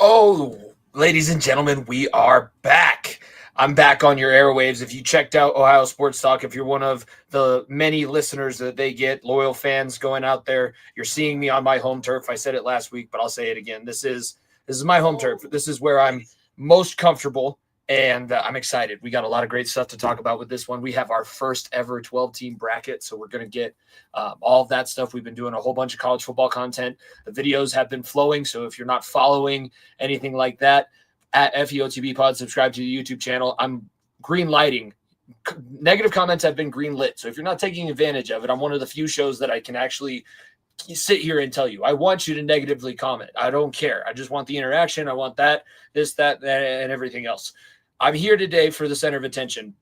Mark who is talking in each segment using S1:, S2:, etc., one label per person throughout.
S1: Oh, ladies and gentlemen, we are back. I'm back on your airwaves. If you checked out Ohio Sports Talk, if you're one of the many listeners that they get, loyal fans going out there, you're seeing me on my home turf. I said it last week, but I'll say it again. This is my home turf. This is where I'm most comfortable, and I'm excited. We got a lot of great stuff to talk about with this one. We have our first ever 12-team bracket, so we're going to get all of that stuff. We've been doing a whole bunch of college football content. The videos have been flowing, so if you're not following anything like that, at FEOTB Pod, subscribe to the YouTube channel. I'm green lighting. Negative comments have been green lit. So if you're not taking advantage of it, I'm one of the few shows that I can actually sit here and tell you, I want you to negatively comment. I don't care. I just want the interaction. I want that, this, that, and everything else. I'm here today for the center of attention.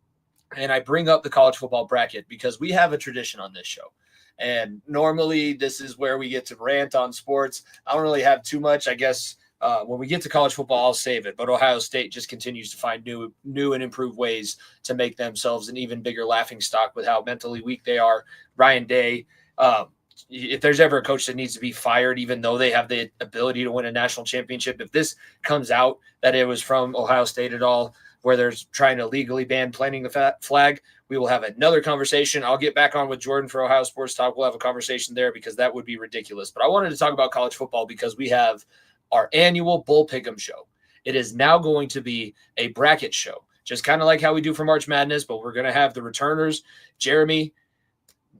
S1: And I bring up the college football bracket because we have a tradition on this show. And normally this is where we get to rant on sports. I don't really have too much, I guess. When we get to college football, I'll save it. But Ohio State just continues to find new and improved ways to make themselves an even bigger laughingstock with how mentally weak they are. Ryan Day, if there's ever a coach that needs to be fired, even though they have the ability to win a national championship, if this comes out that it was from Ohio State at all, where they're trying to legally ban planting the flag, we will have another conversation. I'll get back on with Jordan for Ohio Sports Talk. We'll have a conversation there because that would be ridiculous. But I wanted to talk about college football because we have our annual Bull Pick'em show. It is now going to be a bracket show, just kind of like how we do for March Madness, but we're going to have the returners. Jeremy,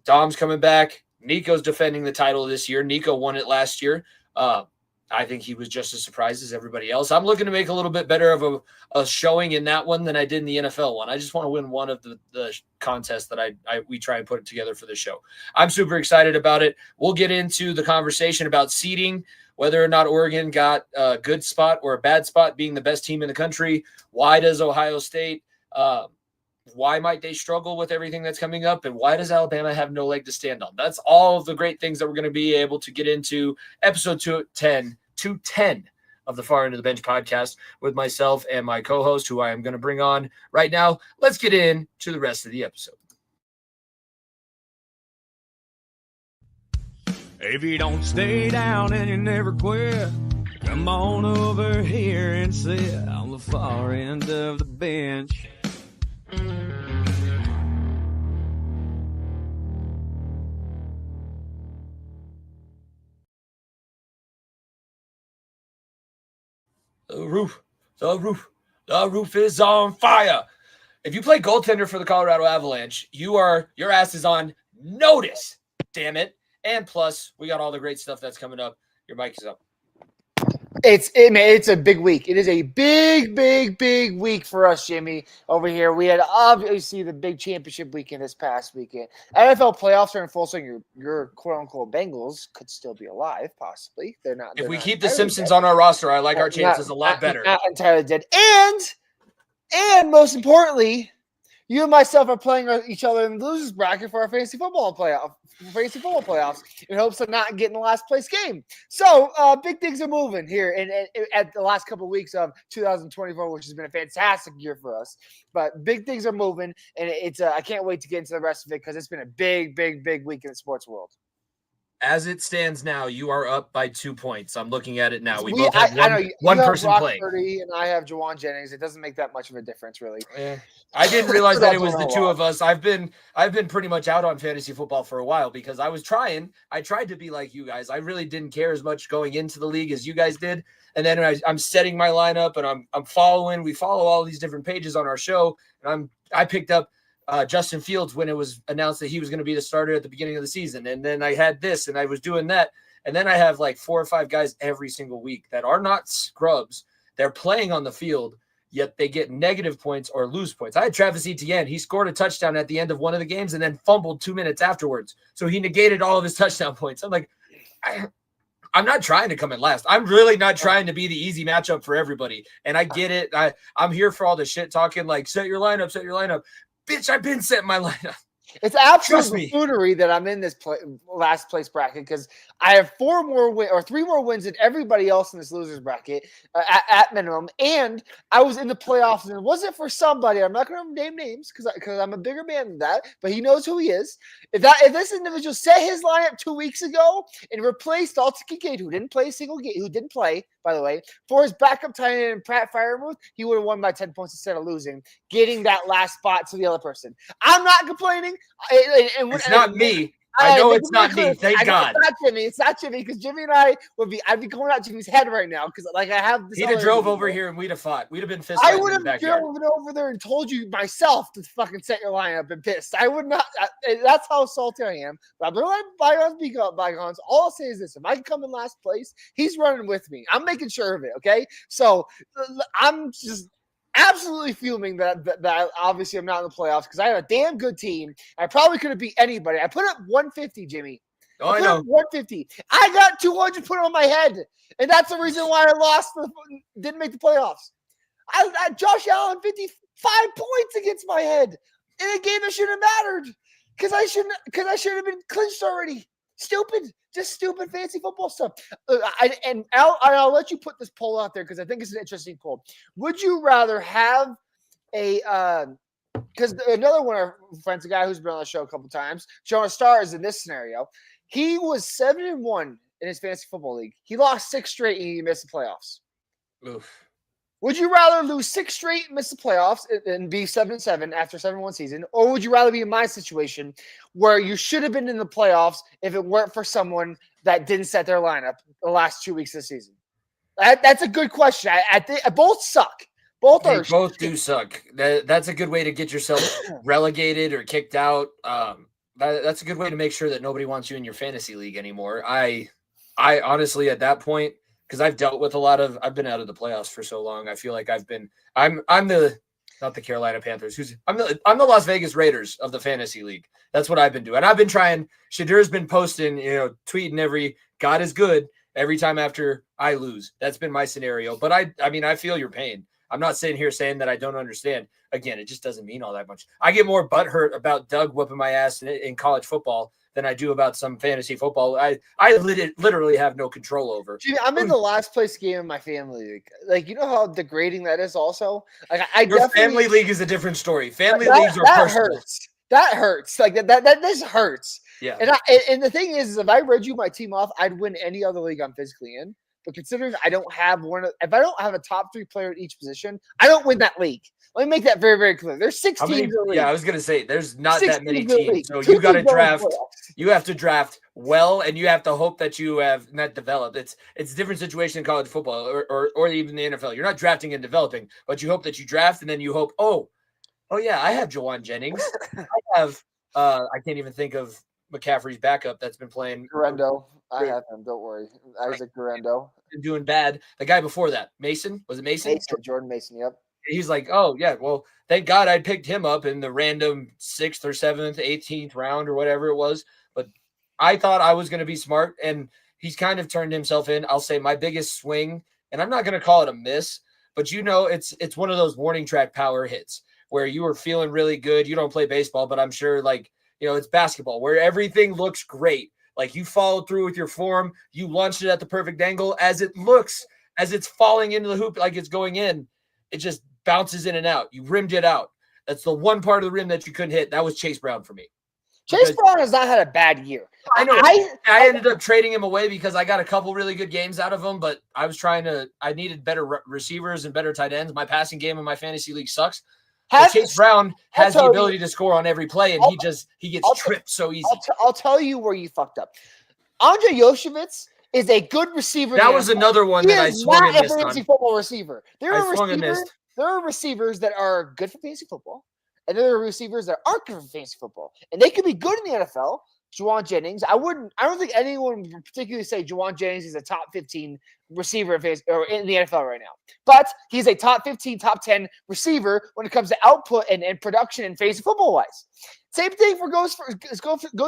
S1: Dom's coming back. Nico's defending the title this year. Nico won it last year. I think he was just as surprised as everybody else. I'm looking to make a little bit better of a showing in that one than I did in the NFL one. I just want to win one of the contests that we try and put it together for the show. I'm super excited about it. We'll get into the conversation about seeding, whether or not Oregon got a good spot or a bad spot being the best team in the country. Why does Ohio State, why might they struggle with everything that's coming up? And why does Alabama have no leg to stand on? That's all of the great things that we're going to be able to get into episode 210 of the Far End of the Bench podcast with myself and my co-host, who I am going to bring on right now. Let's get into the rest of the episode.
S2: If you don't stay down and you never quit, come on over here and sit on the far end of the bench.
S1: The roof is on fire. If you play goaltender for the Colorado Avalanche, your ass is on notice. Damn it. And plus, we got all the great stuff that's coming up. Your mic is up.
S3: It's a big week. It is a big week for us, Jimmy, over here. We had obviously the big championship weekend this past weekend. NFL playoffs are in full swing. Your quote-unquote Bengals could still be alive, possibly. They're not.
S1: If we keep the Simpsons on our roster, I like our chances a lot better.
S3: Not entirely dead. And most importantly, you and myself are playing each other in the losers bracket for our fantasy football playoffs in hopes of not getting the last place game. So big things are moving here and at the last couple of weeks of 2024, which has been a fantastic year for us. But big things are moving, and it's I can't wait to get into the rest of it because it's been a big week in the sports world.
S1: As it stands now, you are up by 2 points. I'm looking at it now. We both have one person
S3: Brock
S1: playing.
S3: Purdy and I have Jawan Jennings. It doesn't make that much of a difference, really.
S1: I didn't realize that it was the two of us. I've been pretty much out on fantasy football for a while because I tried to be like you guys. I really didn't care as much going into the league as you guys did. And then I'm setting my lineup and I'm following. We follow all these different pages on our show, and I picked up Justin Fields when it was announced that he was going to be the starter at the beginning of the season. And then I had this and I was doing that. And then I have like 4 or 5 guys every single week that are not scrubs. They're playing on the field, yet they get negative points or lose points. I had Travis Etienne. He scored a touchdown at the end of one of the games and then fumbled 2 minutes afterwards. So he negated all of his touchdown points. I'm like, I'm not trying to come in last. I'm really not trying to be the easy matchup for everybody. And I get it. I'm here for all the shit talking, like set your lineup. Bitch, I've been setting my lineup.
S3: It's
S1: Trust
S3: absolute
S1: me.
S3: buffoonery that I'm in this last place bracket because I have 3 more wins than everybody else in this losers bracket at minimum, and I was in the playoffs. And it wasn't for somebody. I'm not going to name names because I'm a bigger man than that, but he knows who he is. If this individual set his lineup 2 weeks ago and replaced Dalton Kincaid, who didn't play a single game, who didn't play, by the way, for his backup tight end Pratt Freiermuth, he would have won by 10 points instead of losing, getting that last spot to the other person. I'm not complaining.
S1: It's not me. I know it's not me. Thank God.
S3: It's not Jimmy because Jimmy and I'd be going out Jimmy's head right now because I have this.
S1: He'd have drove over here and we'd have fought. We'd have been fist
S3: I
S1: fighting
S3: would
S1: in the
S3: have
S1: backyard.
S3: driven over there and told you myself to fucking set your lineup and pissed. I would not. That's how salty I am. But I'm gonna let bygones be bygones. All I'll say is this: if I can come in last place, he's running with me. I'm making sure of it. Okay, so I'm just absolutely fuming that obviously I'm not in the playoffs because I have a damn good team. I probably could have beat anybody. I put up 150, Jimmy.
S1: I know.
S3: 150. I got 200 put on my head, and that's the reason why I lost. Didn't make the playoffs. I Josh Allen 55 points against my head in a game that shouldn't have mattered because I should have been clinched already. Stupid. Just stupid fancy football stuff. I'll let you put this poll out there because I think it's an interesting poll. Would you rather have because another one of our friends, a guy who's been on the show a couple times, Jonas Stars in this scenario, he was 7-1 in his fantasy football league. He lost 6 straight and he missed the playoffs.
S1: Oof.
S3: Would you rather lose 6 straight and miss the playoffs and be 7-7 after 7-1 season, or would you rather be in my situation where you should have been in the playoffs if it weren't for someone that didn't set their lineup the last 2 weeks of the season? That's a good question. I think both suck. Both
S1: do suck. That's a good way to get yourself relegated or kicked out. That's a good way to make sure that nobody wants you in your fantasy league anymore. I honestly, at that point, because I've dealt with I've been out of the playoffs for so long. I feel like I'm not the Carolina Panthers. I'm the Las Vegas Raiders of the fantasy league. That's what I've been doing. I've been trying. Shadur's been posting, tweeting God is good every time after I lose. That's been my scenario. But I feel your pain. I'm not sitting here saying that I don't understand. Again, it just doesn't mean all that much. I get more butthurt about Doug whooping my ass in college football than I do about some fantasy football I literally have no control over.
S3: Gee, I'm in the last place game in my family league. Like, you know how degrading that is also? Like,
S1: Your family league is a different story. Family leagues are personal.
S3: Hurts. That hurts. Like that this hurts.
S1: Yeah.
S3: And the thing is if I read you my team off, I'd win any other league I'm physically in. But considering I don't have if I don't have a top 3 player at each position, I don't win that league. Let me make that very, very clear. There's 6 teams in the league.
S1: Yeah, I was gonna say there's not that many teams. So
S3: you
S1: got to draft. You have to draft well, and you have to hope that you have not developed. It's a different situation in college football or even the NFL. You're not drafting and developing, but you hope that you draft, and then you hope, oh yeah, I have Jawan Jennings. I have I can't even think of McCaffrey's backup that's been playing.
S3: Garendo. I have him. Don't worry. Isaac Garendo.
S1: Doing bad. The guy before that, Mason. Was it Mason?
S3: Jordan Mason. Yep.
S1: He's like, oh yeah, well, thank God I picked him up in the random 6th or 7th, 18th round or whatever it was. But I thought I was going to be smart, and he's kind of turned himself in. I'll say my biggest swing, and I'm not going to call it a miss, but it's one of those warning track power hits where you were feeling really good. You don't play baseball, but I'm sure it's basketball where everything looks great. Like you followed through with your form, you launched it at the perfect angle as it's falling into the hoop, like it's going in. It just bounces in and out. You rimmed it out. That's the one part of the rim that you couldn't hit. That was Chase Brown for me.
S3: Chase Brown has not had a bad year.
S1: I know. I ended up trading him away because I got a couple really good games out of him, but I needed better receivers and better tight ends. My passing game in my fantasy league sucks. Chase Brown has the ability to score on every play, and he gets tripped so easy.
S3: I'll tell you where you fucked up. Andrei Yoshevitz is a good receiver.
S1: That was another one that I swung and missed on.
S3: He is not a fantasy football receiver. There are receivers that are good for fantasy football, and there are receivers that aren't good for fantasy football. And they could be good in the NFL. Juwan Jennings. I don't think anyone would particularly say Juwan Jennings is a top 15 receiver in the NFL right now. But he's a top 15, top 10 receiver when it comes to output and production and fantasy football wise. Same thing goes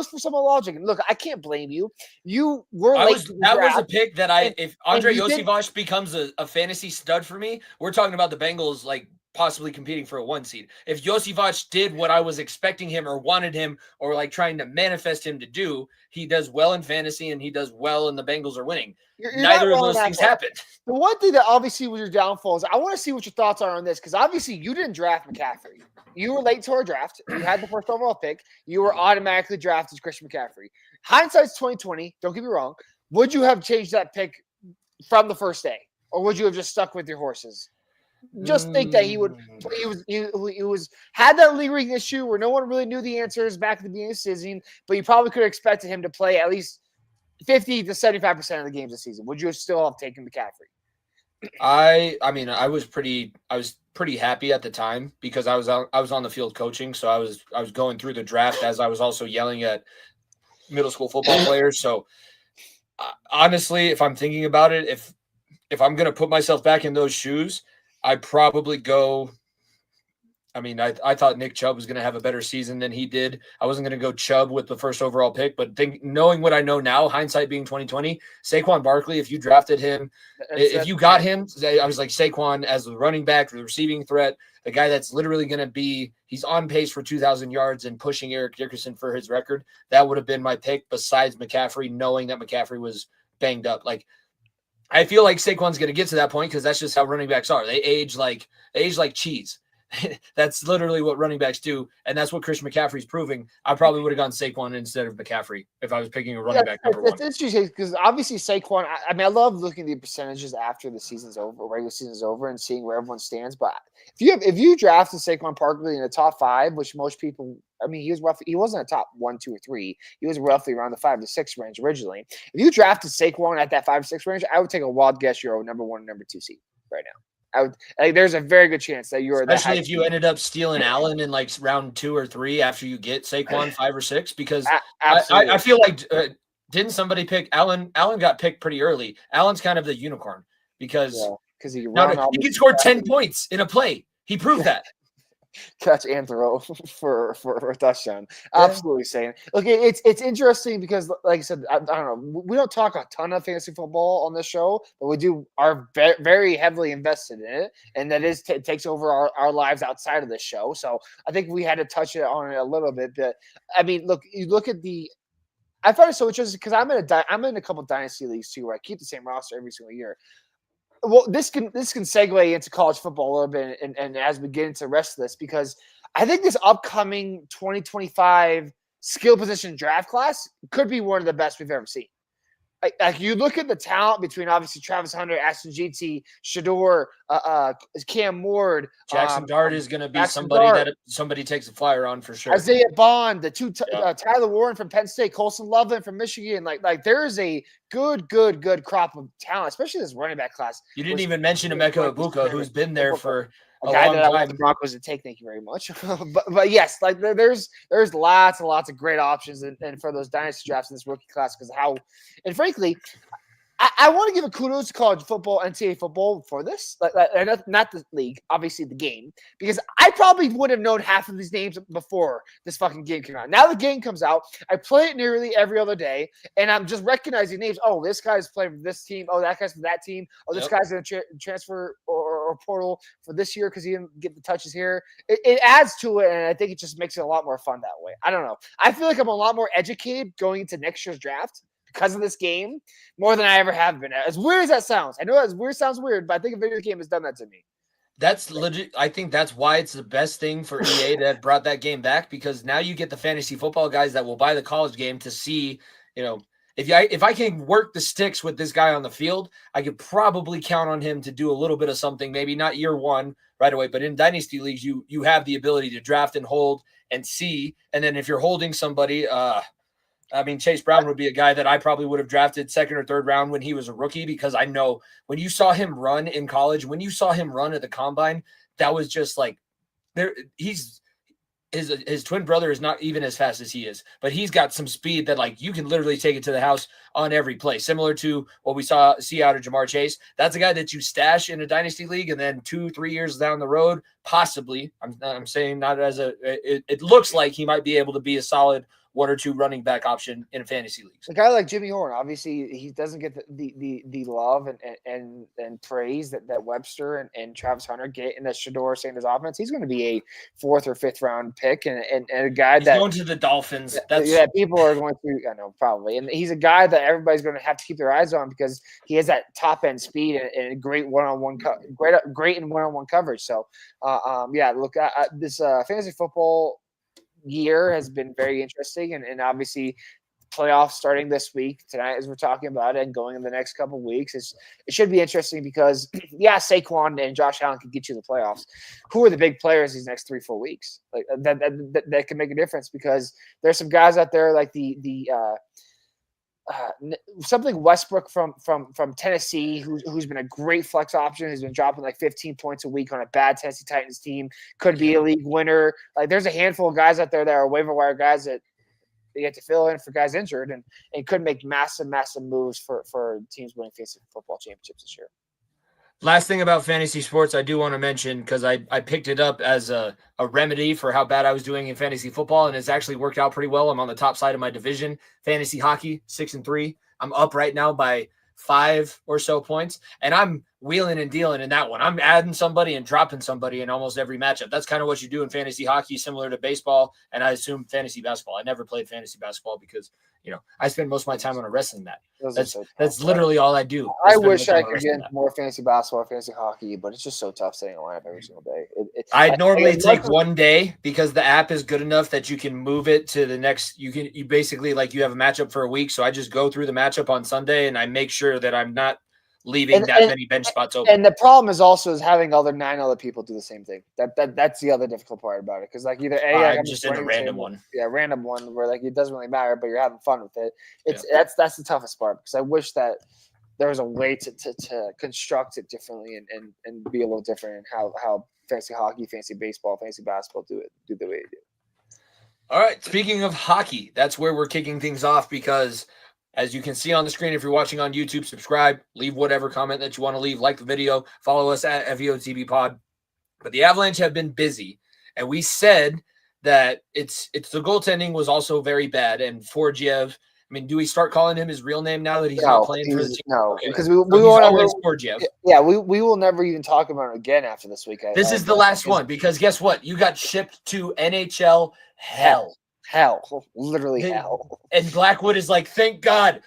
S3: for some logic. And look, I can't blame you. You were late.
S1: That was a pick that if Andrei Iosivas becomes a fantasy stud for me, we're talking about the Bengals like possibly competing for a 1 seed. If Josivac did what I was expecting him or wanted him or like trying to manifest him to do, he does well in fantasy and he does well and the Bengals are winning.
S3: You're
S1: Neither
S3: not
S1: of
S3: wrong
S1: those
S3: on
S1: things
S3: that.
S1: happened.
S3: The one thing that obviously was your downfall is I want to see what your thoughts are on this because obviously you didn't draft McCaffrey. You were late to our draft. You had the first overall pick. You were automatically drafted Christian McCaffrey. Hindsight's 2020. Don't get me wrong. Would you have changed that pick from the first day, or would you have just stuck with your horses? Just think that he was had that lingering issue where no one really knew the answers back at the beginning of the season, but you probably could have expected him to play at least 50 to 75% of the games this season. Would you still have taken McCaffrey?
S1: I mean, I was pretty happy at the time because I was on the field coaching, so I was going through the draft as I was also yelling at middle school football players. So honestly, if I'm thinking about it, if I'm gonna put myself back in those shoes, I'd probably go. I mean, I thought Nick Chubb was going to have a better season than he did. I wasn't going to go Chubb with the first overall pick, but knowing what I know now, hindsight being 2020, Saquon Barkley, if you drafted him, if you got him, I was like Saquon as the running back, the receiving threat, the guy that's literally going to be, he's on pace for 2,000 yards and pushing Eric Dickerson for his record. That would have been my pick besides McCaffrey, knowing that McCaffrey was banged up. Like, I feel like Saquon's going to get to that point because that's just how running backs are. They age like cheese. That's literally what running backs do, and that's what Christian McCaffrey's proving. I probably would have gone Saquon instead of McCaffrey if I was picking a running back number one.
S3: It's interesting because obviously Saquon. I mean, I love looking at the percentages after the season's over, regular season's over, and seeing where everyone stands. But if you drafted Saquon Barkley in the top 5, which most people, I mean, he wasn't a top 1, 2, or 3. He was roughly around the 5 to 6 range originally. If you drafted Saquon at that 5 to 6 range, I would take a wild guess you're a number 1, number 2 seed right now. There's a very good chance that you're
S1: especially if you ended up stealing Allen in like round 2 or 3 after you get Saquon 5 or 6, because I feel like didn't somebody pick Allen? Allen got picked pretty early. Allen's kind of the unicorn because
S3: he
S1: can score 10 points in a play. He proved that.
S3: Catch and throw for a touchdown. Absolutely saying. Look, it's interesting because, like I said, I don't know. We don't talk a ton of fantasy football on this show, but we are very heavily invested in it, and that is takes over our lives outside of this show. So I think we had to touch on it a little bit. But I mean, look, you look at I find it so interesting because I'm in a couple dynasty leagues too, where I keep the same roster every single year. Well, this can segue into college football a little bit, and as we get into the rest of this, because I think this upcoming 2025 skill position draft class could be one of the best we've ever seen. Like you look at the talent between obviously Travis Hunter, Ashton Jeanty, Shador, Cam Ward.
S1: Jackson Dart is going to be somebody that somebody takes a flyer on for sure.
S3: Isaiah Bond, the two Tyler Warren from Penn State, Colson Loveland from Michigan. Like there is a good crop of talent, especially this running back class.
S1: You didn't even mention Emeka Egbuka, who's been there for a
S3: guy
S1: long
S3: that I want
S1: time.
S3: the Broncos to take. Thank you very much. but yes, like there's lots and lots of great options and for those dynasty drafts in this rookie class because how, and frankly, I want to give a kudos to college football, NCAA football for this, not the league, obviously the game, because I probably would have known half of these names before this fucking game came out. Now the game comes out, I play it nearly every other day, and I'm just recognizing names. Oh, this guy's playing for this team. Oh, that guy's for that team. Oh, this guy's going to transfer or portal for this year because he didn't get the touches here. It adds to it, and I think it just makes it a lot more fun that way. I don't know. I feel like I'm a lot more educated going into next year's draft because of this game more than I ever have been. As weird as that sounds, I know that sounds weird, but I think a video game has done that to me.
S1: That's legit. I think that's why it's the best thing for EA to have brought that game back, because now you get the fantasy football guys that will buy the college game to see, if I can work the sticks with this guy on the field, I could probably count on him to do a little bit of something, maybe not year one right away, but in dynasty leagues, you have the ability to draft and hold and see. And then if you're holding somebody, Chase Brown would be a guy that I probably would have drafted 2nd or 3rd round when he was a rookie, because I know when you saw him run in college, when you saw him run at the combine, that was just like his twin brother is not even as fast as he is, but he's got some speed that like you can literally take it to the house on every play, similar to what we see out of Jamar Chase. That's a guy that you stash in a dynasty league, and then 2-3 years down the road, possibly, I'm saying not as it looks like he might be able to be a solid one or two running back option in fantasy leagues.
S3: A guy like Jimmy Horn, obviously, he doesn't get the love and praise that Webster and Travis Hunter get in that Shedeur Sanders offense. He's going to be a 4th or 5th round pick and a guy
S1: He's
S3: that
S1: going to the Dolphins.
S3: People are going to, I know, probably. And he's a guy that everybody's going to have to keep their eyes on because he has that top end speed and great one-on-one, great in one-on-one coverage. So, look, this fantasy football year has been very interesting, and obviously playoffs starting this week tonight as we're talking about it and going in the next couple of weeks. It should be interesting because Saquon and Josh Allen can get you the playoffs. Who are the big players these next 3-4 weeks? Like that can make a difference because there's some guys out there like something Westbrook from Tennessee, who's been a great flex option, who's been dropping like 15 points a week on a bad Tennessee Titans team, could be a league winner. Like there's a handful of guys out there that are waiver wire guys that they get to fill in for guys injured and could make massive moves for teams winning fantasy football championships this year.
S1: Last thing about fantasy sports, I do want to mention, because I picked it up as a remedy for how bad I was doing in fantasy football, and it's actually worked out pretty well. I'm on the top side of my division. Fantasy hockey, 6-3. I'm up right now by 5 or so points, and I'm wheeling and dealing in that one. I'm adding somebody and dropping somebody in almost every matchup. That's kind of what you do in fantasy hockey, similar to baseball, and I assume fantasy basketball. I never played fantasy basketball because I spend most of my time on a wrestling mat. That's literally all I do.
S3: I wish I could get more fantasy basketball, fantasy hockey, but it's just so tough staying alive every single day.
S1: I'd normally take one day because the app is good enough that you can move it to the next. You basically like you have a matchup for a week, so I just go through the matchup on Sunday and I make sure that I'm not leaving many bench spots open.
S3: And the problem is having 9 other people do the same thing. That's the other difficult part about it. Because like either I'm
S1: just in a random one.
S3: Yeah, random one where like it doesn't really matter, but you're having fun with it. That's the toughest part because I wish that there was a way to construct it differently and be a little different in how fantasy hockey, fantasy baseball, fantasy basketball do the way they do.
S1: All right. Speaking of hockey, that's where we're kicking things off because as you can see on the screen, if you're watching on YouTube, subscribe, leave whatever comment that you want to leave, like the video, follow us at FEOTB Pod. But the Avalanche have been busy, and we said that it's the goaltending was also very bad. And Forgiev, I mean, do we start calling him his real name now that he's not playing for the team?
S3: No,
S1: okay.
S3: because we won't
S1: always Forgiev.
S3: Yeah, we will never even talk about him again after this week.
S1: This is the last one because guess what? You got shipped to NHL hell.
S3: Literally hell.
S1: And Blackwood is like, thank God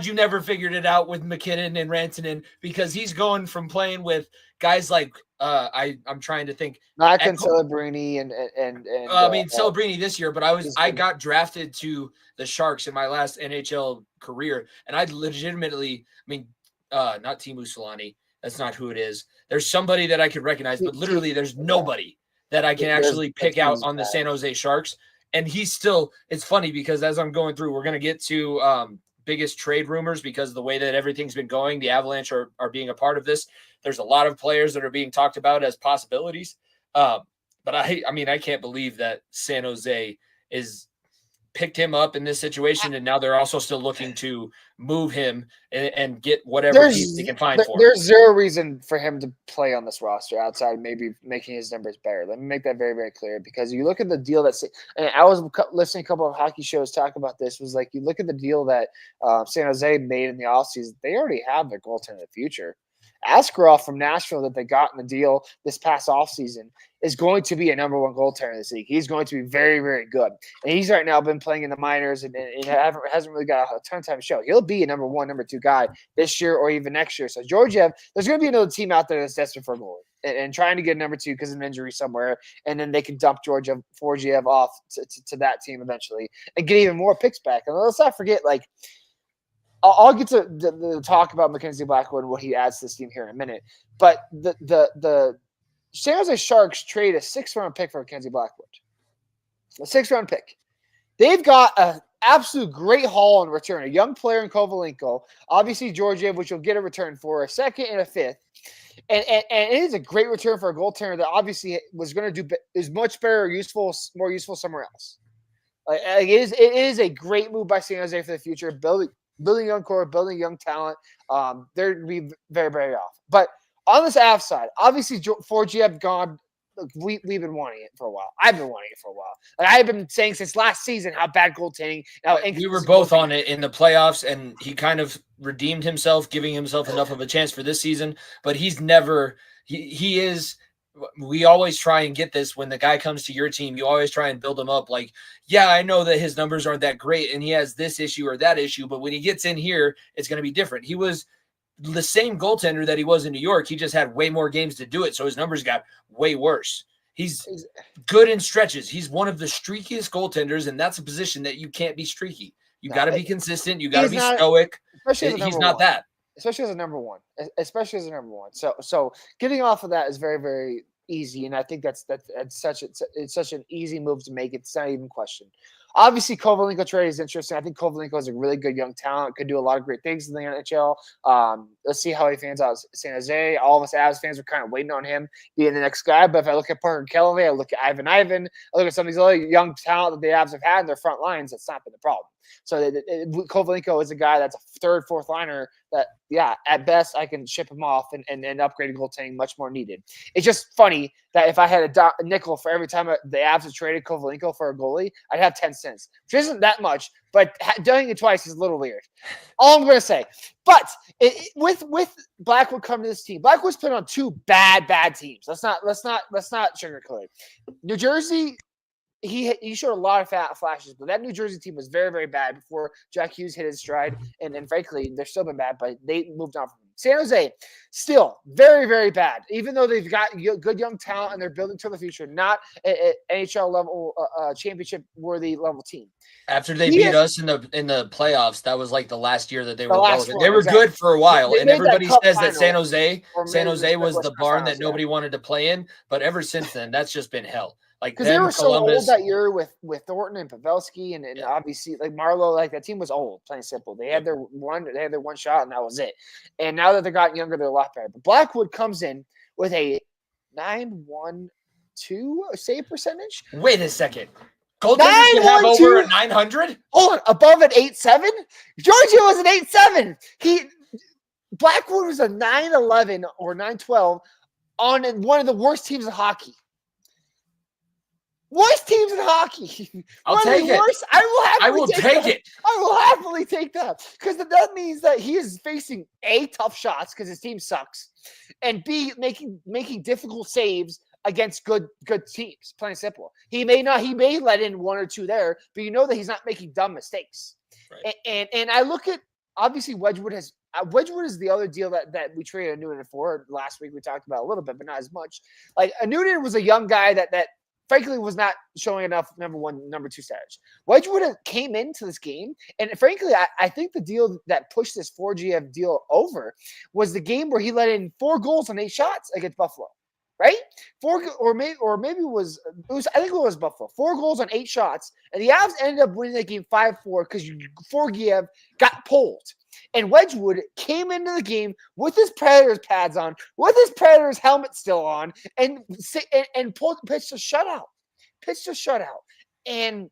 S1: you never figured it out with McKinnon and Rantanen because he's going from playing with guys like I'm trying to think.
S3: Not Celebrini and
S1: Celebrini this year, but I got drafted to the Sharks in my last NHL career, and I legitimately, not Teemu Selanne. That's not who it is. There's somebody that I could recognize, but literally there's nobody that I can actually pick out on the San Jose Sharks. And he's still, it's funny because as I'm going through, we're going to get to biggest trade rumors because of the way that everything's been going. The Avalanche are being a part of this. There's a lot of players that are being talked about as possibilities. But I can't believe that San Jose is picked him up in this situation, and now they're also still looking to move him and get whatever piece they can find for him.
S3: There's zero reason for him to play on this roster outside maybe making his numbers better. Let me make that very, very clear because you look at the deal and I was listening to a couple of hockey shows talk about this, was like you look at the deal that San Jose made in the offseason, they already have their goaltender in the future. Askarov from Nashville that they got in the deal this past offseason is going to be a number one goaltender in this league. He's going to be very, very good. And he's right now been playing in the minors and hasn't really got a ton of time to show. He'll be a number one, number two guy this year or even next year. So Georgiev, there's going to be another team out there that's desperate for a goalie and trying to get number two because of an injury somewhere. And then they can dump Forgiev off to that team eventually and get even more picks back. And let's not forget, like, I'll get to the talk about Mackenzie Blackwood and what he adds to this team here in a minute. But the San Jose Sharks trade a 6th-round pick for Mackenzie Blackwood. A 6th-round pick. They've got an absolute great haul in return. A young player in Kovalenko. Obviously, Georgiev, which you'll get a return for, a 2nd and a 5th. And it is a great return for a goaltender that obviously was going to do is much better or more useful somewhere else. It is a great move by San Jose for the future, building young core, building young talent. They're going to be very, very off. But on this Av side, obviously Forgiev gone look, we've been wanting it for a while. I've been wanting it for a while. Like, I've been saying since last season how bad goaltending.
S1: We were both on it in the playoffs, and he kind of redeemed himself, giving himself enough of a chance for this season. But he's never. He is. We always try and get this when the guy comes to your team. You always try and build him up. Like, yeah, I know that his numbers aren't that great, and he has this issue or that issue. But when he gets in here, it's going to be different. He was the same goaltender that he was in New York. He just had way more games to do it, so his numbers got way worse. He's good in stretches. He's one of the streakiest goaltenders, and that's a position that you can't be streaky. You got to be consistent. You got to be stoic. He's not that.
S3: Especially as a number one. So getting off of that is very, very easy, and I think it's such an easy move to make. It's not even questioned. Obviously, Kovalenko trade is interesting. I think Kovalenko is a really good young talent. Could do a lot of great things in the NHL. Let's see how he fans out San Jose. All of us Avs fans are kind of waiting on him being the next guy. But if I look at Parker Kelly, I look at Ivan, I look at some of these other young talent that the Avs have had in their front lines, that's not been the problem. So Kovalenko is a guy that's a third, fourth liner that, yeah, at best I can ship him off and upgrade goaltending much more needed. It's just funny that if I had a nickel for every time the Avs have traded Kovalenko for a goalie, I'd have 10 cents, which isn't that much, but doing it twice is a little weird. All I'm going to say. But with Blackwood coming to this team, Blackwood's put on two bad teams. Let's not sugarcoat it. New Jersey. He showed a lot of flashes, but that New Jersey team was very, very bad before Jack Hughes hit his stride. And frankly, they're still been bad, but they moved on from him. San Jose, still very, very bad. Even though they've got good young talent and they're building to the future, not an NHL level, championship worthy level team.
S1: After they beat us in the playoffs, that was like the last year that they were relevant. They were good for a while, and everybody says that San Jose was the barn that nobody wanted to play in. But ever since then, that's just been hell. Like,
S3: because they were so old that year with Thornton and Pavelski and obviously like Marlowe, like that team was old, plain and simple. They had their one shot and that was it. And now that they're gotten younger, they're a lot better. But Blackwood comes in with a 912 save percentage.
S1: Wait a second. Goaltenders can have over a 900?
S3: Hold on, above an 8.7? Georgia was an 8.7. Blackwood was a 911 or 912 on one of the worst teams in hockey. Worst teams in hockey.
S1: I'll take it. I will take it.
S3: I will happily take that because that means that he is facing A, tough shots because his team sucks, and B, making difficult saves against good teams. Plain and simple. He may let in one or two there, but you know that he's not making dumb mistakes. Right. And I look at obviously Wedgwood is the other deal that we traded Noonan for last week. We talked about a little bit, but not as much. Like Noonan was a young guy that frankly was not showing enough number one, number two status. Wedgwood came into this game, and frankly, I think the deal that pushed this 4GF deal over was the game where he let in 4 goals on 8 shots against Buffalo, right? I think it was Buffalo. 4 goals on 8 shots, and the Avs ended up winning that game 5-4 because 4GF got pulled. And Wedgwood came into the game with his Predators pads on, with his Predators helmet still on, and pitched a shutout. And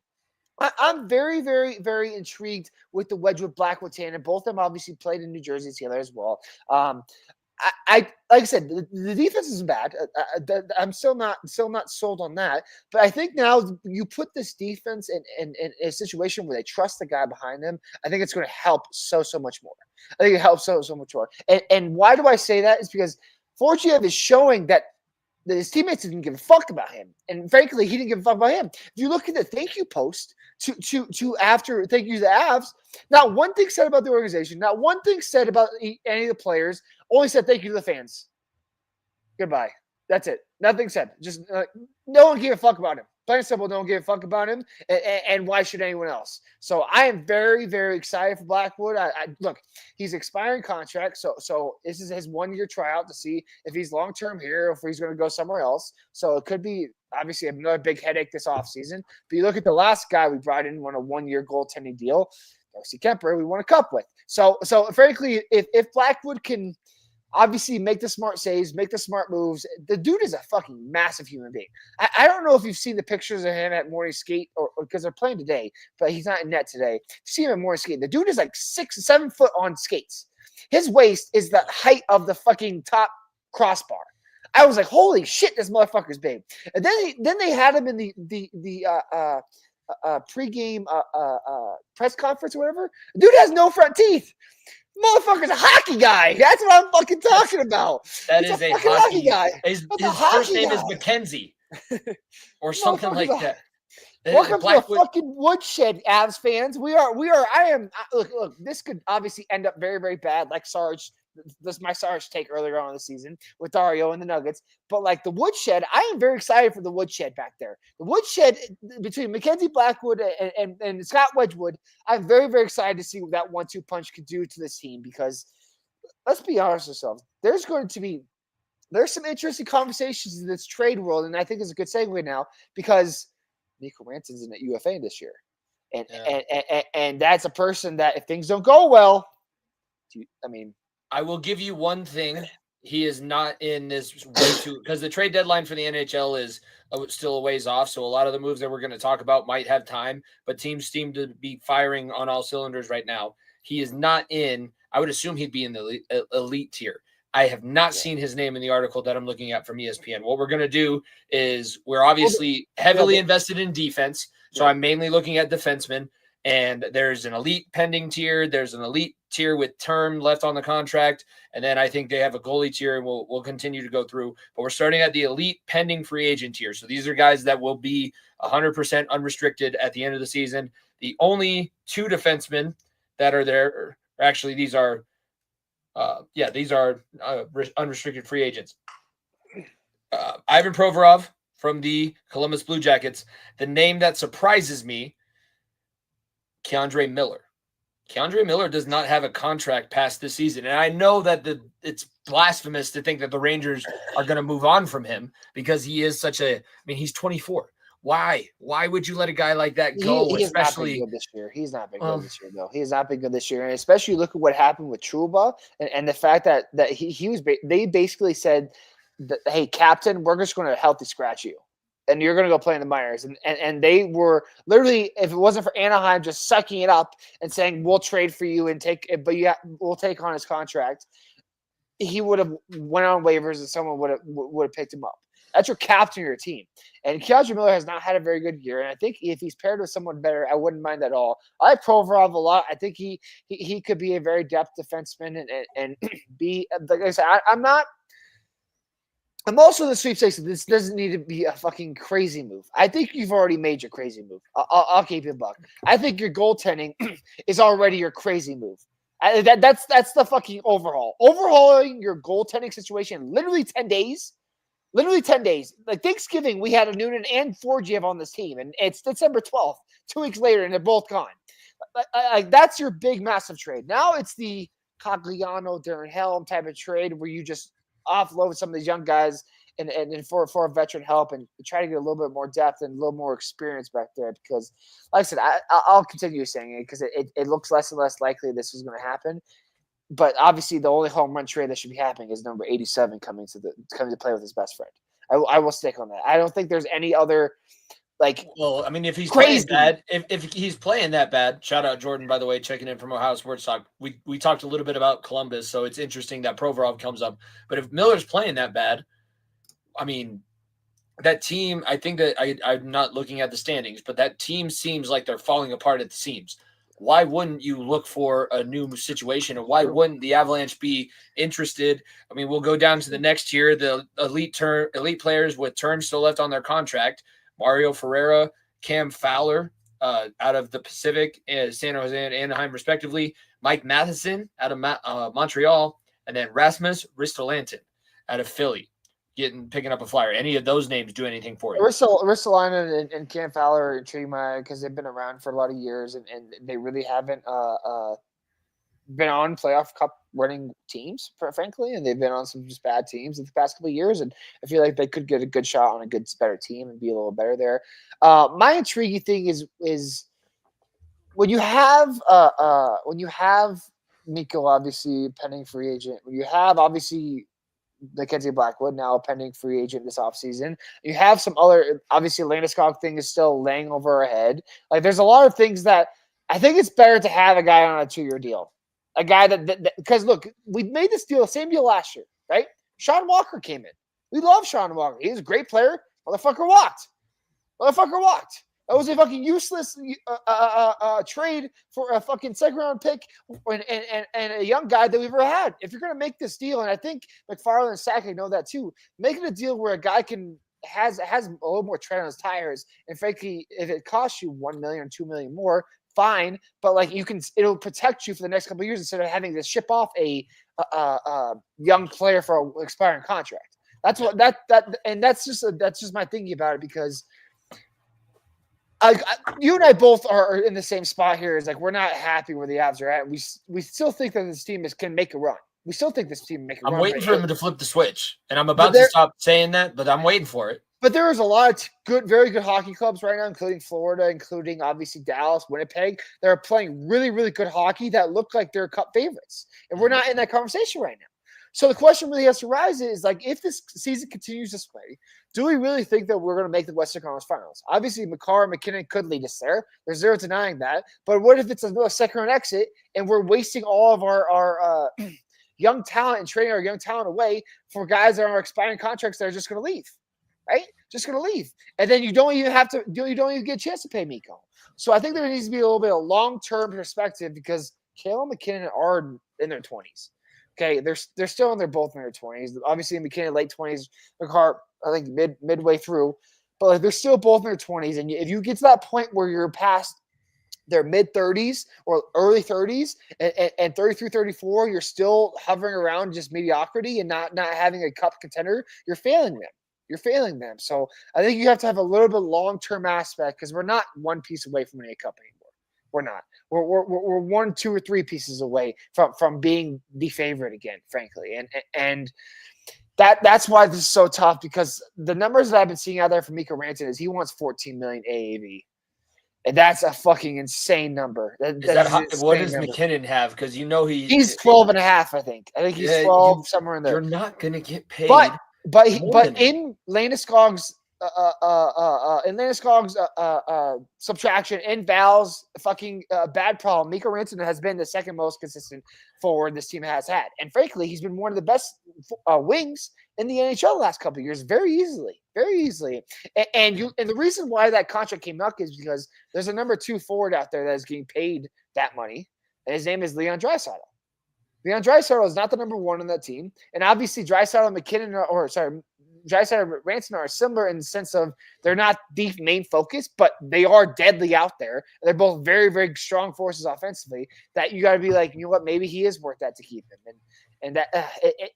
S3: I'm very, very, very intrigued with the Wedgwood Blackwood tandem. Both of them obviously played in New Jersey together as well. I like I said, the defense isn't bad. I'm still not sold on that. But I think now you put this defense in a situation where they trust the guy behind them. I think it's going to help so much more. I think it helps so much more. And why do I say that? Is because Fortiev is showing that his teammates didn't give a fuck about him, and frankly, he didn't give a fuck about him. If you look at the thank you post to after thank you to the Avs, not one thing said about the organization, not one thing said about any of the players. Only said thank you to the fans. Goodbye. That's it. Nothing said. Just no one gave a fuck about him. Plain and simple, no one gave a fuck about him. And why should anyone else? So I am very, very excited for Blackwood. Look, he's expiring contract. So this is his 1-year tryout to see if he's long-term here or if he's going to go somewhere else. So it could be obviously another big headache this offseason. But you look at the last guy we brought in on a 1-year goaltending deal, Darcy Kemper, we won a cup with. So frankly, if Blackwood can obviously make the smart saves, make the smart moves, the dude is a fucking massive human being. I don't know if you've seen the pictures of him at morning skate or because they're playing today, but he's not in net today. You see him at morning skate. The dude is like 6-7 foot on skates. His waist is the height of the fucking top crossbar. I was like, holy shit, this motherfucker's big. And then they had him in the pregame press conference or whatever. Dude has no front teeth. Motherfucker's a hockey guy. That's what I'm fucking talking about.
S1: That
S3: He's
S1: is a
S3: fucking
S1: hockey
S3: guy.
S1: His
S3: That's a
S1: first
S3: hockey
S1: name is
S3: guy.
S1: Mackenzie or something like
S3: Motherfucker's
S1: that.
S3: Welcome to
S1: Blackwood-
S3: the fucking woodshed, Avs fans. Look, this could obviously end up very, very bad, like Sarge. This is my Sarge take earlier on in the season with Dario and the Nuggets. But like the woodshed, I am very excited for the woodshed back there. The woodshed between Mackenzie Blackwood and Scott Wedgwood, I'm very, very excited to see what that 1-2 punch could do to this team because let's be honest with ourselves. There's some interesting conversations in this trade world, and I think it's a good segue now because Nico Ranson's in at UFA this year. And that's a person that if things don't go well,
S1: I will give you one thing. He is not in this way too because the trade deadline for the NHL is still a ways off. So a lot of the moves that we're going to talk about might have time, but teams seem to be firing on all cylinders right now. He is not in. I would assume he'd be in the elite tier. I have not seen his name in the article that I'm looking at from ESPN. What we're going to do is we're obviously heavily invested in defense. So I'm mainly looking at defensemen. And there's an elite pending tier. There's an elite tier with term left on the contract. And then I think they have a goalie tier, and we'll continue to go through. But we're starting at the elite pending free agent tier. So these are guys that will be 100% unrestricted at the end of the season. The only two defensemen that are there, actually these are unrestricted free agents. Ivan Provorov from the Columbus Blue Jackets. The name that surprises me, Keandre Miller. Keandre Miller does not have a contract past this season. And I know that it's blasphemous to think that the Rangers are going to move on from him because he is he's 24. Why? Why would you let a guy like that go?
S3: He
S1: especially
S3: has not been good this year. He's not been good this year, though. He has not been good this year, and especially look at what happened with Trouba and the fact that he was. They basically said that, "Hey, captain, we're just going to healthy scratch you, and you're going to go play in the minors." And they were literally, if it wasn't for Anaheim just sucking it up and saying we'll trade for you and we'll take on his contract, he would have went on waivers and someone would have picked him up. That's your captain of your team. And Keandre Miller has not had a very good year. And I think if he's paired with someone better, I wouldn't mind at all. I like Provorov a lot. I think he could be a very depth defenseman and be, like I said, I'm also in the sweepstakes. This doesn't need to be a fucking crazy move. I think you've already made your crazy move. I'll keep it a buck. I think your goaltending is already your crazy move. That's the fucking overhaul. Overhauling your goaltending situation literally 10 days. Literally 10 days. Like Thanksgiving, we had a Noonan and Forgiev on this team, and it's December 12th, 2 weeks later, and they're both gone. Like that's your big, massive trade. Now it's the Cogliano, Darren Helm type of trade where you just offload some of these young guys and for a veteran help and try to get a little bit more depth and a little more experience back there. Because, like I said, I'll continue saying it because it looks less and less likely this is going to happen. But obviously, the only home run trade that should be happening is number 87 coming to play with his best friend. I will stick on that. I don't think there's any other
S1: if he's
S3: crazy.
S1: playing bad, if he's playing that bad, shout out Jordan, by the way, checking in from Ohio Sports Talk. We talked a little bit about Columbus, so it's interesting that Provorov comes up. But if Miller's playing that bad, that team, I think that I'm not looking at the standings, but that team seems like they're falling apart at the seams. Why wouldn't you look for a new situation, or why wouldn't the Avalanche be interested? We'll go down to the next tier, the elite players with terms still left on their contract. Mario Ferreira, Cam Fowler out of the Pacific, San Jose and Anaheim, respectively. Mike Matheson out of Montreal, and then Rasmus Ristolainen out of Philly. Picking up a flyer. Any of those names do anything for you?
S3: Ristolainen and Cam Fowler are intriguing because they've been around for a lot of years and they really haven't been on playoff cup winning teams, frankly, and they've been on some just bad teams in the past couple of years. And I feel like they could get a good shot on a better team and be a little better there. My intriguing thing is when you have Nico obviously pending free agent, when you have obviously Mackenzie Blackwood now a pending free agent this offseason. You have some other, obviously Landeskog thing is still laying over our head. Like there's a lot of things that I think it's better to have a guy on a 2-year deal. A guy that because look, we made this deal, same deal last year, right? Sean Walker came in. We love Sean Walker. He's a great player. Motherfucker walked. That was a fucking useless trade for a fucking second-round pick and a young guy that we've ever had. If you're going to make this deal, and I think McFarland and Sackett know that too, making a deal where a guy has a little more tread on his tires, and frankly, if it costs you $1 million or $2 million more, fine. But like it'll protect you for the next couple of years instead of having to ship off a young player for an expiring contract. That's what that's just my thinking about it, because you and I both are in the same spot here. Is like we're not happy where the Avs are at. We still think that this team can make a run. We still think this team can make a run.
S1: I'm waiting for him to flip the switch, and I'm about to stop saying that, but I'm waiting for it.
S3: But there is a lot of very good hockey clubs right now, including Florida, including obviously Dallas, Winnipeg. They're playing really, really good hockey that look like they're cup favorites, and we're not in that conversation right now. So the question really has to rise is, like, if this season continues this way, do we really think that we're going to make the Western Conference Finals? Obviously, Makar and McKinnon could lead us there. There's zero denying that. But what if it's a second-round exit and we're wasting all of our young talent and trading our young talent away for guys that are expiring contracts that are just going to leave, right? Just going to leave. And then you don't even get a chance to pay Mikko. So I think there needs to be a little bit of long-term perspective, because Cale and McKinnon are in their 20s. Okay, they're still both in their 20s. Obviously, McKinnon late 20s, McCart I think midway through, but like they're still both in their 20s. And if you get to that point where you're past their mid 30s or early 30s and 33, 34, you're still hovering around just mediocrity and not having a cup contender, you're failing them. So I think you have to have a little bit long-term aspect, because we're not one piece away from winning a cup anymore. We're not. We're 1, 2, or 3 pieces away from being the favorite again, frankly. And that's why this is so tough, because the numbers that I've been seeing out there from Mikko Rantanen is he wants $14 million AAV. And that's a fucking insane number.
S1: What does McKinnon have? Because he's
S3: 12 and a half, I think. I think he's 12, somewhere in there.
S1: You're not going to get paid.
S3: But in Landeskog's subtraction and Val's fucking bad problem, Mikko Rantanen has been the second most consistent forward this team has had. And frankly, he's been one of the best wings in the NHL the last couple of years, very easily. And the reason why that contract came up is because there's a number 2 forward out there that is getting paid that money, and his name is Leon Draisaitl. Leon Draisaitl is not the number 1 on that team, and obviously Draisaitl and McKinnon Draisaitl and Rantanen are similar in the sense of they're not the main focus, but they are deadly out there. They're both very, very strong forces offensively that you got to be like, you know what, maybe he is worth that to keep him. And that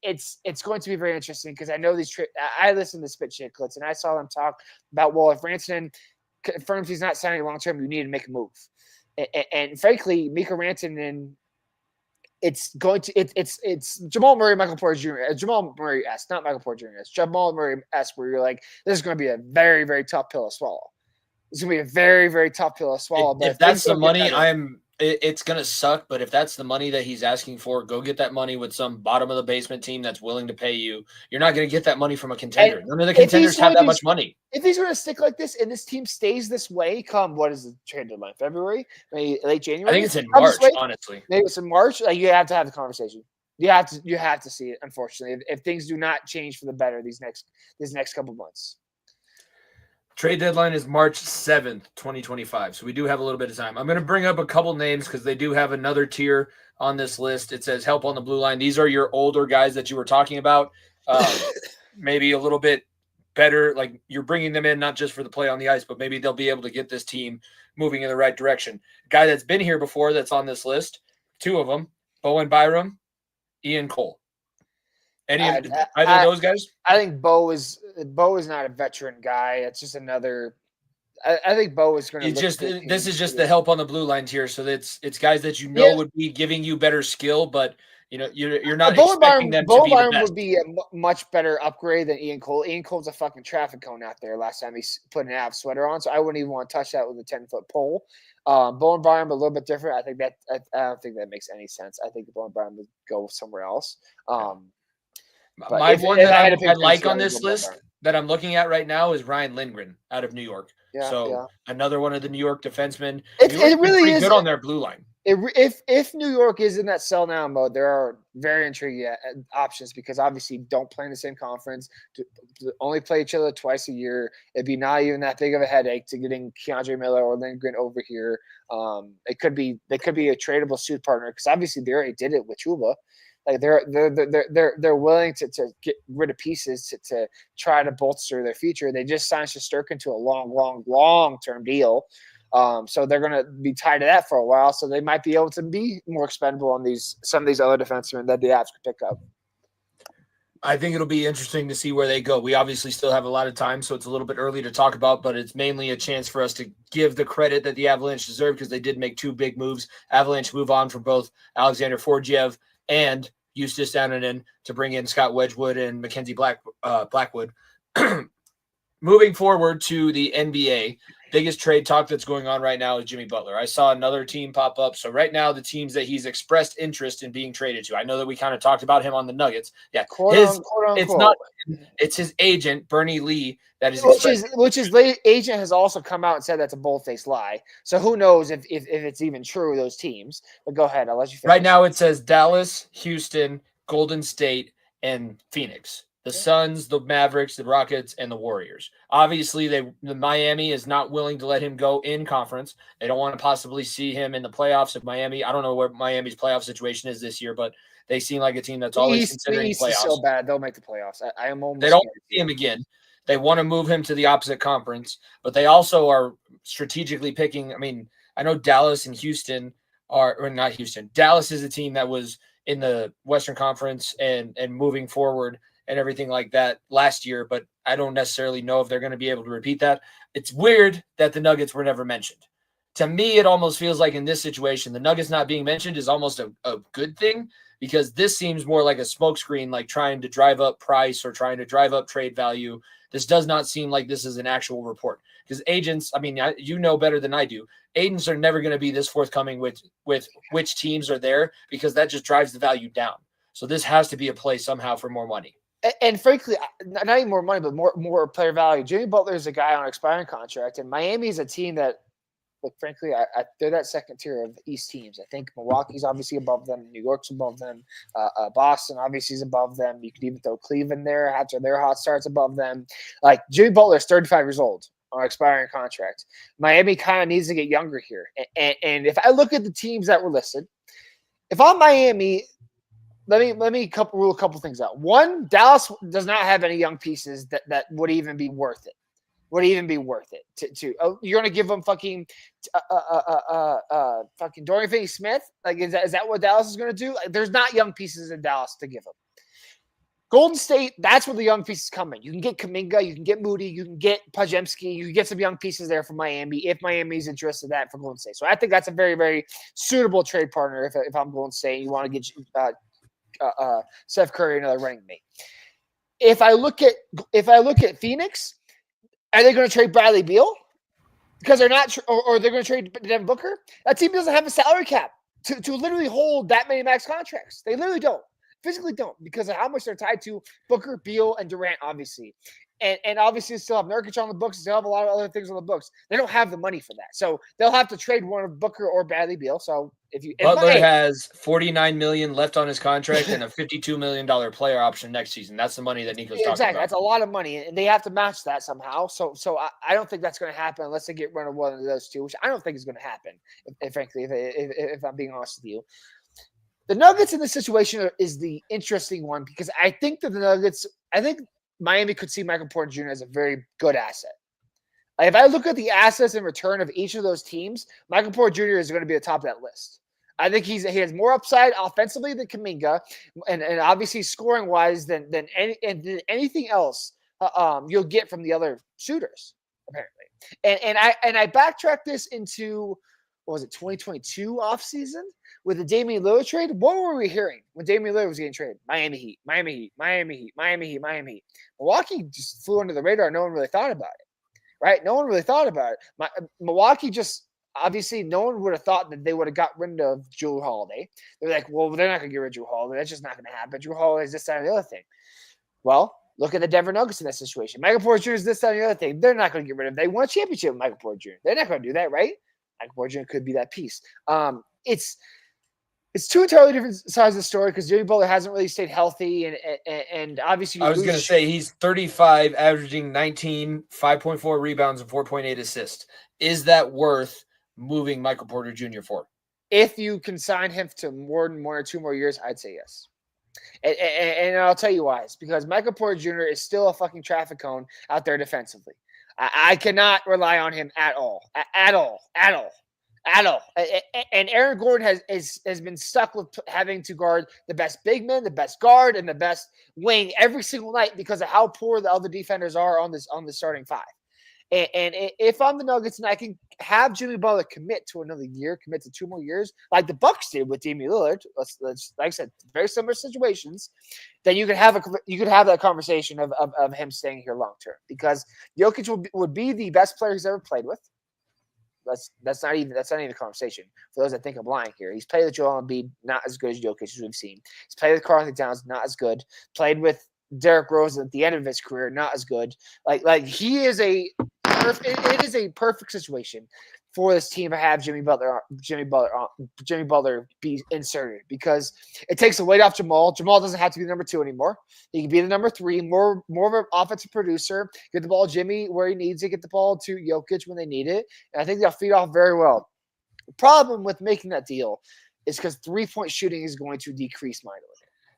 S3: it's going to be very interesting, because I know I listened to Spit Chicklets and I saw them talk about, well, if Rantanen confirms he's not signing long-term, you need to make a move. And frankly, Mikko Rantanen, it's Jamal Murray, Michael Porter Jr. Jamal Murray-esque, not Michael Porter Jr. Jamal Murray-esque, where you're like, this is going to be a very, very tough pill to swallow. It's going to be a very, very tough pill to swallow.
S1: If that's the money, it's going to suck. But if that's the money that he's asking for, go get that money with some bottom of the basement team that's willing to pay you. You're not going to get that money from a contender. None of the contenders have that much money.
S3: If he's going to stick like this and this team stays this way, come, what is the trade deadline? February? Maybe late January?
S1: I think it's in March, honestly.
S3: Maybe it's in March. Like, you have to have the conversation. You have to see it, unfortunately, if things do not change for the better these next couple months.
S1: Trade deadline is March 7th, 2025. So we do have a little bit of time. I'm going to bring up a couple names because they do have another tier on this list. It says help on the blue line. These are your older guys that you were talking about. Maybe a little bit better. Like, you're bringing them in not just for the play on the ice, but maybe they'll be able to get this team moving in the right direction. Guy that's been here before that's on this list, 2 of them, Bowen Byram, Ian Cole. Either of those guys?
S3: I think Bo is not a veteran guy. It's just another. I think Bo is going to.
S1: This is just the help on the blue line tier. So it's guys that would be giving you better skill, but you're not expecting them to be the best.
S3: Would be a much better upgrade than Ian Cole. Ian Cole's a fucking traffic cone out there. Last time he put an Avs sweater on, so I wouldn't even want to touch that with a 10-foot pole. Bowen Byram a little bit different. I don't think that makes any sense. I think Bowen Byram would go somewhere else.
S1: My one that I like on this list that I'm looking at right now is Ryan Lindgren out of New York. Another one of the New York defensemen.
S3: It really is
S1: good on their blue line.
S3: If New York is in that sell now mode, there are very intriguing options because obviously don't play in the same conference, to only play each other twice a year. It'd be not even that big of a headache to getting Keandre Miller or Lindgren over here. They could be a tradable suit partner because obviously they already did it with Chuba. Like they're willing to get rid of pieces to try to bolster their future. They just signed Shesterkin to a long term deal. So they're going to be tied to that for a while. So they might be able to be more expendable on some of these other defensemen that the Avs could pick up.
S1: I think it'll be interesting to see where they go. We obviously still have a lot of time, so it's a little bit early to talk about, but it's mainly a chance for us to give the credit that the Avalanche deserve because they did make two big moves. Avalanche move on from both Alexander Forgiev and Eustace Downen to bring in Scott Wedgwood and Mackenzie Blackwood. Moving forward to the NBA, biggest trade talk that's going on right now is Jimmy Butler. I saw another team pop up. So right now, the teams that he's expressed interest in being traded to. I know that we kind of talked about him on the Nuggets. Yeah, it's his agent, Bernie Lee, that is
S3: which his agent has also come out and said that's a bold-faced lie. So who knows if it's even true, those teams. But go ahead, I'll let you finish.
S1: Right now it says Dallas, Houston, Golden State, and Phoenix. The Suns, the Mavericks, the Rockets, and the Warriors. Obviously, the Miami is not willing to let him go in conference. They don't want to possibly see him in the playoffs of Miami. I don't know where Miami's playoff situation is this year, but they seem like a team that's always considering
S3: East
S1: playoffs.
S3: Is so bad, they'll make the playoffs. I am almost.
S1: They don't see him again. They want to move him to the opposite conference, but they also are strategically picking. I mean, I know Dallas and Houston or not Houston. Dallas is a team that was in the Western Conference and moving forward and everything like that last year, but I don't necessarily know if they're going to be able to repeat that. It's weird that the Nuggets were never mentioned. To me, it almost feels like in this situation, the Nuggets not being mentioned is almost a good thing because this seems more like a smokescreen, like trying to drive up price or trying to drive up trade value. This does not seem like this is an actual report because agents, I mean, you know better than I do. Agents are never going to be this forthcoming with which teams are there because that just drives the value down. So this has to be a play somehow for more money.
S3: And frankly, not even more money, but more player value. Jimmy Butler is a guy on an expiring contract, and Miami is a team that, look, frankly, they're that second tier of East teams. I think Milwaukee's obviously above them. New York's above them. Boston obviously is above them. You could even throw Cleveland there after their hot starts above them. Like, Jimmy Butler is 35 years old on an expiring contract. Miami kind of needs to get younger here. And if I look at the teams that were listed, if I'm Miami – Let me rule a couple things out. One, Dallas does not have any young pieces that would even be worth it. You're gonna give them fucking Dorian Finney-Smith? Like, is that what Dallas is gonna do? Like, there's not young pieces in Dallas to give them. Golden State, that's where the young pieces come in. You can get Kuminga, you can get Moody, you can get Pajemski, you can get some young pieces there from Miami if Miami's interested in that for Golden State. So I think that's a very, very suitable trade partner if I'm Golden State. You want to get Steph Curry, another running mate. If I look at Phoenix, are they going to trade Bradley Beal? Because they're not, or they're going to trade Devin Booker? That team doesn't have a salary cap to literally hold that many max contracts. They literally don't, physically don't, because of how much they're tied to Booker, Beal, and Durant, obviously. And obviously still have Nurkic on the books. They have a lot of other things on the books. They don't have the money for that. So they'll have to trade one of Booker or Bradley Beal. So
S1: Butler has $49 million left on his contract and a $52 million player option next season. That's the money that Nico's talking about.
S3: That's a lot of money, and they have to match that somehow. So I don't think that's going to happen unless they get rid of one of those two, which I don't think is going to happen, frankly, if I'm being honest with you. The Nuggets in this situation is the interesting one because I think that I think Miami could see Michael Porter Jr. as a very good asset. Like, if I look at the assets in return of each of those teams, Michael Porter Jr. is going to be at the top of that list. I think he has more upside offensively than Kuminga, and obviously scoring wise than anything else you'll get from the other shooters apparently. And I backtracked this into, what was it, 2022 offseason with the Damian Lillard trade. What were we hearing when Damian Lillard was getting traded? Miami Heat. Milwaukee just flew under the radar. No one really thought about it, right? No one really thought about it. Milwaukee just, obviously, no one would have thought that they would have got rid of Jrue Holiday. They're like, well, they're not going to get rid of Jrue Holiday. That's just not going to happen. Jrue Holiday is this, that, and the other thing. Well, look at the Denver Nuggets in that situation. Michael Porter Jr. is this, that, and the other thing. They're not going to get rid of him. They won a championship with Michael Porter Jr. They're not going to do that, right? Michael Porter Jr. could be that piece. it's two entirely different sides of the story because Jimmy Butler hasn't really stayed healthy, and obviously
S1: I was going to say he's 35, averaging 19, 5.4 rebounds, and 4.8 assists. Is that worth moving Michael Porter Jr. for?
S3: If you can sign him to more than 1 or 2 more years, I'd say yes. And I'll tell you why. It's because Michael Porter Jr. is still a fucking traffic cone out there defensively. I cannot rely on him at all. At all. And Aaron Gordon has been stuck with having to guard the best big man, the best guard, and the best wing every single night because of how poor the other defenders are on the starting five. And if I'm the Nuggets and I can have Jimmy Butler commit to another year, commit to 2 more years, like the Bucks did with Damian Lillard, let's like I said, very similar situations, then you could have that conversation of him staying here long term because Jokic would be the best player he's ever played with. That's not even a conversation. For those that think I'm lying here, he's played with Joel Embiid, not as good as Jokic as we've seen. He's played with Karl-Anthony Towns, not as good. Played with Derrick Rose at the end of his career, not as good. Like he is it is a perfect situation for this team to have Jimmy Butler be inserted because it takes the weight off Jamal. Jamal doesn't have to be the number 2 anymore. He can be the number 3, more of an offensive producer. Get the ball to Jimmy where he needs it. Get the ball to Jokic when they need it. And I think they'll feed off very well. The problem with making that deal is because 3-point shooting is going to decrease mightily.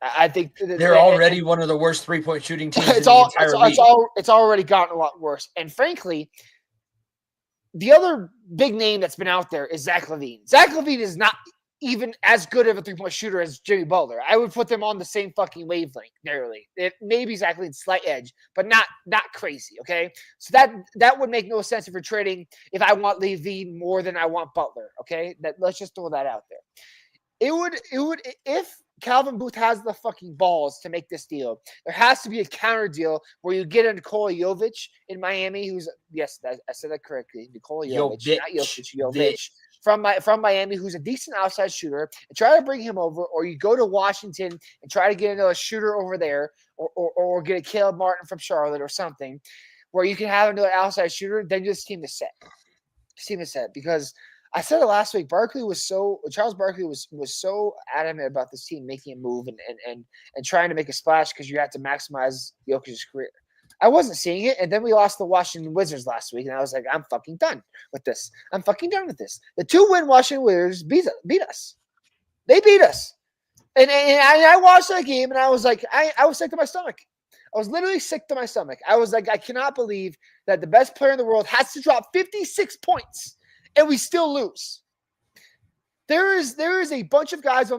S3: I think
S1: they're already one of the worst 3-point shooting teams in the entire league.
S3: It's already gotten a lot worse. And frankly, the other big name that's been out there is Zach LaVine. Zach LaVine is not even as good of a 3-point shooter as Jimmy Butler. I would put them on the same fucking wavelength, narrowly. Maybe Zach LaVine's slight edge, but not crazy, okay? So that would make no sense if you're trading if I want LaVine more than I want Butler, okay? Let's just throw that out there. It would if Calvin Booth has the fucking balls to make this deal, there has to be a counter deal where you get a Nikola Jovic in Miami, who's yes, I said that correctly. Nikola Jovic, not Jokic, Jovic from Miami, who's a decent outside shooter, and try to bring him over, or you go to Washington and try to get another shooter over there, or get a Caleb Martin from Charlotte or something, where you can have another outside shooter. Then this team is set. This team is set because. I said it last week. Charles Barkley was so adamant about this team making a move and trying to make a splash because you have to maximize Jokic's career. I wasn't seeing it, and then we lost the Washington Wizards last week, and I was like, I'm fucking done with this. I'm fucking done with this. The 2-win Washington Wizards beat us. They beat us, and I watched that game, and I was like, I was sick to my stomach. I was literally sick to my stomach. I was like, I cannot believe that the best player in the world has to drop 56 points. And we still lose. There is a bunch of guys on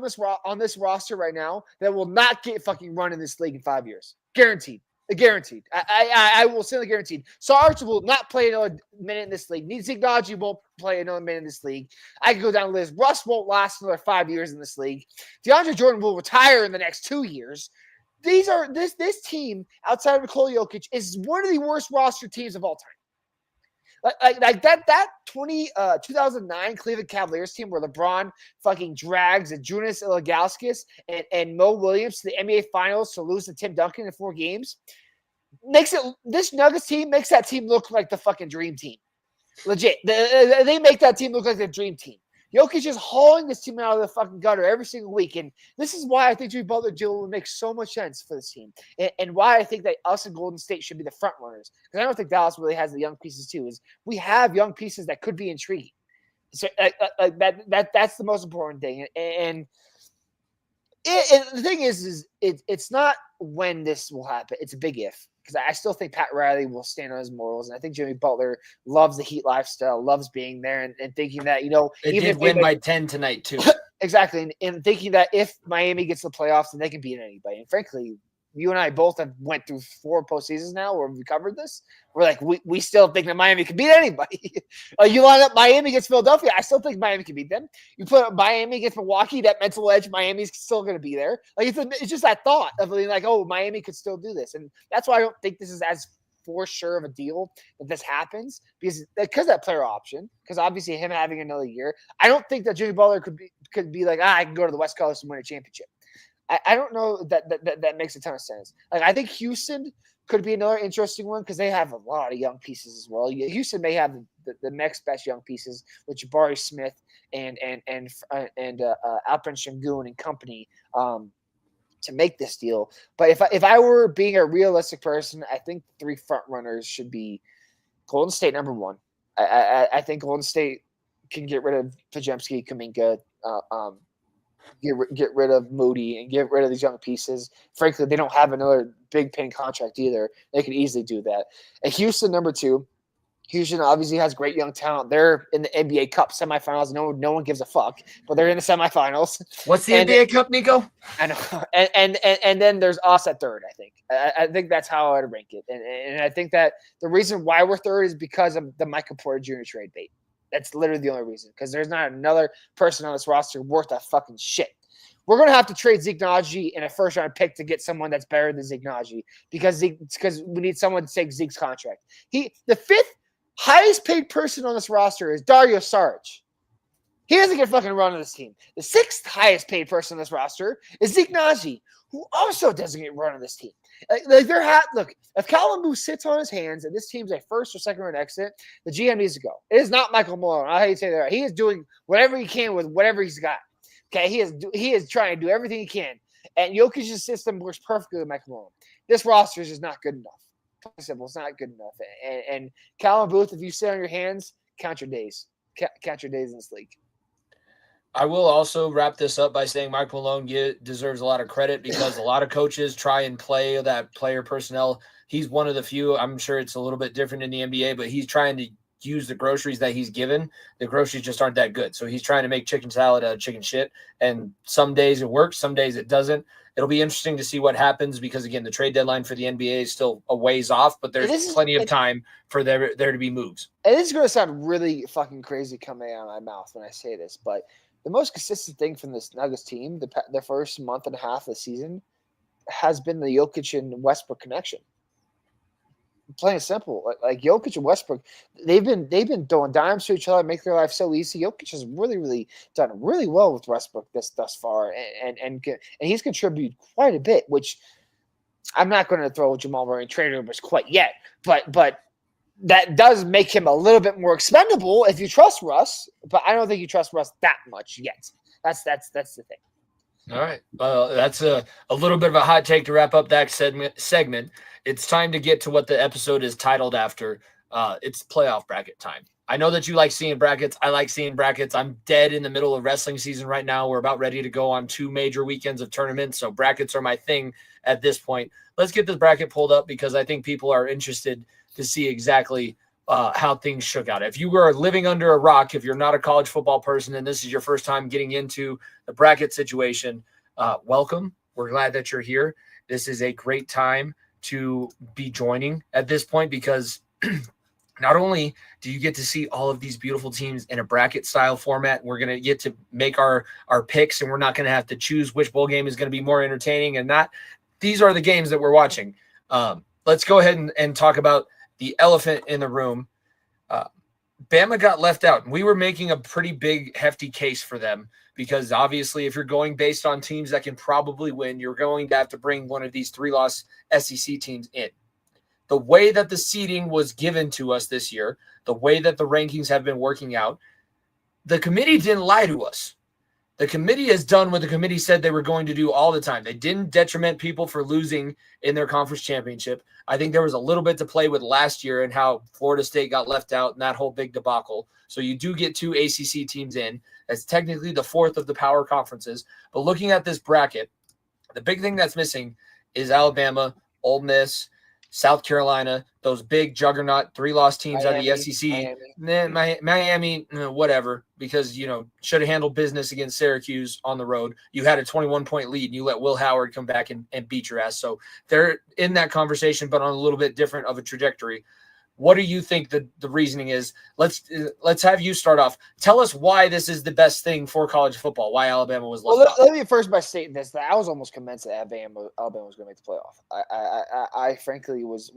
S3: this roster right now that will not get fucking run in this league in 5 years. Guaranteed. Guaranteed. I will say guaranteed. Sarge will not play another minute in this league. Zignaji won't play another minute in this league. I can go down the list. Russ won't last another 5 years in this league. DeAndre Jordan will retire in the next 2 years. This team outside of Nikola Jokic is one of the worst roster teams of all time. Like that 2009 Cleveland Cavaliers team where LeBron fucking drags Junis Ilgauskas and Mo Williams to the NBA Finals to lose to Tim Duncan in 4 games this Nuggets team makes that team look like the fucking dream team. Legit. They make that team look like the dream team. Jokic is hauling this team out of the fucking gutter every single week. And this is why I think Jimmy Butler deal would make so much sense for this team. And why I think that us and Golden State should be the front runners. Because I don't think Dallas really has the young pieces too. Is we have young pieces that could be intriguing. So that's the most important thing. And the thing is it's not when this will happen. It's a big if. Because I still think Pat Riley will stand on his morals. And I think Jimmy Butler loves the Heat lifestyle, loves being there and thinking that,
S1: they
S3: even
S1: did
S3: if
S1: win by 10 tonight too.
S3: Exactly. And thinking that if Miami gets to the playoffs, then they can beat anybody. And frankly, you and I both have went through 4 postseasons now where we covered this. We're like, we still think that Miami can beat anybody. You line up Miami against Philadelphia, I still think Miami can beat them. You put up Miami against Milwaukee, that mental edge, Miami's still going to be there. Like it's just that thought of like, oh, Miami could still do this. And that's why I don't think this is as for sure of a deal that this happens because that player option, because obviously him having another year, I don't think that Jimmy Butler could be like, I can go to the West Coast and win a championship. I don't know that makes a ton of sense. Like I think Houston could be another interesting one because they have a lot of young pieces as well. Houston may have the next best young pieces with Jabari Smith and Alperen Şengün and company to make this deal. But if I were being a realistic person, I think 3 front runners should be Golden State number 1. I think Golden State can get rid of Podziemski, Kuminga, get rid of Moody, and get rid of these young pieces. Frankly, they don't have another big paying contract either. They could easily do that. And Houston number 2. Houston obviously has great young talent. They're in the NBA Cup semifinals. No one gives a fuck, but they're in the semifinals.
S1: What's the NBA Cup, Nico?
S3: I know. And then there's us at 3rd, I think. I think that's how I would rank it. And I think that the reason why we're 3rd is because of the Michael Porter Jr. trade bait. That's literally the only reason, because there's not another person on this roster worth that fucking shit. We're going to have to trade Zeke Nnaji in a first-round pick to get someone that's better than Zeke Nnaji because we need someone to take Zeke's contract. The 5th highest-paid person on this roster is Dario Saric. He doesn't get fucking run on this team. The 6th highest-paid person on this roster is Zeke Nnaji, who also doesn't get run on this team. Look, if Kellen Moore sits on his hands and this team's a first or second round exit, the GM needs to go. It is not Michael Malone. I'll say that. He is doing whatever he can with whatever he's got. Okay, he is trying to do everything he can, and Jokic's system works perfectly with Michael Malone. This roster is just not good enough. Simple, it's not good enough. And Callum Booth, if you sit on your hands, count your days. Count your days in this league.
S1: I will also wrap this up by saying Mike Malone deserves a lot of credit because a lot of coaches try and play that player personnel. He's one of the few. I'm sure it's a little bit different in the NBA, but he's trying to use the groceries that he's given. The groceries just aren't that good. So he's trying to make chicken salad out of chicken shit. And some days it works, some days it doesn't. It'll be interesting to see what happens because, again, the trade deadline for the NBA is still a ways off, but there's plenty of time for there to be moves.
S3: And this is going to sound really fucking crazy coming out of my mouth when I say this, but the most consistent thing from this Nuggets team, the first month and a half of the season, has been the Jokic and Westbrook connection. Plain and simple, like Jokic and Westbrook, they've been throwing dimes to each other, make their life so easy. Jokic has really done really well with Westbrook thus far, and he's contributed quite a bit. Which I'm not going to throw Jamal Murray and trade rumors quite yet, but that does make him a little bit more expendable if you trust Russ. But I don't think you trust Russ that much yet. That's the thing.
S1: All right. Well, that's a little bit of a hot take to wrap up that segment. It's time to get to what the episode is titled after. It's playoff bracket time. I know that you like seeing brackets. I like seeing brackets. I'm dead in the middle of wrestling season right now. We're about ready to go on 2 major weekends of tournaments, so brackets are my thing at this point. Let's get this bracket pulled up because I think people are interested to see exactly how things shook out. If you were living under a rock, if you're not a college football person and this is your first time getting into the bracket situation, welcome. We're glad that you're here. This is a great time to be joining at this point because not only do you get to see all of these beautiful teams in a bracket style format, we're going to get to make our picks and we're not going to have to choose which bowl game is going to be more entertaining and not. These are the games that we're watching. Let's go ahead and talk about the elephant in the room. Bama got left out. And we were making a pretty big, hefty case for them because obviously if you're going based on teams that can probably win, you're going to have to bring one of these 3-loss SEC teams in. The way that the seeding was given to us this year, the way that the rankings have been working out, the committee didn't lie to us. The committee has done what the committee said they were going to do all the time. They didn't detriment people for losing in their conference championship. I think there was a little bit to play with last year and how Florida State got left out in that whole big debacle. So you do get 2 ACC teams in. That's technically the 4th of the power conferences. But looking at this bracket, the big thing that's missing is Alabama, Ole Miss, South Carolina, those big juggernaut 3-loss teams out of the SEC. Miami, whatever, because, should have handled business against Syracuse on the road. You had a 21-point lead, and you let Will Howard come back and beat your ass. So they're in that conversation, but on a little bit different of a trajectory. What do you think the reasoning is? Let's have you start off. Tell us why this is the best thing for college football, why Alabama was left out.
S3: Let me first by stating this, that I was almost convinced that Alabama was going to make the playoff. I frankly was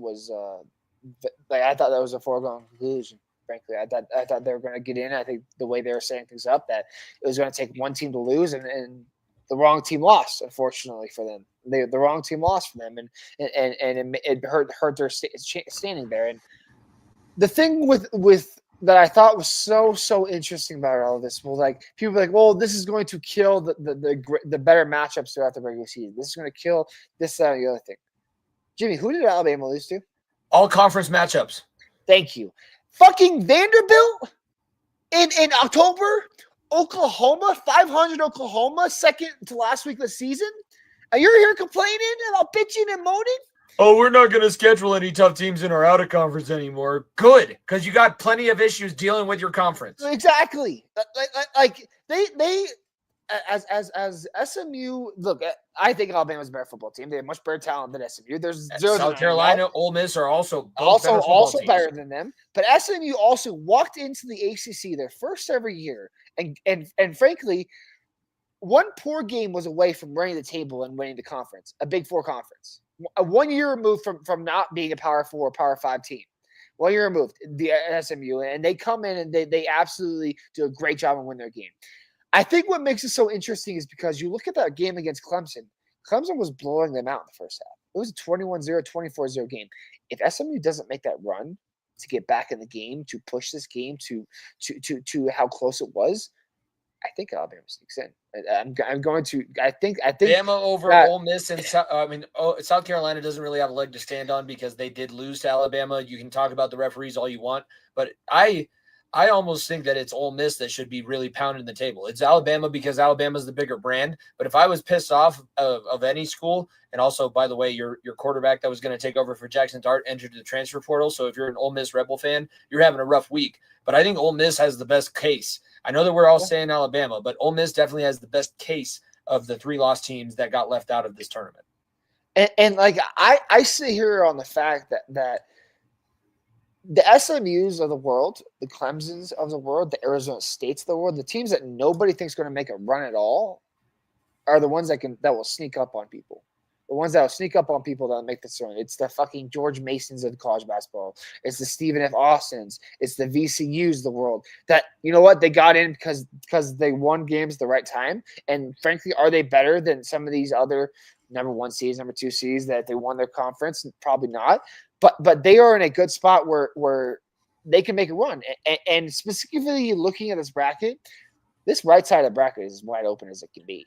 S3: I thought that was a foregone conclusion. Frankly, I thought they were going to get in. I think the way they were setting things up, that it was going to take one team to lose, and the wrong team lost, unfortunately for them. The wrong team lost for them, and it hurt their standing there. And the thing with that I thought was so interesting about all of this was like people were like, well, this is going to kill the better matchups throughout the regular season. This is going to kill this, that, and the other thing. Jimmy, who did Alabama lose to?
S1: All conference matchups.
S3: Thank you. Fucking Vanderbilt in October. Oklahoma, 500 Oklahoma, second to last week of the season. And you're here complaining about bitching and moaning?
S1: Oh, we're not going to schedule any tough teams in our out of conference anymore. Good, because you got plenty of issues dealing with your conference.
S3: Exactly. Like they as SMU. Look, I think Alabama's a better football team. They have much better talent than SMU. There's
S1: South Carolina, Ole Miss are also
S3: better than them. But SMU also walked into the ACC their first ever year, and frankly, one poor game was away from running the table and winning the conference, a Big Four conference. 1 year removed from not being a Power 4 or Power 5 team. 1 year removed, the SMU, and they come in and they absolutely do a great job and win their game. I think what makes it so interesting is because you look at that game against Clemson. Clemson was blowing them out in the first half. It was a 21-0, 24-0 game. If SMU doesn't make that run to get back in the game, to push this game to how close it was, I think Alabama sneaks in. I'm going to. I think.
S1: Bama over Ole Miss and South Carolina doesn't really have a leg to stand on because they did lose to Alabama. You can talk about the referees all you want, but I almost think that it's Ole Miss that should be really pounding the table. It's Alabama because Alabama's the bigger brand. But if I was pissed off of any school, and also, by the way, your quarterback that was going to take over for Jackson Dart entered the transfer portal. So if you're an Ole Miss Rebel fan, you're having a rough week. But I think Ole Miss has the best case. I know that we're all saying Alabama, but Ole Miss definitely has the best case of the 3 lost teams that got left out of this tournament.
S3: And like I sit here on the fact that the SMUs of the world, the Clemsons of the world, the Arizona States of the world, the teams that nobody thinks going to make a run at all are the ones that will sneak up on people. The ones that will sneak up on people that will make this run. It's the fucking George Masons of college basketball. It's the Stephen F. Austins. It's the VCUs of the world that, you know what, they got in because they won games at the right time. And frankly, are they better than some of these other number 1 seeds, number 2 seeds that they won their conference? Probably not. But they are in a good spot where they can make a run. And specifically looking at this bracket, this right side of the bracket is as wide open as it can be.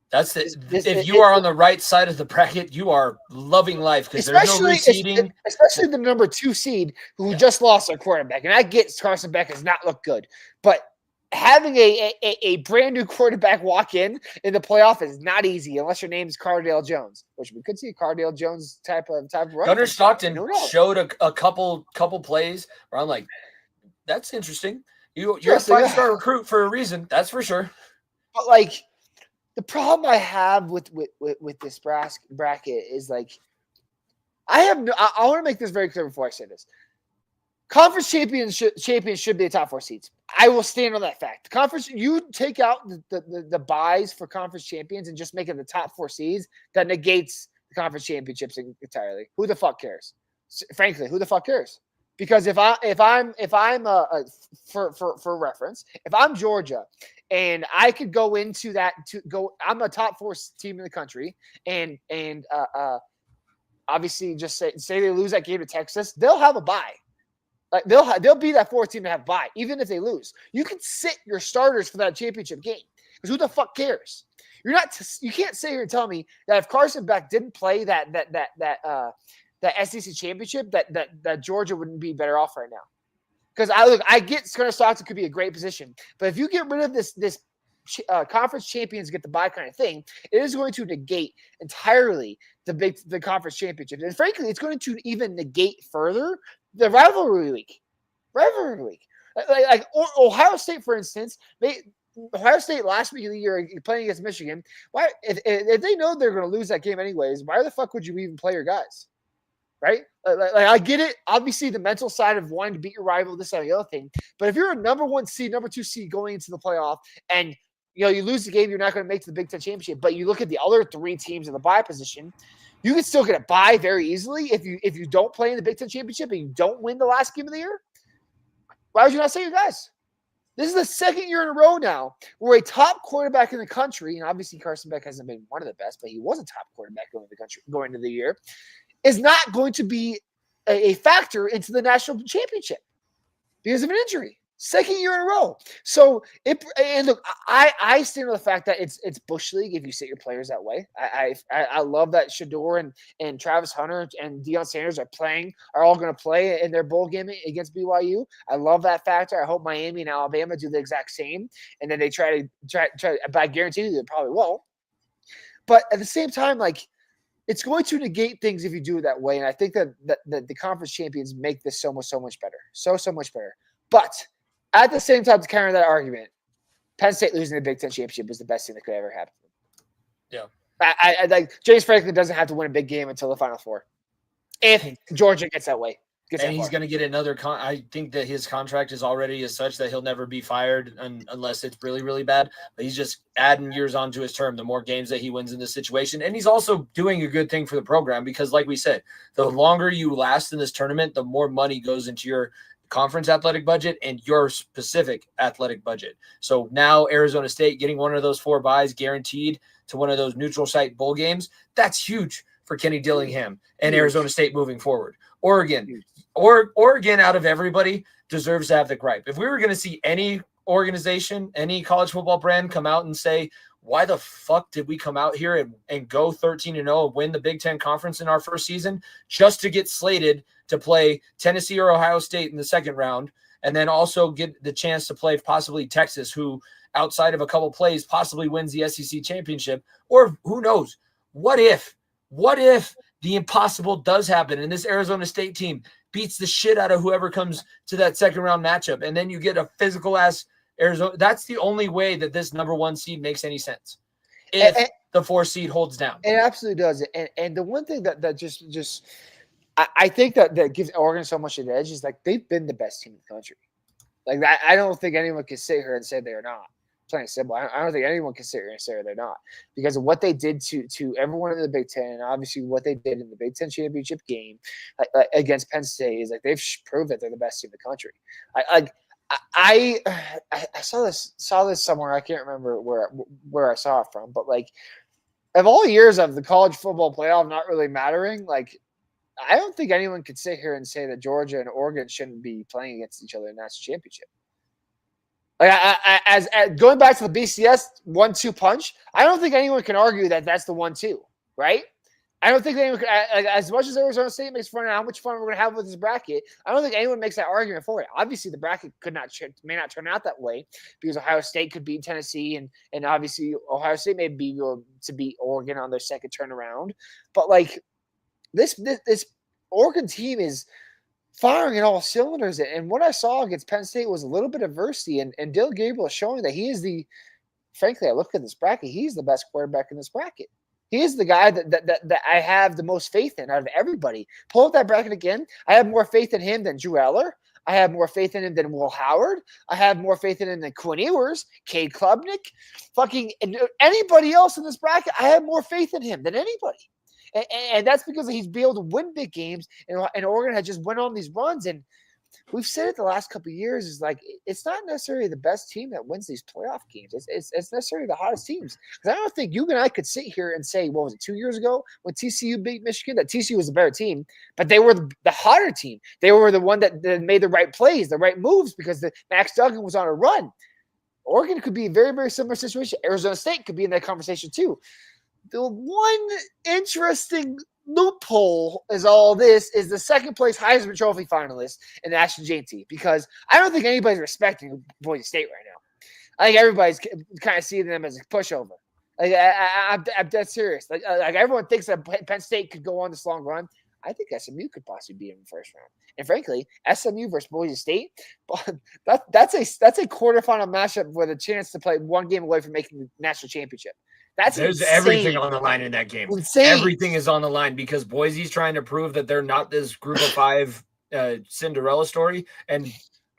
S1: That's if you are on the right side of the bracket, you are loving life because there's no reseeding.
S3: Especially the number 2 seed who just lost their quarterback. And I get Carson Beck has not looked good. But having a brand new quarterback walk in the playoff is not easy unless your name is Cardale Jones, which we could see a Cardale Jones type of run.
S1: Gunnar Stockton showed a couple plays where I'm like, that's interesting. You're a 5-star recruit for a reason, that's for sure.
S3: But like the problem I have with this bracket is like I want to make this very clear before I say this. Conference champions should be the top 4 seeds. I will stand on that fact. The conference, you take out the buys for conference champions and just make it the top 4 seeds, that negates the conference championships entirely. Who the fuck cares? Frankly, who the fuck cares? Because if I'm for reference, if I'm Georgia and I could go into that I'm a top 4 team in the country and obviously just say they lose that game to Texas, they'll have a bye. Like they'll be that 4th team to have bye, even if they lose. You can sit your starters for that championship game because who the fuck cares? You can't sit here and tell me that if Carson Beck didn't play that SEC championship, that Georgia wouldn't be better off right now. Because I get Gunnar Stockton could be a great position, but if you get rid of this conference champions get the bye kind of thing, it is going to negate entirely the conference championship, and frankly, it's going to even negate further the rivalry week. Like Ohio State, for instance, Ohio State last week of the year playing against Michigan. Why, if they know they're going to lose that game anyways, why the fuck would you even play your guys? Right? Like I get it. Obviously, the mental side of wanting to beat your rival, this and the other thing. But if you're a number 1 seed, number 2 seed going into the playoff, and you lose the game, you're not going to make to the Big Ten championship. But you look at the other 3 teams in the bye position, you can still get a bye very easily if you don't play in the Big Ten championship and you don't win the last game of the year. Why would you not say your guys? This is the second year in a row now where a top quarterback in the country, and obviously Carson Beck hasn't been one of the best, but he was a top quarterback going into the year, is not going to be a factor into the national championship because of an injury. Second year in a row. So look, I stand on the fact that it's Bush League if you sit your players that way. I love that Shedeur and Travis Hunter and Deion Sanders are all going to play in their bowl game against BYU. I love that factor. I hope Miami and Alabama do the exact same, and then they try to. But I guarantee you they probably won't. But at the same time, like, it's going to negate things if you do it that way. And I think that the conference champions make this so much better. So much better. But at the same time, to counter that argument, Penn State losing the Big Ten championship was the best thing that could ever happen.
S1: Yeah.
S3: I like James Franklin doesn't have to win a big game until the Final Four. If Georgia gets that way.
S1: And he's going to get another I think that his contract is already as such that he'll never be fired unless it's really, really bad. But he's just adding years onto his term, the more games that he wins in this situation. And he's also doing a good thing for the program because, like we said, the longer you last in this tournament, the more money goes into your conference athletic budget and your specific athletic budget. So now Arizona State getting one of those 4 byes guaranteed to one of those neutral site bowl games, that's huge for Kenny Dillingham and Arizona State moving forward. Oregon out of everybody deserves to have the gripe. If we were going to see any organization, any college football brand come out and say, why the fuck did we come out here and go 13-0 and win the Big Ten Conference in our first season just to get slated to play Tennessee or Ohio State in the second round and then also get the chance to play possibly Texas, who outside of a couple plays possibly wins the SEC championship? Or who knows? What if the impossible does happen and this Arizona State team beats the shit out of whoever comes to that second round matchup and then you get a physical ass Arizona? That's the only way that this number 1 seed makes any sense. If the 4 seed holds down.
S3: It absolutely does. And the one thing that just I think that gives Oregon so much of an edge is like they've been the best team in the country. Like I don't think anyone can sit here and say they're not. Plain and simple. I don't think anyone can sit here and say they're not because of what they did to everyone in the Big Ten, and obviously what they did in the Big Ten championship game against Penn State is like they've proved that they're the best team in the country. I saw this somewhere. I can't remember where I saw it from, but like of all years of the college football playoff not really mattering, like I don't think anyone could sit here and say that Georgia and Oregon shouldn't be playing against each other in the national championship. Like as going back to the BCS 1-2 punch, I don't think anyone can argue that that's the 1-2, right? I don't think anyone can, as much as Arizona State makes fun of how much fun we're going to have with this bracket, I don't think anyone makes that argument for it. Obviously, the bracket may not turn out that way because Ohio State could beat Tennessee, and obviously Ohio State may be able to beat Oregon on their second turnaround. But like this Oregon team is firing in all cylinders. And what I saw against Penn State was a little bit of adversity. And Dillon Gabriel is showing that he is frankly, I look at this bracket, he's the best quarterback in this bracket. He is the guy that I have the most faith in out of everybody. Pull up that bracket again. I have more faith in him than Drew Eller. I have more faith in him than Will Howard. I have more faith in him than Quinn Ewers, Cade Klubnik, fucking anybody else in this bracket. I have more faith in him than anybody. And that's because he's been able to win big games, and Oregon has just went on these runs. And we've said it the last couple of years is like it's not necessarily the best team that wins these playoff games. It's necessarily the hottest teams. Because I don't think you and I could sit here and say, what was it, 2 years ago when TCU beat Michigan, that TCU was the better team, but they were the hotter team. They were the one that made the right plays, the right moves because Max Duggan was on a run. Oregon could be a very, very similar situation. Arizona State could be in that conversation too. The one interesting loophole is all this is the second place Heisman Trophy finalist in Ashton Jeanty, because I don't think anybody's respecting Boise State right now. I think everybody's kind of seeing them as a pushover. Like I'm dead serious. Like everyone thinks that Penn State could go on this long run. I think SMU could possibly be in the first round. And frankly, SMU versus Boise State, that's a quarterfinal matchup with a chance to play one game away from making the national championship.
S1: There's insane. Everything on the line in that game.
S3: Insane.
S1: Everything is on the line because Boise's trying to prove that they're not this group of five Cinderella story. And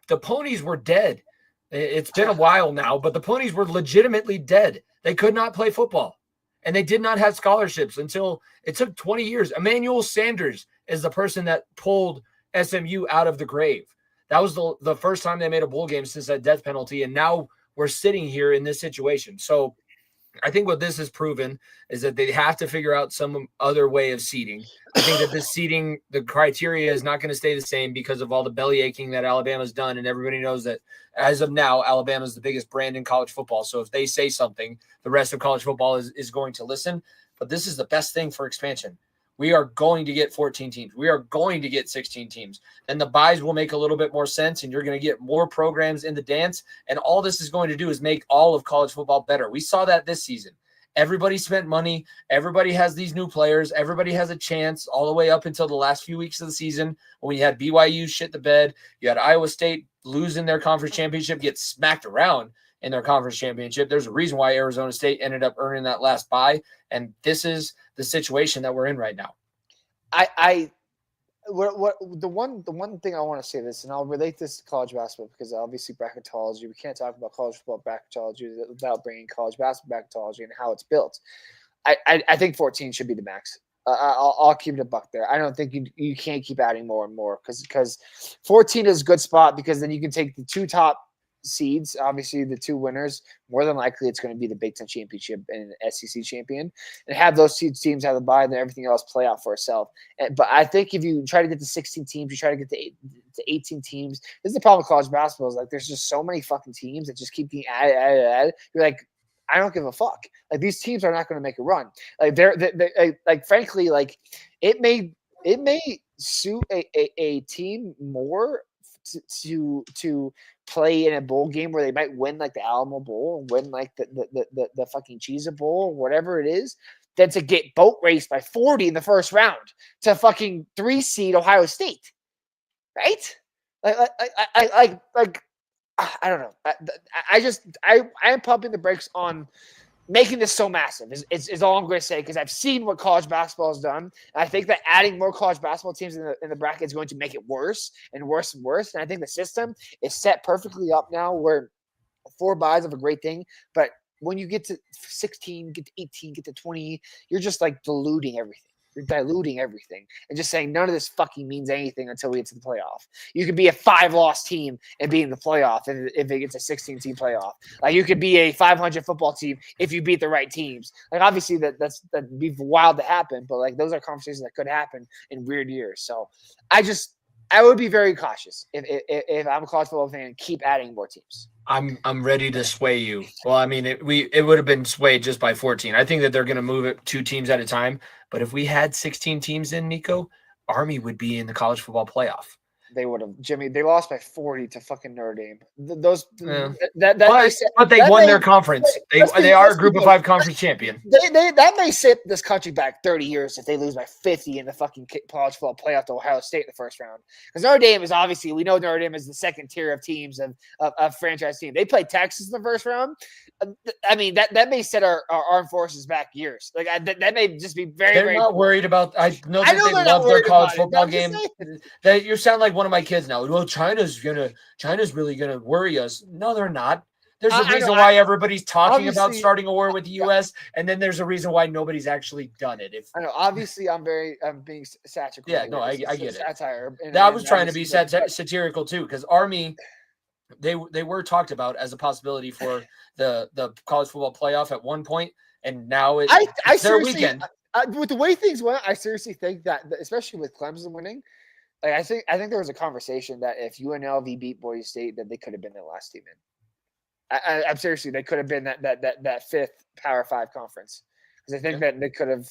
S1: the ponies were dead. It's been a while now, but the ponies were legitimately dead. They could not play football. And they did not have scholarships until it took 20 years. Emmanuel Sanders is the person that pulled SMU out of the grave. That was the first time they made a bowl game since that death penalty, and now we're sitting here in this situation. So I think what this has proven is that they have to figure out some other way of seeding. I think that this seeding, the criteria is not going to stay the same because of all the belly aching that Alabama's done. And everybody knows that as of now, Alabama is the biggest brand in college football. So if they say something, the rest of college football is going to listen. But this is the best thing for expansion. We are going to get 14 teams. We are going to get 16 teams. Then the buys will make a little bit more sense, and you're going to get more programs in the dance. And all this is going to do is make all of college football better. We saw that this season. Everybody spent money. Everybody has these new players. Everybody has a chance all the way up until the last few weeks of the season when you had BYU shit the bed. You had Iowa State losing their conference championship, get smacked around in their conference championship. There's a reason why Arizona State ended up earning that last bye. And this is the situation that we're in right now.
S3: The one thing I want to say this, and I'll relate this to college basketball because obviously bracketology, we can't talk about college football bracketology without bringing college basketball bracketology and how it's built. I think 14 should be the max. I'll keep it a buck there. I don't think you can't keep adding more and more because 14 is a good spot because then you can take the two top seeds, obviously the two winners. More than likely, it's going to be the Big Ten championship and SEC champion, and have those teams have the bye, and then everything else play out for itself. But I think if you try to get to 16 teams, you try to get to 18 teams. This is the problem with college basketball. Is like there's just so many fucking teams that just keep getting added. You're like, I don't give a fuck. Like these teams are not going to make a run. Like they're like frankly, like it may suit a team more to play in a bowl game where they might win like the Alamo Bowl and win like the fucking Cheez-It Bowl or whatever it is, than to get boat raced by 40 in the first round to fucking 3 seed Ohio State, right? I don't know. I am pumping the brakes on making this so massive is all I'm going to say, because I've seen what college basketball has done. And I think that adding more college basketball teams in the bracket is going to make it worse and worse and worse. And I think the system is set perfectly up now where 4 buys of a great thing. But when you get to 16, get to 18, get to 20, you're just like diluting everything. You're diluting everything and just saying none of this fucking means anything until we get to the playoff. You could be a 5-loss team and be in the playoff if it gets a 16-team playoff. Like you could be a 500 football team if you beat the right teams. Like obviously that'd be wild to happen, but like those are conversations that could happen in weird years. So I would be very cautious if I'm a college football fan and keep adding more teams.
S1: I'm ready to sway you. Well, I mean, it would have been swayed just by 14. I think that they're going to move it 2 teams at a time. But if we had 16 teams in, Nico, Army would be in the college football playoff.
S3: They would have, Jimmy. They lost by 40 to fucking Notre Dame. But
S1: they won their conference. They are a Group of 5 conference champion.
S3: That may set this country back 30 years if they lose by 50 in the fucking college football playoff to Ohio State in the first round. Because Notre Dame is obviously, we know Notre Dame is the second tier of teams of franchise team. They played Texas in the first round. I mean that may set our armed forces back years. Like that may just be very.
S1: They're
S3: very
S1: not
S3: cool.
S1: worried about. I know that they love their college football game. That you sound like one of my kids now. Well, China's really gonna worry us. No, they're not. There's a reason why everybody's talking about starting a war with the U.S., and then there's a reason why nobody's actually done it.
S3: I know. Obviously, I'm being satirical.
S1: Yeah, no, I get it.
S3: Satire.
S1: I was trying to be satirical too, because Army, they were talked about as a possibility for the college football playoff at one point, and now it's their weekend.
S3: With the way things went, I seriously think that, especially with Clemson winning, like I think there was a conversation that if UNLV beat Boise State, that they could have been the last team in. I'm seriously, they could have been that 5th Power 5 conference, because I think that they could have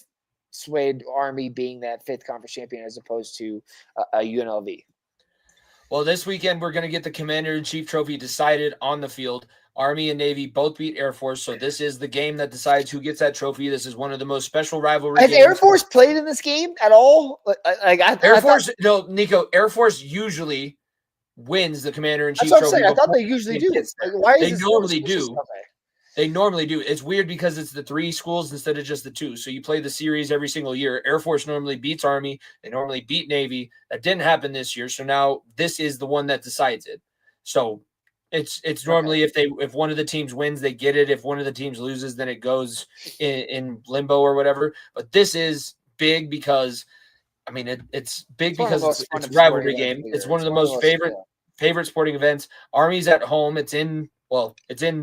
S3: swayed Army being that 5th conference champion as opposed to a UNLV.
S1: Well, this weekend we're going to get the Commander-in-Chief Trophy decided on the field. Army and Navy both beat Air Force, so this is the game that decides who gets that trophy. This is one of the most special rivalry games.
S3: Has Air Force played in this game at all?
S1: Nico, Air Force usually wins the Commander-in-Chief
S3: Trophy.
S1: Saying.
S3: I thought they usually do. Why
S1: they normally do. They normally do. It's weird because it's the 3 schools instead of just the 2. So you play the series every single year. Air Force normally beats Army. They normally beat Navy. That didn't happen this year. So now this is the one that decides it. So it's normally if one of the teams wins, they get it. If one of the teams loses, then it goes in limbo or whatever. But this is big because, I mean, it's big because it's a rivalry game. It's one of the most favorite sporting events. Army's at home. It's in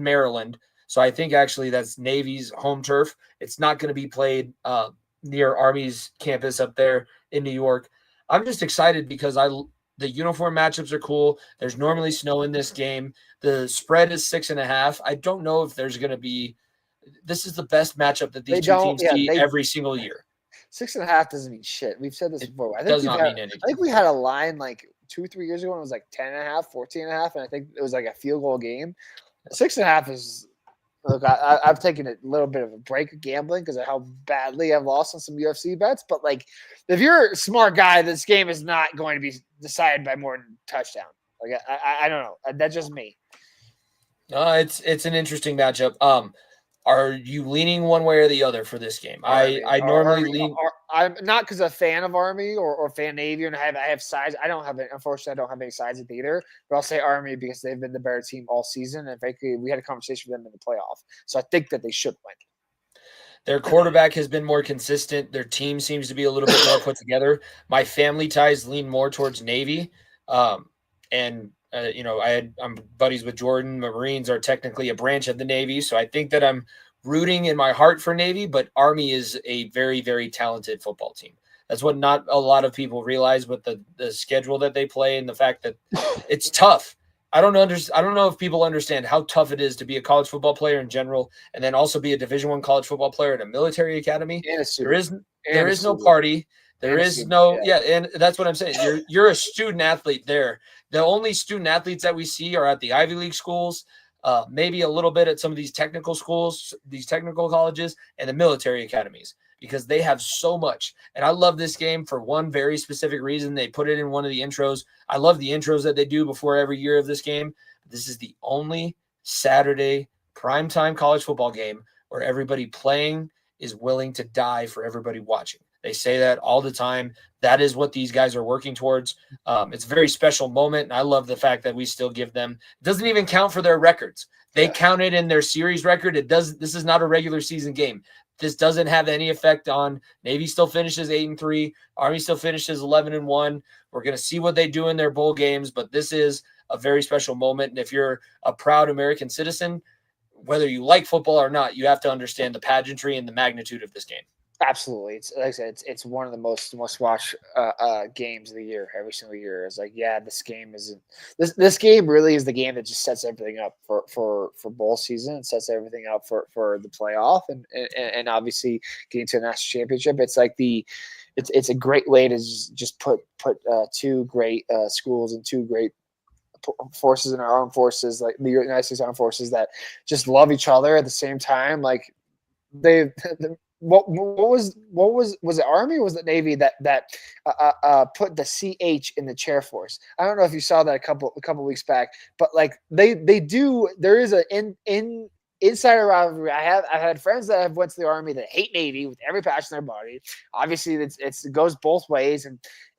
S1: Maryland. So I think actually that's Navy's home turf. It's not going to be played near Army's campus up there in New York. I'm just excited because the uniform matchups are cool. There's normally snow in this game. The spread is 6.5. I don't know if there's going to be. This is the best matchup that these two teams see every single year.
S3: 6.5 doesn't mean shit. We've said this before.
S1: It does not mean anything.
S3: I think we had a line like 2-3 years ago and it was like 10.5, 14.5, and I think it was like a field goal game. 6.5 is. Look, I've taken a little bit of a break of gambling because of how badly I've lost on some UFC bets. But like, if you're a smart guy, this game is not going to be decided by more than a touchdown. Like, I don't know. That's just me.
S1: It's an interesting matchup. Are you leaning one way or the other for this game? I normally lean.
S3: I'm not because I'm a fan of Army or fan Navy, and I have sides. Unfortunately, I don't have any sides with either. But I'll say Army because they've been the better team all season, and frankly, we had a conversation with them in the playoff, so I think that they should win.
S1: Their quarterback has been more consistent. Their team seems to be a little bit more put together. My family ties lean more towards Navy, I'm buddies with Jordan. Marines are technically a branch of the Navy, so I think that I'm rooting in my heart for Navy, but Army is a very, very talented football team. That's what not a lot of people realize with the schedule that they play and the fact that it's tough. I don't know if people understand how tough it is to be a college football player in general, and then also be a Division I college football player at a military academy. There is no party. There is no, and that's what I'm saying. You're a student athlete there. The only student athletes that we see are at the Ivy League schools, maybe a little bit at some of these technical schools, these technical colleges, and the military academies, because they have so much. And I love this game for one very specific reason. They put it in one of the intros. I love the intros that they do before every year of this game. This is the only Saturday primetime college football game where everybody playing is willing to die for everybody watching. They say that all the time. That is what these guys are working towards. It's a very special moment, and I love the fact that we still give them. It doesn't even count for their records. They count it in their series record. It does. This is not a regular season game. This doesn't have any effect on Navy. Still finishes 8-3. Army still finishes 11-1. We're going to see what they do in their bowl games, but this is a very special moment. And if you're a proud American citizen, whether you like football or not, you have to understand the pageantry and the magnitude of this game.
S3: Absolutely. It's like I said, it's one of the most watched games of the year. Every single year, it's like, this game isn't. This game really is the game that just sets everything up for bowl season and sets everything up for the playoff and obviously getting to a national championship. It's like it's a great way to just put two great schools and two great forces in our armed forces, like the United States Armed Forces, that just love each other at the same time. Like what was it Army or was it Navy that put the CH in the chair force? I don't know if you saw that a couple weeks back, but like they do. There is an insider rivalry. I've had friends that have went to the Army that hate Navy with every passion in their body. Obviously, it goes both ways,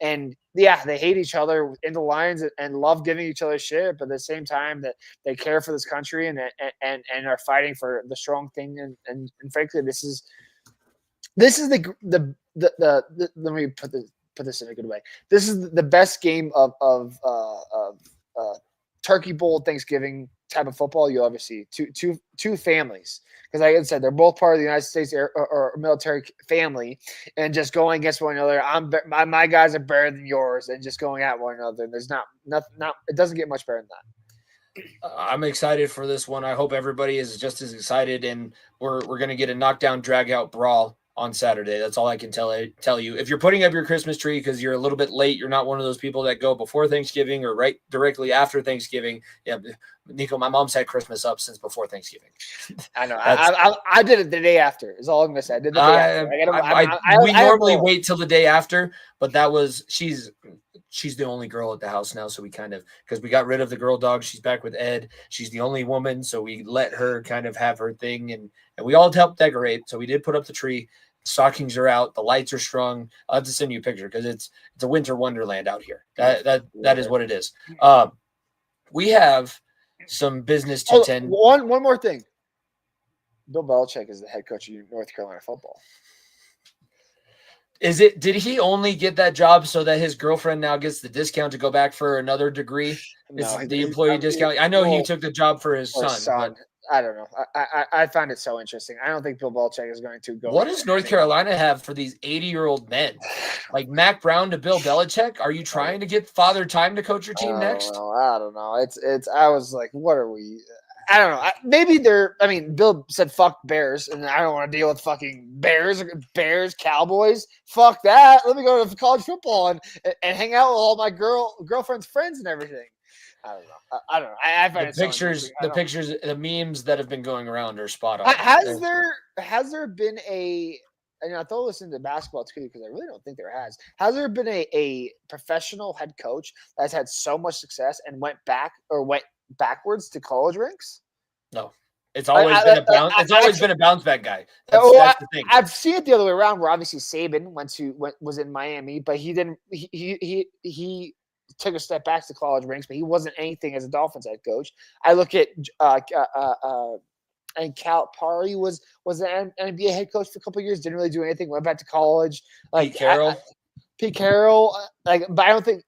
S3: and they hate each other in the lines and love giving each other shit, but at the same time that they care for this country and are fighting for the strong thing. And frankly, this is the let me put this in a good way. This is the best game of Turkey Bowl Thanksgiving type of football you ever see. Two families, because like I said, they're both part of the United States or military family, and just going against one another. My guys are better than yours, and just going at one another. And there's not it doesn't get much better than that.
S1: I'm excited for this one. I hope everybody is just as excited, and we're going to get a knockdown, drag out brawl on Saturday. That's all I can tell you. If you're putting up your Christmas tree because you're a little bit late, you're not one of those people that go before Thanksgiving or right directly after Thanksgiving. Yeah, Nico, my mom's had Christmas up since before Thanksgiving.
S3: I know. I did it the day after. Is all I'm gonna say. I did the day after.
S1: We normally wait till the day after, but that was she's the only girl at the house now, so we because we got rid of the girl dog. She's back with Ed. She's the only woman, so we let her kind of have her thing, and we all helped decorate. So we did put up the tree. Stockings are out. The lights are strung. I'll have to send you a picture because it's a winter wonderland out here. That is what it is. We have some business to tend.
S3: One more thing. Bill Belichick is the head coach of North Carolina football.
S1: Did he only get that job so that his girlfriend now gets the discount to go back for another degree?
S3: No,
S1: Is the employee discount? I know he took the job for his
S3: or
S1: son, but
S3: I don't know. I find it so interesting. I don't think Bill Belichick is going to go.
S1: what does North Carolina have for these 80-year-old men? Like Mac Brown to Bill Belichick? Are you trying to get Father Time to coach your team next?
S3: I don't know. It's. I was like, what are we? I don't know. Maybe they're. I mean, Bill said fuck Bears, and I don't want to deal with fucking Bears, Cowboys. Fuck that. Let me go to college football and hang out with all my girlfriend's friends and everything. I don't know. I don't know. I find
S1: the pictures, the memes that have been going around are spot on.
S3: Has there been a? And I throw this into basketball too because I really don't think there has. Has there been a professional head coach that's had so much success and went backwards to college ranks?
S1: No, it's always been a bounce. It's always been a bounce back guy. That's the thing.
S3: I've seen it the other way around, where obviously Saban was in Miami, but he didn't. He took a step back to college ranks, but he wasn't anything as a Dolphins head coach. I look at and Calipari was an NBA head coach for a couple of years, didn't really do anything, went back to college. Like Pete Carroll, but I don't think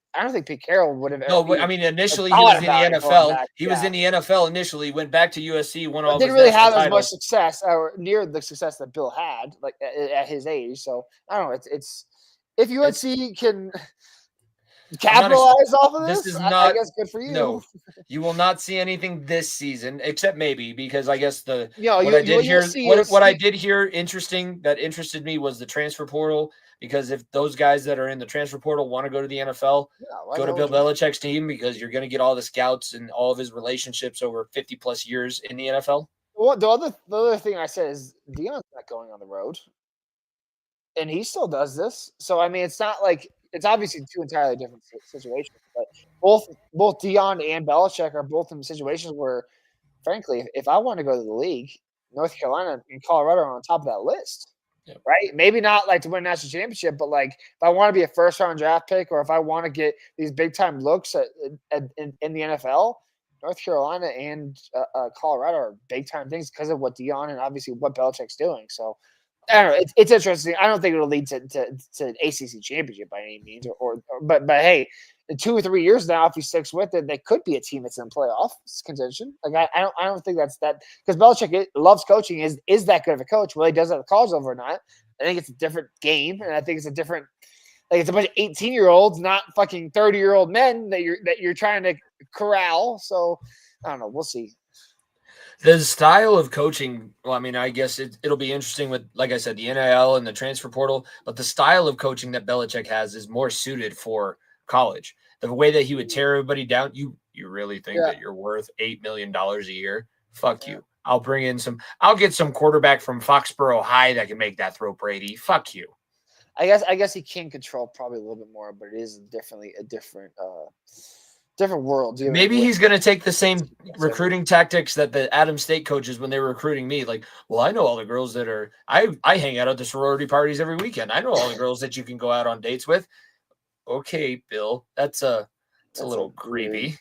S3: Pete Carroll would have.
S1: No, I mean initially he was in the NFL. He was in the NFL initially, went back to USC, won all.
S3: Didn't really have as much success or near the success that Bill had, like at his age. So I don't know. It's if USC can capitalize off of this, I guess good for you.
S1: No, you will not see anything this season, except maybe because I guess what I did hear interesting that interested me was the transfer portal. Because if those guys that are in the transfer portal want to go to the NFL, go to Bill Belichick's team because you're going to get all the scouts and all of his relationships over 50 plus years in the NFL.
S3: Well, the other thing I said is Deion's not going on the road, and he still does this. So I mean, it's not like it's obviously two entirely different situations. But both Deion and Belichick are both in situations where, frankly, if I want to go to the league, North Carolina and Colorado are on top of that list. Yep. Right? Maybe not like to win a national championship, but like if I want to be a first-round draft pick or if I want to get these big-time looks in the NFL, North Carolina and Colorado are big-time things because of what Deion and obviously what Belichick's doing. So, I don't know. It's interesting. I don't think it'll lead to an ACC championship by any means, but hey, in 2 or 3 years now, if he sticks with it, they could be a team that's in playoff contention. Like I don't think that's that because Belichick loves coaching. Is that good of a coach? Well, he does that at college level or not. I think it's a different game, and I think it's a different. Like it's a bunch of 18-year-olds, not fucking 30-year-old men that you're trying to corral. So I don't know. We'll see.
S1: The style of coaching, well, I mean, I guess it'll be interesting with, like I said, the NIL and the transfer portal, but the style of coaching that Belichick has is more suited for college. The way that he would tear everybody down, you really think that you're worth $8 million a year? Fuck you. I'll get some quarterback from Foxborough High that can make that throw, Brady. Fuck you.
S3: I guess he can control probably a little bit more, but it is definitely a different world.
S1: Maybe he's going to take the same recruiting tactics that the Adams State coaches when they were recruiting me. Like, well, I know all the girls that are – I hang out at the sorority parties every weekend. I know all the girls that you can go out on dates with. Okay, Bill, that's a little creepy.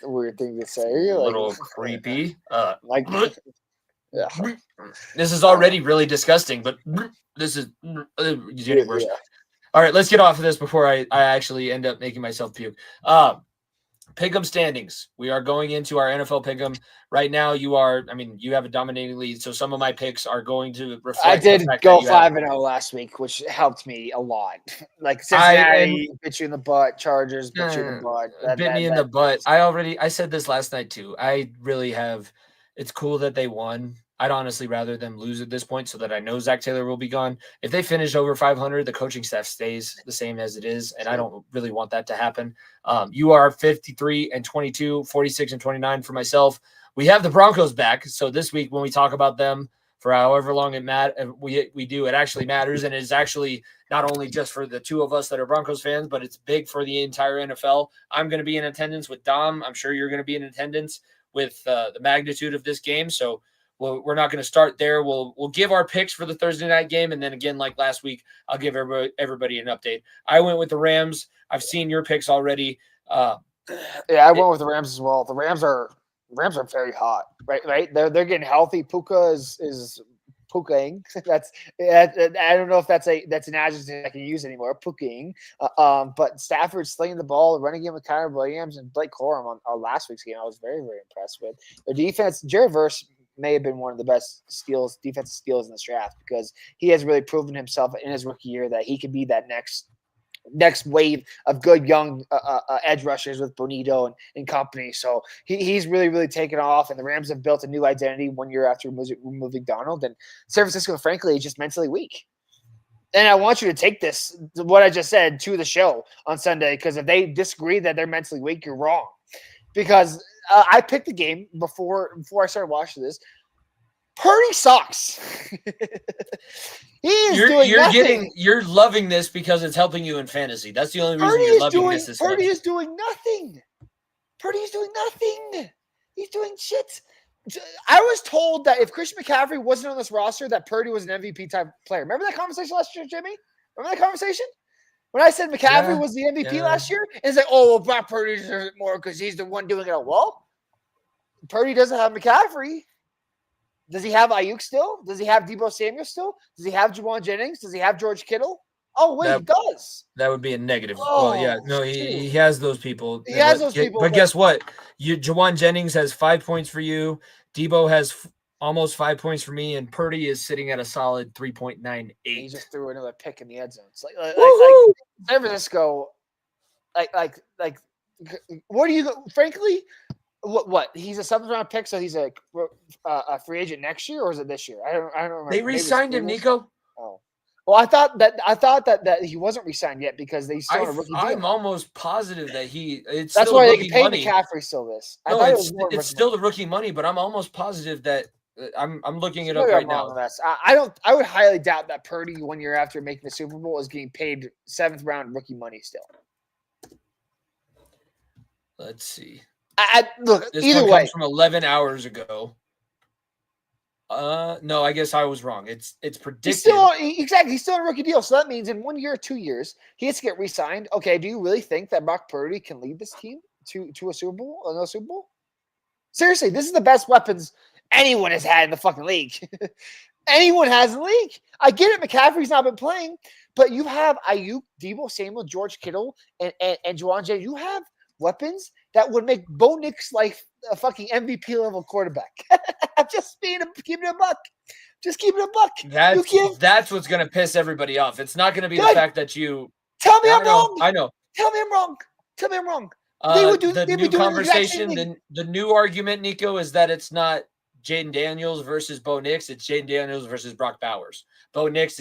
S3: Weird thing to say.
S1: A little creepy.
S3: Yeah.
S1: This is already really disgusting, but this is getting worse. Yeah. All right, let's get off of this before I actually end up making myself puke. Pick'em standings. We are going into our NFL pick'em right now. You have a dominating lead, so some of my picks are going to reflect.
S3: I did go 5-0 last week, which helped me a lot. Like Cincinnati bit you in the butt, Chargers bit you in the butt.
S1: Bit me in the butt. I said this last night too. I really have. It's cool that they won. I'd honestly rather them lose at this point so that I know Zach Taylor will be gone. If they finish over 500, the coaching staff stays the same as it is, and I don't really want that to happen. You are 53-22, 46-29 for myself. We have the Broncos back, so this week when we talk about them for however long we do, it actually matters, and it's actually not only just for the two of us that are Broncos fans, but it's big for the entire NFL. I'm going to be in attendance with Dom. I'm sure you're going to be in attendance with the magnitude of this game, so we're not going to start there. We'll give our picks for the Thursday night game, and then again, like last week, I'll give everybody an update. I went with the Rams. I've seen your picks already.
S3: I went with the Rams as well. The Rams are very hot, right? They're getting healthy. Puka is puking. I don't know if that's an adjective I can use anymore. Puking. But Stafford slinging the ball, running game with Kyler Williams and Blake Corum on last week's game, I was very, very impressed with. Their defense, Jared Verse may have been one of the best defensive steals in this draft because he has really proven himself in his rookie year that he could be that next wave of good young edge rushers with Bonito and company. So he's really, really taken off, and the Rams have built a new identity 1 year after removing Donald. And San Francisco, frankly, is just mentally weak. And I want you to take this, what I just said, to the show on Sunday, because if they disagree that they're mentally weak, you're wrong. Because I picked the game before I started watching this. Purdy sucks.
S1: You're loving this because it's helping you in fantasy. That's the only reason you're loving this.
S3: Purdy is doing nothing. Purdy is doing nothing. He's doing shit. I was told that if Christian McCaffrey wasn't on this roster, that Purdy was an MVP type player. Remember that conversation last year, Jimmy? Remember that conversation? When I said McCaffrey was the MVP last year, and it's like, oh, well, Brock Purdy deserves it more because he's the one doing it all. Well, Purdy doesn't have McCaffrey. Does he have Ayuk still? Does he have Deebo Samuel still? Does he have Juwan Jennings? Does he have George Kittle? Oh, wait, he does.
S1: That would be a negative.
S3: Oh,
S1: well, yeah, no, he has those people.
S3: He has those people.
S1: But guess what? Juwan Jennings has 5 points for you. Deebo has almost 5 points for me, and Purdy is sitting at a solid 3.98.
S3: He just threw another pick in the end zone. It's like San Francisco, like, what do you? Frankly, what? He's a 7th round pick, so he's a free agent next year, or is it this year? I don't remember.
S1: They re-signed him, Nico.
S3: Oh. Well, I thought that he wasn't re-signed yet because they still on a rookie deal.
S1: I'm almost positive that it's
S3: that's
S1: still
S3: why
S1: the
S3: they
S1: rookie
S3: can pay
S1: money.
S3: McCaffrey still this.
S1: No, it's still the rookie money, but I'm almost positive that I'm looking it up right now.
S3: I would highly doubt that Purdy 1 year after making the Super Bowl is getting paid 7th round rookie money still.
S1: Let's see.
S3: Look,
S1: this
S3: either
S1: one
S3: way,
S1: comes from 11 hours ago. No, I guess I was wrong. It's predicted.
S3: He's still on a rookie deal. So that means in 1 year or 2 years, he has to get re-signed. Okay, do you really think that Brock Purdy can lead this team to a Super Bowl? Another Super Bowl? Seriously, this is the best weapons anyone has had in the fucking league. Anyone has in the league. I get it, McCaffrey's not been playing, but you have Ayuk, Deebo Samuel, George Kittle, and Juwan Jennings. You have weapons that would make Bo Nix like a fucking MVP level quarterback. Just keeping it a buck. Just keeping it a buck.
S1: That's what's going to piss everybody off. It's not going to be the fact that you
S3: tell me I'm wrong.
S1: I know.
S3: Tell me I'm wrong.
S1: The new argument, Nico, is that it's not Jaden Daniels versus Bo Nix. It's Jaden Daniels versus Brock Bowers. Bo Nix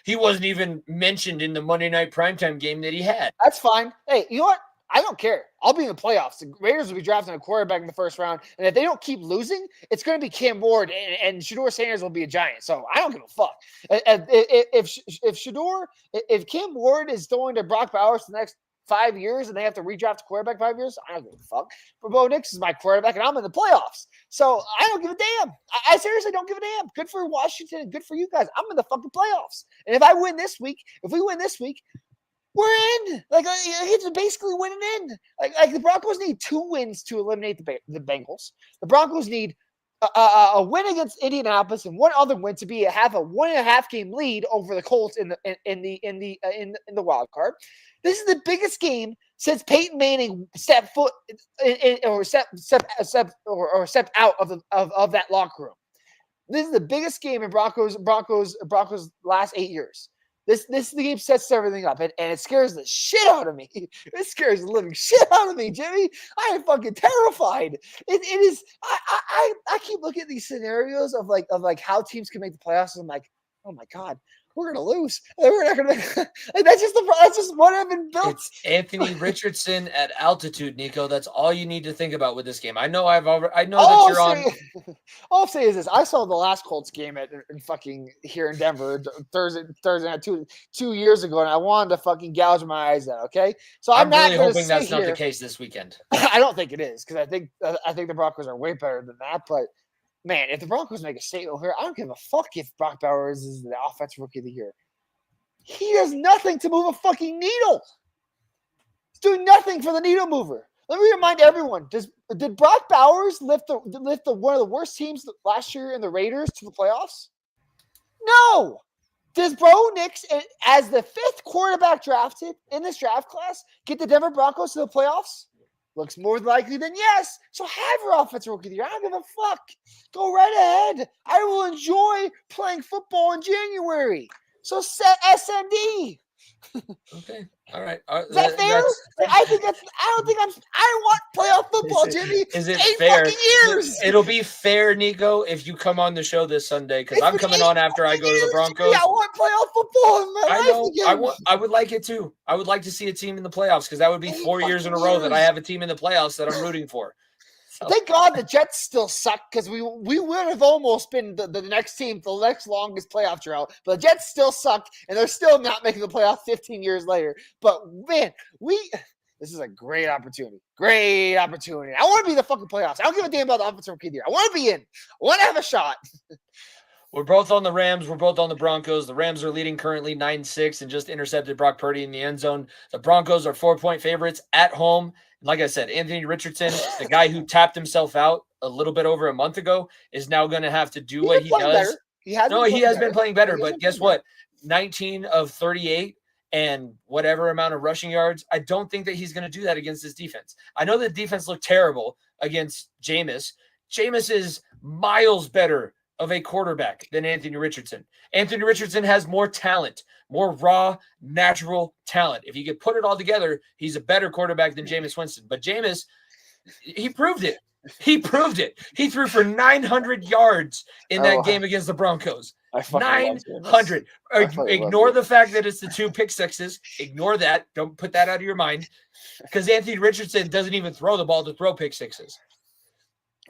S1: he wasn't even mentioned in the Monday night primetime game that he had.
S3: That's fine. Hey, you know what? I don't care. I'll be in the playoffs. The Raiders will be drafting a quarterback in the first round. And if they don't keep losing, it's going to be Cam Ward and Shedeur Sanders will be a Giant. So I don't give a fuck. If Cam Ward is throwing to Brock Bowers for the next 5 years and they have to redraft a quarterback 5 years, I don't give a fuck. But Bo Nix is my quarterback and I'm in the playoffs. So I don't give a damn. I seriously don't give a damn. Good for Washington and good for you guys. I'm in the fucking playoffs. And if we win this week, we're in. It's basically winning in. Like the Broncos need 2 wins to eliminate the Bengals. The Broncos need a win against Indianapolis and one other win to have a 1.5 game lead over the Colts in the wild card. This is the biggest game since Peyton Manning stepped out of that locker room. This is the biggest game in Broncos last 8 years. This game sets everything up, and it scares the shit out of me. It scares the living shit out of me, Jimmy. I am fucking terrified. It is. I keep looking at these scenarios of how teams can make the playoffs, and I'm like, oh my god, we're gonna lose. We're not gonna. That's just what I've been built.
S1: It's Anthony Richardson at altitude, Nico. That's all you need to think about with this game. I know that you're on.
S3: All I'll say is this: I saw the last Colts game in fucking here in Denver Thursday night 2 years ago, and I wanted to fucking gouge my eyes out. Okay, so I'm not
S1: really hoping that's not the case this weekend.
S3: I don't think it is because I think the Broncos are way better than that, but. Man, if the Broncos make a statement here, I don't give a fuck if Brock Bowers is the offensive rookie of the year. He does nothing to move a fucking needle. He's doing nothing for the needle mover. Let me remind everyone: did Brock Bowers lift one of the worst teams last year in the Raiders to the playoffs? No. Does Bo Nix, as the 5th quarterback drafted in this draft class, get the Denver Broncos to the playoffs? Looks more likely than yes. So have your offensive rookie of the year. I don't give a fuck. Go right ahead. I will enjoy playing football in January. So set SMD.
S1: Okay. All right.
S3: Is that fair? I think that's. I don't think I'm. I want playoff football, Jimmy.
S1: Is it
S3: 8
S1: fair?
S3: fucking years.
S1: It'll be fair, Nico, if you come on the show this Sunday because I'm coming on after I go to the Broncos.
S3: I want playoff football in my life
S1: know.
S3: again.
S1: I would like it too. I would like to see a team in the playoffs because that would be 4 years in a row that I have a team in the playoffs that I'm rooting for. So.
S3: Thank God the Jets still suck because we would have almost been the next team for the next longest playoff drought. But the Jets still suck, and they're still not making the playoffs 15 years later. But, man, this is a great opportunity. Great opportunity. I want to be in the fucking playoffs. I don't give a damn about the offensive rookie of the year. I want to be in. I want to have a shot.
S1: We're both on the Rams. We're both on the Broncos. The Rams are leading currently 9-6 and just intercepted Brock Purdy in the end zone. The Broncos are 4-point favorites at home. Like I said, Anthony Richardson, the guy who tapped himself out a little bit over a month ago, is now going to have to do what he does. He has been playing better, but guess what? 19 of 38 and whatever amount of rushing yards. I don't think that he's going to do that against this defense. I know the defense looked terrible against Jameis. Jameis is miles better of a quarterback than Anthony Richardson. Anthony Richardson has more talent, more raw, natural talent. If you could put it all together, he's a better quarterback than Jameis Winston. But Jameis, he proved it. He proved it. He threw for 900 yards in that game against the Broncos. 900. Ignore the fact that it's the 2 pick sixes. Ignore that. Don't put that out of your mind. Because Anthony Richardson doesn't even throw the ball to throw pick sixes.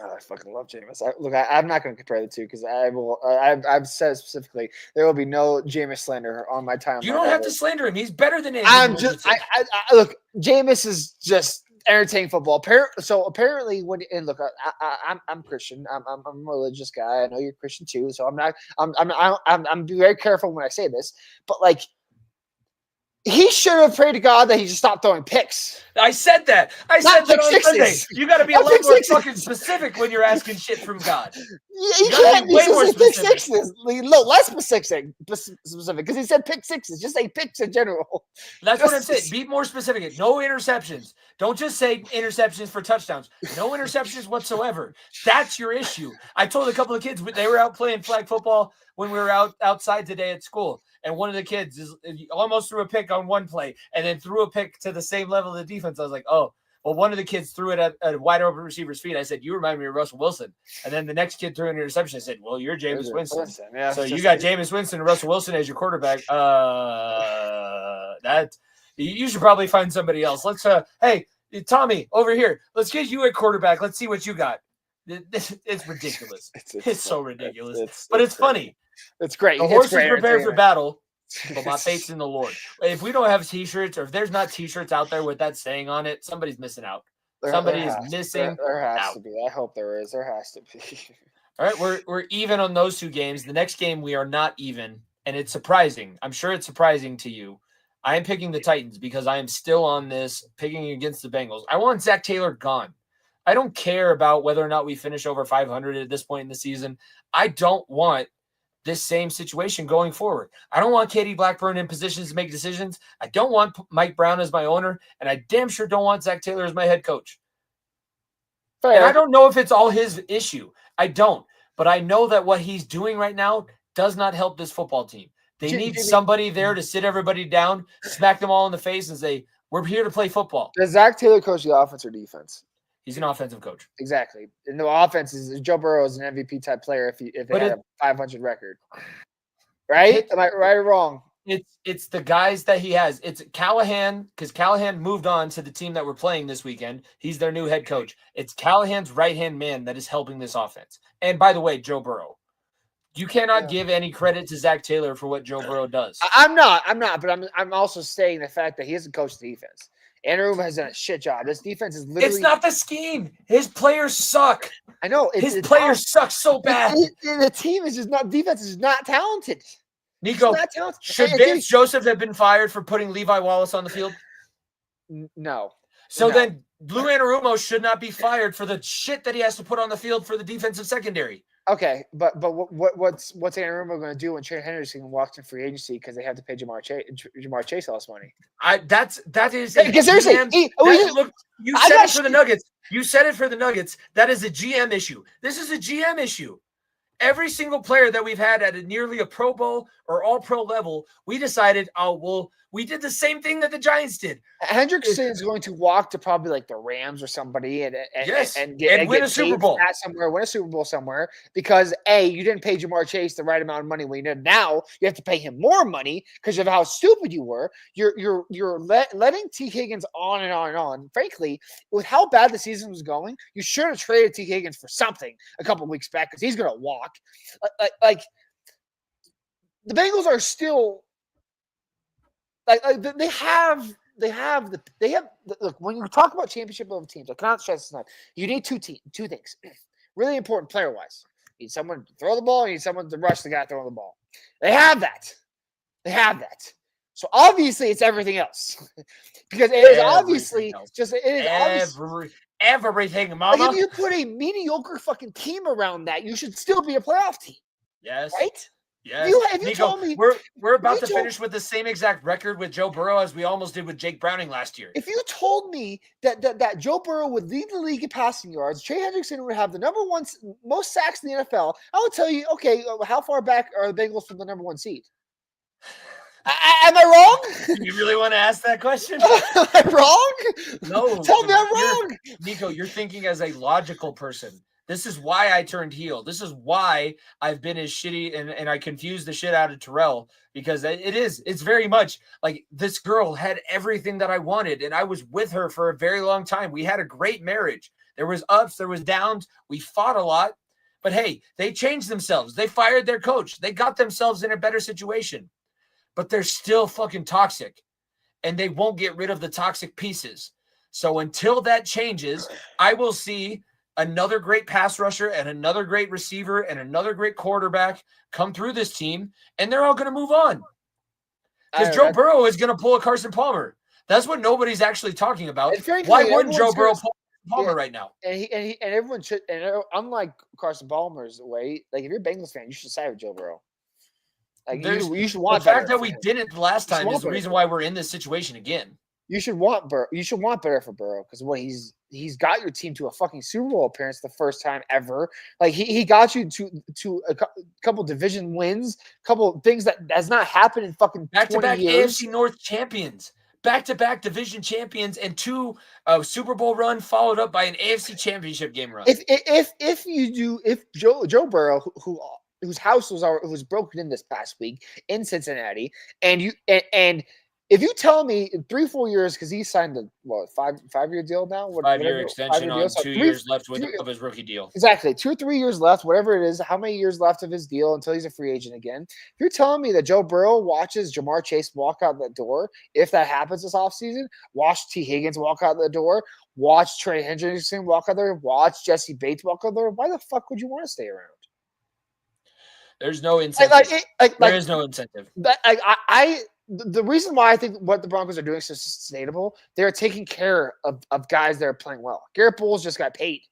S3: Oh, I fucking love Jameis. I'm not going to compare the two because I've said specifically there will be no Jameis slander on my timeline.
S1: You don't have to slander him. He's better than Anthony Richardson.
S3: Look, Jameis is just entertaining football. So apparently, I'm Christian. I'm a religious guy. I know you're Christian too. So I'm very careful when I say this. But like, he should have prayed to God that he just stopped throwing picks.
S1: I said that. I said that on Sunday. You got to be a lot more fucking specific when you're asking shit from God.
S3: You can't be way more pick sixes. No, less specific because he said pick sixes. Just say picks in general.
S1: That's what I'm saying. Be more specific. No interceptions. Don't just say interceptions for touchdowns. No interceptions whatsoever. That's your issue. I told a couple of kids they were out playing flag football when we were outside today at school. And one of the kids almost threw a pick on one play and then threw a pick to the same level of the defense. I was like, oh, well, one of the kids threw it at a wide open receiver's feet. I said, you remind me of Russell Wilson. And then the next kid threw an interception. I said, well, you're Jameis Winston. Yeah, so you got Jameis Winston and Russell Wilson as your quarterback. That you should probably find somebody else. Let's hey, Tommy, over here. Let's get you a quarterback. Let's see what you got. It's ridiculous. It's so ridiculous. But it's funny.
S3: It's great.
S1: The horse is prepared for battle, but my faith's in the Lord. If we don't have T-shirts, or if there's not T-shirts out there with that saying on it, somebody's missing out. Somebody is missing.
S3: There has to be. I hope there is. There has to be.
S1: All right, we're even on those 2 games. The next game we are not even, and it's surprising. I'm sure it's surprising to you. I am picking the Titans because I am still on this picking against the Bengals. I want Zach Taylor gone. I don't care about whether or not we finish over 500 at this point in the season. I don't want this same situation going forward. I don't want Katie Blackburn in positions to make decisions. I don't want Mike Brown as my owner, and I damn sure don't want Zach Taylor as my head coach. Fair. And I don't know if it's all his issue. I don't. But I know that what he's doing right now does not help this football team. They need somebody there to sit everybody down, smack them all in the face, and say, we're here to play football.
S3: Does Zach Taylor coach the offense or defense?
S1: He's an offensive coach.
S3: Exactly. And the offense is Joe Burrow is an MVP type player if they had a 500 record. Right? Am I right or wrong?
S1: It's the guys that he has. It's Callahan, because Callahan moved on to the team that we're playing this weekend. He's their new head coach. It's Callahan's right-hand man that is helping this offense. And by the way, Joe Burrow. You cannot give any credit to Zach Taylor for what Joe Burrow does.
S3: I'm not, but I'm also stating the fact that he hasn't coached the defense. Andrew has done a shit job. This defense is literally.
S1: It's not the scheme. His players suck.
S3: I know.
S1: His players suck so bad.
S3: The team is just not. Defense is not talented.
S1: Nico, not talented. Should Vance Joseph have been fired for putting Levi Wallace on the field?
S3: No.
S1: So then Blue Anarumo should not be fired for the shit that he has to put on the field for the defensive secondary.
S3: Okay, but what's Aaron Rumble going to do when Trey Henderson walks in free agency because they have to pay Jamar Chase all this money?
S1: That is a
S3: Because seriously,
S1: GM. Look, you
S3: I
S1: said
S3: got
S1: it for the Nuggets. You said it for the Nuggets. That is a GM issue. This is a GM issue. Every single player that we've had at nearly a Pro Bowl or all pro level, we decided, we did the same thing that the Giants did.
S3: Hendrickson is going to walk to probably like the Rams or somebody and
S1: win a Super Bowl
S3: win a Super Bowl somewhere because A, you didn't pay Jamar Chase the right amount of money when you did. Now you have to pay him more money because of how stupid you were. You're letting T. Higgins on and on and on. Frankly, with how bad the season was going, you should have traded T. Higgins for something a couple of weeks back because he's going to walk. Like the Bengals are still. They have look, when you talk about championship level teams, I cannot stress this enough. You need two things. Really important player wise. You need someone to throw the ball, you need someone to rush the guy throwing the ball. They have that. So obviously it's everything else. Because it is obviously
S1: everything, mama.
S3: Like if you put a mediocre fucking team around that, you should still be a playoff team.
S1: Yes.
S3: Right?
S1: Yes.
S3: If you
S1: Nico,
S3: told me
S1: we're about to finish with the same exact record with Joe Burrow as we almost did with Jake Browning last year.
S3: If you told me that Joe Burrow would lead the league in passing yards, Trey Hendrickson would have the number one most sacks in the NFL, I would tell you, okay, how far back are the Bengals from the number one seed? Am I wrong?
S1: You really want to ask that question?
S3: Am I wrong?
S1: No.
S3: Tell me I'm wrong.
S1: Nico, you're thinking as a logical person. This is why I turned heel. This is why I've been as shitty and I confused the shit out of Terrell because it's very much like this girl had everything that I wanted and I was with her for a very long time. We had a great marriage. There was ups, there was downs. We fought a lot, but hey, they changed themselves. They fired their coach. They got themselves in a better situation, but they're still fucking toxic and they won't get rid of the toxic pieces. So until that changes, I will see another great pass rusher and another great receiver and another great quarterback come through this team, and they're all going to move on. Because Joe Burrow is going to pull a Carson Palmer. That's what nobody's actually talking about.
S3: Frankly,
S1: why wouldn't Joe Burrow pull Palmer right now?
S3: And everyone should. And unlike Carson Palmer's way, like if you're a Bengals fan, you should side with Joe Burrow. Like you should want
S1: the fact that we didn't last time is the reason why we're in this situation again.
S3: You should want Burrow. You should want better for Burrow because what he's got your team to a fucking Super Bowl appearance the first time ever. Like he got you to a couple division wins, couple things that has not happened in fucking
S1: back-to-back
S3: 20 years.
S1: AFC North champions, back-to-back division champions, and two Super Bowl run followed up by an AFC Championship game run.
S3: If Joe Burrow, whose house was broken in this past week in Cincinnati, and if you tell me in 3-4 years, because he signed a 5-year deal now,
S1: 5-year extension on 2 years left of his rookie deal.
S3: Exactly, 2 or 3 years left, whatever it is. How many years left of his deal until he's a free agent again? If you're telling me that Joe Burrow watches Jamar Chase walk out that door, if that happens this offseason, watch T. Higgins walk out the door, watch Trey Hendrickson walk out there, watch Jesse Bates walk out there, why the fuck would you want to stay around?
S1: There's no incentive. There is no incentive.
S3: The reason why I think what the Broncos are doing is so sustainable, they're taking care of guys that are playing well. Garrett Bowles just got paid.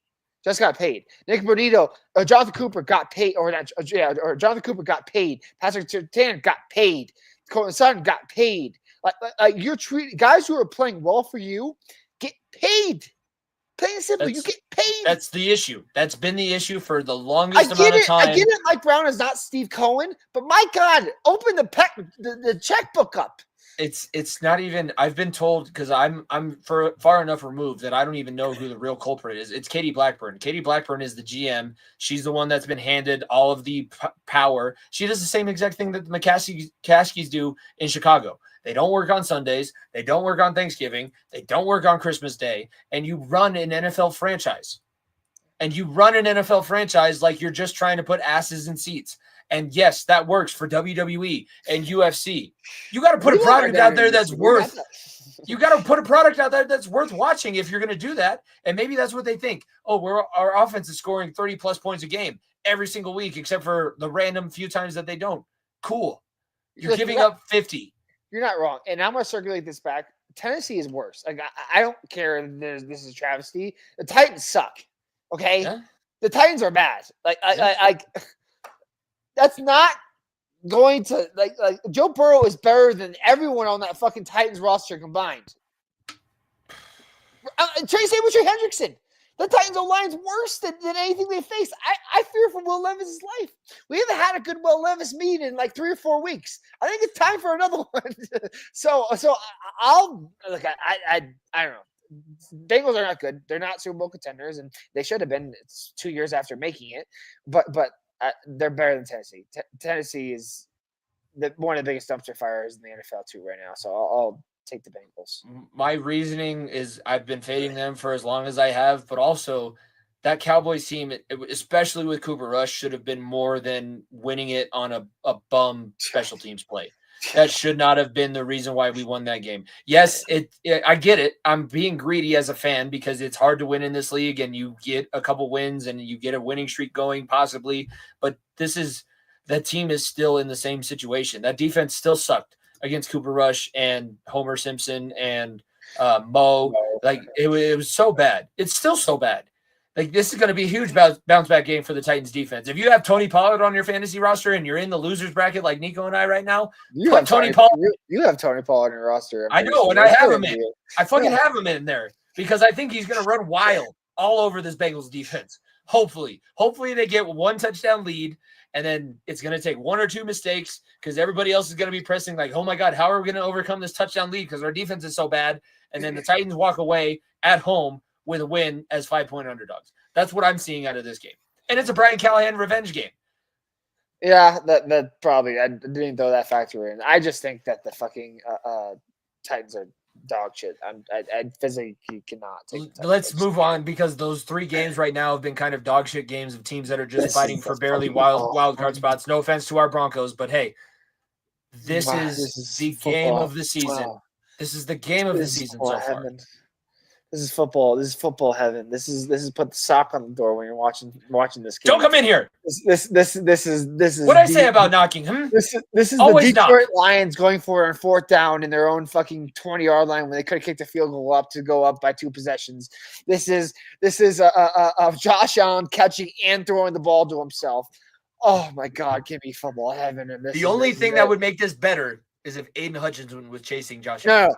S3: Nick Bonito, Jonathan Cooper got paid, or Jonathan Cooper got paid. Patrick Surtain got paid. Courtland Sutton got paid. Like you're treating guys who are playing well for you get paid. Plain and simple, you get paid.
S1: That's the issue. That's been the issue for the longest amount of time.
S3: I get it. Mike Brown is not Steve Cohen, but my God, open the checkbook up.
S1: It's not even. I've been told because I'm far enough removed that I don't even know who the real culprit is. It's Katie Blackburn. Katie Blackburn is the GM. She's the one that's been handed all of the power. She does the same exact thing that the McCaskies do in Chicago. They don't work on Sundays. They don't work on Thanksgiving. They don't work on Christmas Day. And you run an NFL franchise. And you run an NFL franchise like you're just trying to put asses in seats. And yes, that works for WWE and UFC. You got to put a product out there that's worth. You got to put a product out there that's worth watching if you're going to do that. And maybe that's what they think. Oh, our offense is scoring 30 plus points a game every single week, except for the random few times that they don't. Cool. You're giving up 50.
S3: You're not wrong. And I'm going to circulate this back. Tennessee is worse. Like I don't care. This is a travesty. The Titans suck. Okay.
S1: Yeah.
S3: The Titans are bad. That's not going to like Joe Burrow is better than everyone on that fucking Titans roster combined. Trace Hendrickson. The Titans O-line's worse than anything they face. I fear for Will Levis's life. We haven't had a good Will Levis meet in like 3 or 4 weeks. I think it's time for another one. so I'll look. I don't know. Bengals are not good. They're not Super Bowl contenders, and they should have been. It's 2 years after making it, but they're better than Tennessee. Tennessee is one of the biggest dumpster fires in the NFL too right now. So I'll take the Bengals.
S1: My reasoning is I've been fading them for as long as I have, but also that Cowboys team, especially with Cooper Rush, should have been more than winning it on a bum special teams play. That should not have been the reason why we won that game. Yes, I get it. I'm being greedy as a fan because it's hard to win in this league, and you get a couple wins and you get a winning streak going possibly, but that team is still in the same situation. That defense still sucked against Cooper Rush and Homer Simpson and Mo. Like it was so bad. It's still so bad. Like this is going to be a huge bounce back game for the Titans defense. If you have Tony Pollard on your fantasy roster and you're in the losers bracket like Nico and I right now,
S3: you have Tony Pollard on your roster.
S1: I know, and I have him in. I fucking have him in there because I think he's going to run wild all over this Bengals defense. Hopefully they get 1 touchdown lead. And then it's going to take 1 or 2 mistakes because everybody else is going to be pressing like, oh, my God, how are we going to overcome this touchdown lead because our defense is so bad? And then the Titans walk away at home with a win as 5-point underdogs. That's what I'm seeing out of this game. And it's a Brian Callahan revenge game.
S3: Yeah, that probably – I didn't throw that factor in. I just think that the fucking Titans are dog shit. I physically cannot take it.
S1: Let's move on because those 3 games right now have been kind of dog shit games of teams that are just fighting for barely wild card spots. No offense to our Broncos, but hey, this is the game of the season. Wow. This is the game of the season so far.
S3: This is football. This is football heaven. This is put the sock on the door when you're watching this game.
S1: Don't come in here.
S3: This is
S1: what I say about knocking.
S3: This is
S1: always
S3: the Detroit Lions going for a 4th down in their own fucking 20-yard line when they could have kicked a field goal up to go up by 2 possessions. This is Josh Allen catching and throwing the ball to himself. Oh my God, give me football heaven! And
S1: the only thing that would make this better is if Aiden Hutchinson was chasing Josh Allen.
S3: No,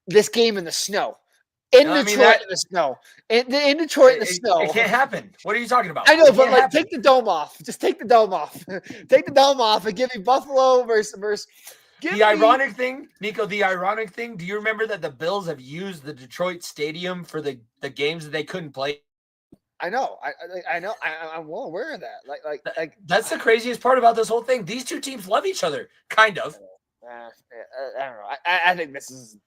S3: this game in the snow. In Detroit in the snow. In Detroit in the snow.
S1: It can't happen. What are you talking about?
S3: I know, but like take the dome off. Just take the dome off. Take the dome off and give me Buffalo versus
S1: ironic thing, Nico, do you remember that the Bills have used the Detroit stadium for the games that they couldn't play?
S3: I know. I know. I'm well aware of that. Like
S1: that's the craziest part about this whole thing. These 2 teams love each other, kind of.
S3: I don't know. I think this is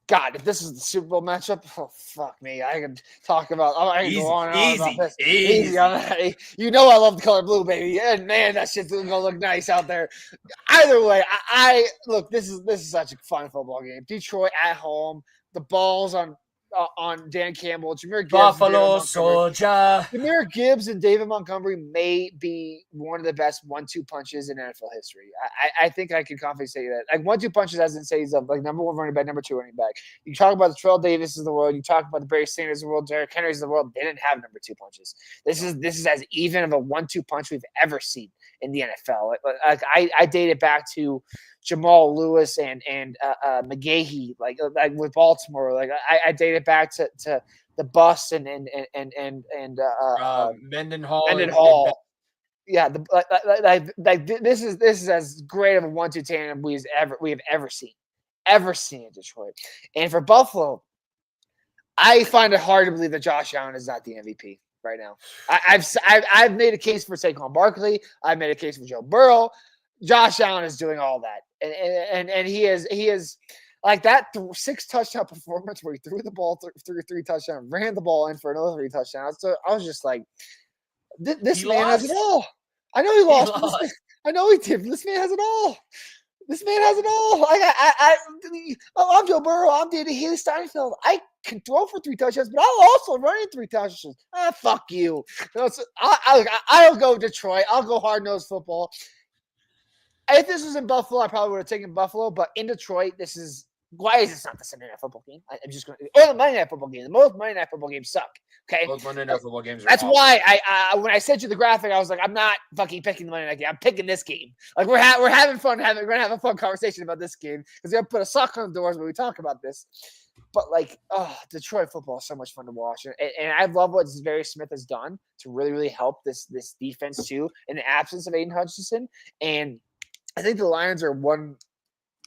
S3: God, if this is the Super Bowl matchup, oh fuck me! I can talk about. I can go on and on about this. Easy. You know I love the color blue, baby, and man, that shit's gonna look nice out there. Either way, I look. This is such a fun football game. Detroit at home. The ball's on Dan Campbell, Jahmyr Gibbs,
S1: Buffalo Soldier.
S3: Jahmyr Gibbs and David Montgomery may be one of the best 1-2 punches in NFL history. I think I can confidently say that. Like 1-2 punches, as in say, he's like number 1 running back, number 2 running back. You talk about the Terrell Davis of the world. You talk about the Barry Sanders of the world, Derrick Henry's of the world. They didn't have number 2 punches. This is as even of a 1-2 punch we've ever seen in the NFL. Like I date it back to Jamal Lewis and McGahee, like with Baltimore. Like I date it back to the bus and Mendenhall. Yeah, this is as great of a 1-2 tandem we have ever seen in Detroit. And for Buffalo, I find it hard to believe that Josh Allen is not the MVP right now. I've made a case for Saquon Barkley. I've made a case for Joe Burrow. Josh Allen is doing all that, and he is like that 6 touchdown performance where he threw the ball through 3 touchdowns, ran the ball in for another 3 touchdowns. So I was just like, this man has it all. I know he lost. I know he did. This man has it all. This man has it all. I'm Joe Burrow. I'm David Haley Steinfeld. I can throw for 3 touchdowns, but I'll also run in 3 touchdowns. Fuck you. I'll go Detroit. I'll go hard-nosed football. If this was in Buffalo, I probably would have taken Buffalo. But in Detroit, this is Why is this not the Sunday night football game? I'm just going to, or the Monday night football game. Both Monday night football games suck. Okay.
S1: Both Monday Night Football games are
S3: That's
S1: awful.
S3: why I when I sent you the graphic, I was like, I'm not fucking picking the Monday night game. I'm picking this game. Like we're having fun. We're gonna have a fun conversation about this game because we're gonna put a sock on the doors when we talk about this. But like, Detroit football is so much fun to watch, and I love what Barry Smith has done to really help this defense too in the absence of Aiden Hutchinson. And I think the Lions are one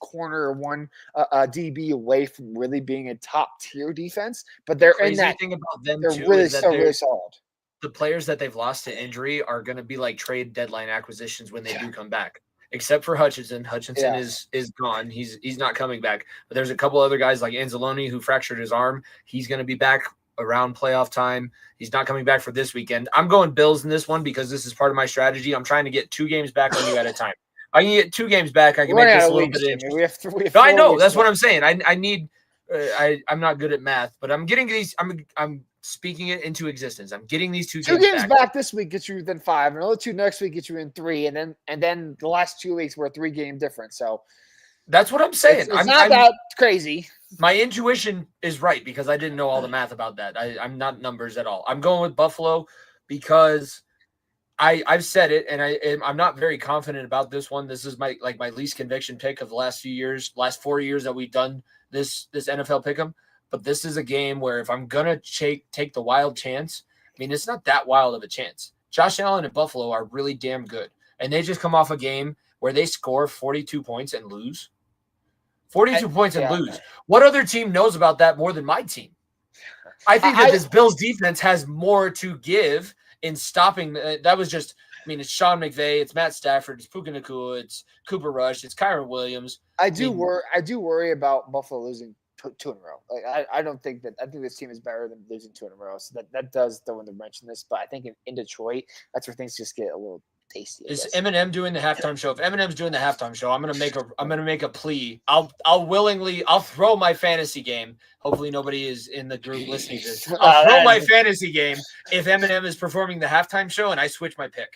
S3: corner or one DB away from really being a top tier defense, but they're in that
S1: thing about them
S3: they're
S1: too
S3: really
S1: is that
S3: really solid.
S1: the players that they've lost to injury are going to be like trade deadline acquisitions when they do come back. Except for Hutchinson. Hutchinson is gone. He's not coming back. But there's a couple other guys like Anzalone who fractured his arm. He's going to be back around playoff time. He's not coming back for this weekend. I'm going Bills in this one because this is part of my strategy. I'm trying to get 2 games back on you at a time. I can get 2 games back. I can make this a little bit interesting.
S3: We have
S1: I know. That's what I'm saying. I need I'm not good at math, but I'm getting these. I'm speaking it into existence. I'm getting these 2
S3: games back this week gets you within 5, and another 2 next week gets you in 3, and then the last 2 weeks were a 3-game difference. So
S1: that's what I'm saying.
S3: It's not that crazy.
S1: My intuition is right because I didn't know all the math about that. I'm not numbers at all. I'm going with Buffalo because I've said it, and I'm not very confident about this one. This is my least conviction pick of the last 4 years that we've done this NFL pick'em. But this is a game where if I'm gonna take the wild chance, I mean it's not that wild of a chance. Josh Allen and Buffalo are really damn good, and they just come off a game where they score 42 points and lose. 42 points and lose. What other team knows about that more than my team? I think that this Bills defense has more to give in stopping. That was just, I mean, it's Sean McVay, it's Matt Stafford, it's Puka Nacua, it's Cooper Rush, it's Kyron Williams.
S3: I do worry about Buffalo losing 2 in a row. Like I think this team is better than losing 2 in a row. So that does throw in the wrench in this. But I think in Detroit, that's where things just get a little tasty.
S1: Is Eminem doing the halftime show? If Eminem's doing the halftime show, I'm gonna make a plea. I'll throw my fantasy game. Hopefully nobody is in the group listening to this. I'll throw my fantasy game if Eminem is performing the halftime show and I switch my pick.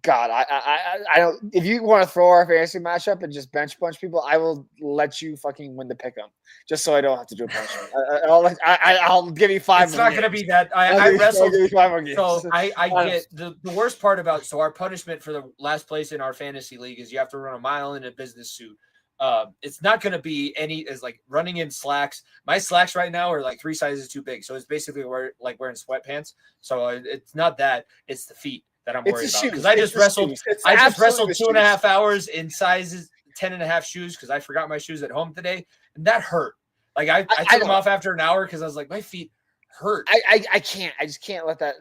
S3: God, I don't. If you want to throw our fantasy matchup and just bench punch people, I will let you fucking win the pick 'em, just so I don't have to do a punishment. I'll give you 5.
S1: It's not going to be that. I wrestled. So I
S3: Honestly.
S1: get the worst part about our punishment for the last place in our fantasy league is you have to run a mile in a business suit. It's not going to be like running in slacks. My slacks right now are like 3 sizes too big. So it's basically like wearing sweatpants. So it's not that, it's the feet that I'm worried about. Because I just wrestled 2.5 hours in sizes 10.5 shoes because I forgot my shoes at home today. And that hurt. Like I took them off after an hour because I was like, my feet hurt.
S3: I can't. I just can't let that.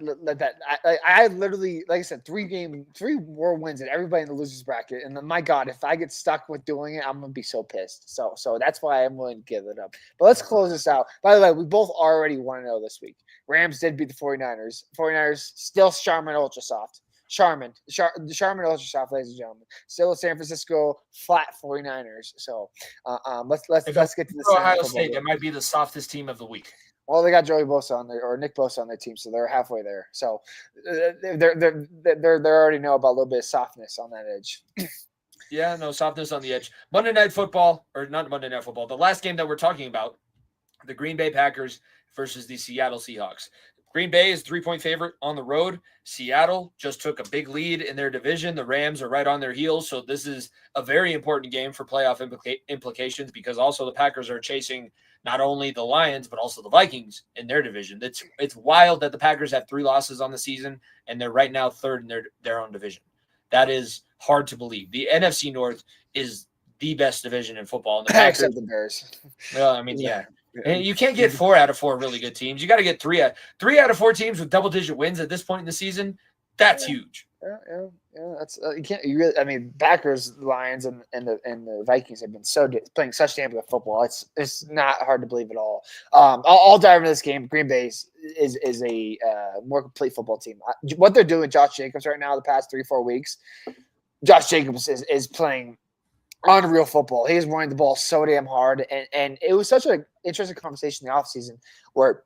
S3: I literally, like I said, 3 more wins than everybody in the losers bracket. And then, my God, if I get stuck with doing it, I'm gonna be so pissed. So that's why I'm willing to give it up. But let's close this out. By the way, we both already 1-0 this week. Rams did beat the 49ers. 49ers still Charmin Ultra Soft. Charmin Ultra Soft, ladies and gentlemen. Still San Francisco flat 49ers. So let's get to this.
S1: Ohio State, that might be the softest team of the week.
S3: Well, they got Joey Bosa on there, or Nick Bosa on their team, so they're halfway there. So they already know about a little bit of softness on that edge.
S1: Yeah, no softness on the edge. Monday Night Football, or not Monday Night Football. The last game that we're talking about, the Green Bay Packers versus the Seattle Seahawks. Green Bay is 3-point favorite on the road. Seattle just took a big lead in their division. The Rams are right on their heels, so this is a very important game for playoff implications because also the Packers are chasing not only the Lions, but also the Vikings in their division. It's wild that the Packers have 3 losses on the season, and they're right now 3rd in their own division. That is hard to believe. The NFC North is the best division in football. And the Packers,
S3: except the Bears.
S1: Well, I mean, yeah. And you can't get 4 out of 4 really good teams. You got to get 3 out of 4 teams with double-digit wins at this point in the season. That's huge.
S3: Yeah. That's you can't. You really. I mean, Packers, Lions, and the Vikings have been playing such damn good football. It's not hard to believe at all. I'll dive into this game. Green Bay is a more complete football team. What they're doing, Josh Jacobs, right now, the past 3-4 weeks, Josh Jacobs is playing unreal football. He is running the ball so damn hard, and it was such an interesting conversation in the offseason where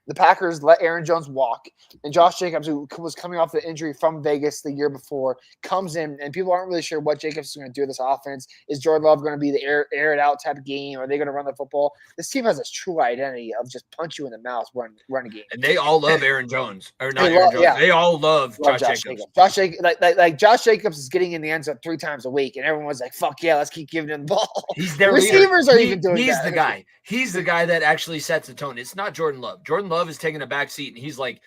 S3: The Packers let Aaron Jones walk, and Josh Jacobs, who was coming off the injury from Vegas the year before, comes in, and people aren't really sure what Jacobs is going to do with this offense. Is Jordan Love going to be the air it out type of game? Are they going to run the football? This team has a true identity of just punch you in the mouth run a game.
S1: And they all love Aaron Jones, or not Aaron Jones.
S3: Yeah.
S1: They all love Josh Jacobs.
S3: Josh Jacobs, like Josh Jacobs is getting in the end zone 3 times a week, and everyone's like, "Fuck yeah, let's keep giving him the ball."
S1: He's their
S3: receivers
S1: leader.
S3: are even doing
S1: he's
S3: that.
S1: The guy. He's the guy that actually sets the tone. It's not Jordan Love. Jordan Love is taking a back seat, and he's like,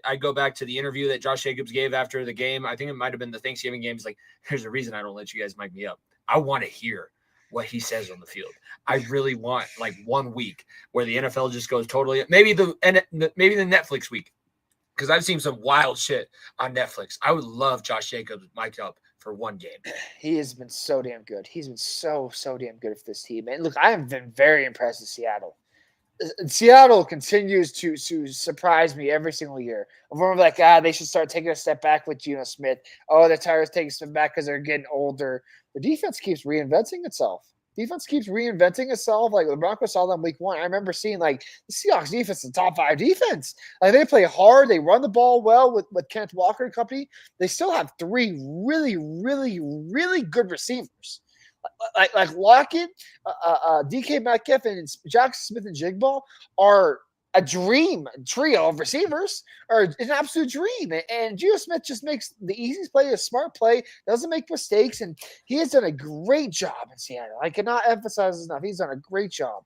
S1: I go back to the interview that Josh Jacobs gave after the game. I think it might have been the Thanksgiving game. He's like, "There's a reason I don't let you guys mic me up. I want to hear what he says on the field. I really want like 1 week where the NFL just goes totally, maybe the Netflix week, because I've seen some wild shit on Netflix. I would love Josh Jacobs mic'd up for 1 game.
S3: He has been so damn good. He's been so damn good for this team. And look, I have been very impressed with Seattle. Seattle continues to surprise me every single year. I'm like, they should start taking a step back with Geno Smith. Oh, the Tigers taking a step back because they're getting older. The defense keeps reinventing itself. Like the Broncos saw them week 1. I remember seeing like the Seahawks defense is the top 5 defense. Like they play hard. They run the ball well with Kenneth Walker and company. They still have 3 really, really, really good receivers. Like Lockett, DK Metcalf, and Jackson Smith and Jigba are a dream trio of receivers, or an absolute dream. And Geno Smith just makes the easiest play, a smart play, doesn't make mistakes, and he has done a great job in Seattle. I cannot emphasize this enough. He's done a great job.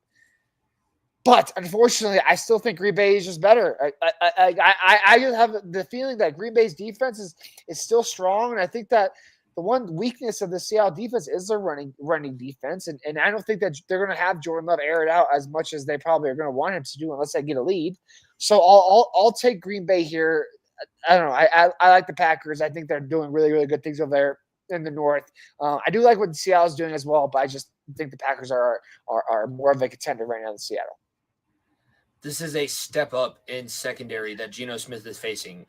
S3: But unfortunately, I still think Green Bay is just better. I just have the feeling that Green Bay's defense is still strong, and I think that the one weakness of the Seattle defense is their running defense, and I don't think that they're going to have Jordan Love air it out as much as they probably are going to want him to do unless they get a lead. So I'll take Green Bay here. I don't know. I like the Packers. I think they're doing really, really good things over there in the North. I do like what Seattle's doing as well, but I just think the Packers are more of a contender right now than Seattle.
S1: This is a step up in secondary that Geno Smith is facing.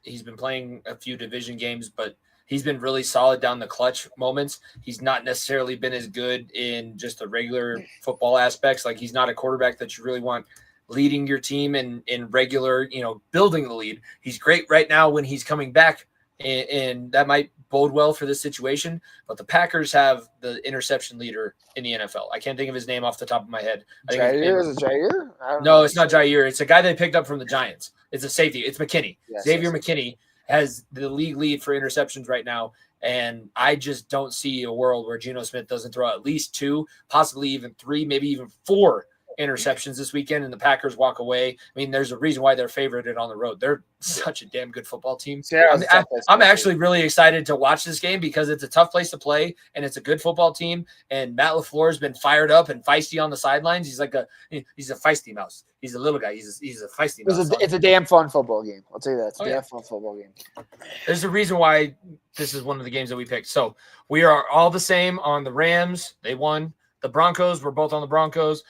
S1: He's been playing a few division games, but he's been really solid down the clutch moments. He's not necessarily been as good in just the regular football aspects. Like he's not a quarterback that you really want leading your team in regular, building the lead. He's great right now when he's coming back, and that might bode well for this situation. But the Packers have the interception leader in the NFL. I can't think of his name off the top of my head.
S3: Jair? Is it Jair?
S1: No, it's not Jair. It's a guy they picked up from the Giants. It's a safety. It's McKinney.
S3: Yes,
S1: Xavier McKinney has the league lead for interceptions right now, and I just don't see a world where Geno Smith doesn't throw at least 2, possibly even 3, maybe even 4 interceptions this weekend, and the Packers walk away. I mean, there's a reason why they're favorited on the road. They're such a damn good football team.
S3: Yeah,
S1: I'm actually really excited to watch this game because it's a tough place to play, and it's a good football team, and Matt LaFleur has been fired up and feisty on the sidelines. He's a feisty mouse. He's a little guy. He's a feisty mouse.
S3: It's a damn fun football game. I'll tell you that. It's a damn fun football game.
S1: There's a reason why this is one of the games that we picked. So we are all the same on the Rams. They won. The Broncos, we're both on the Broncos.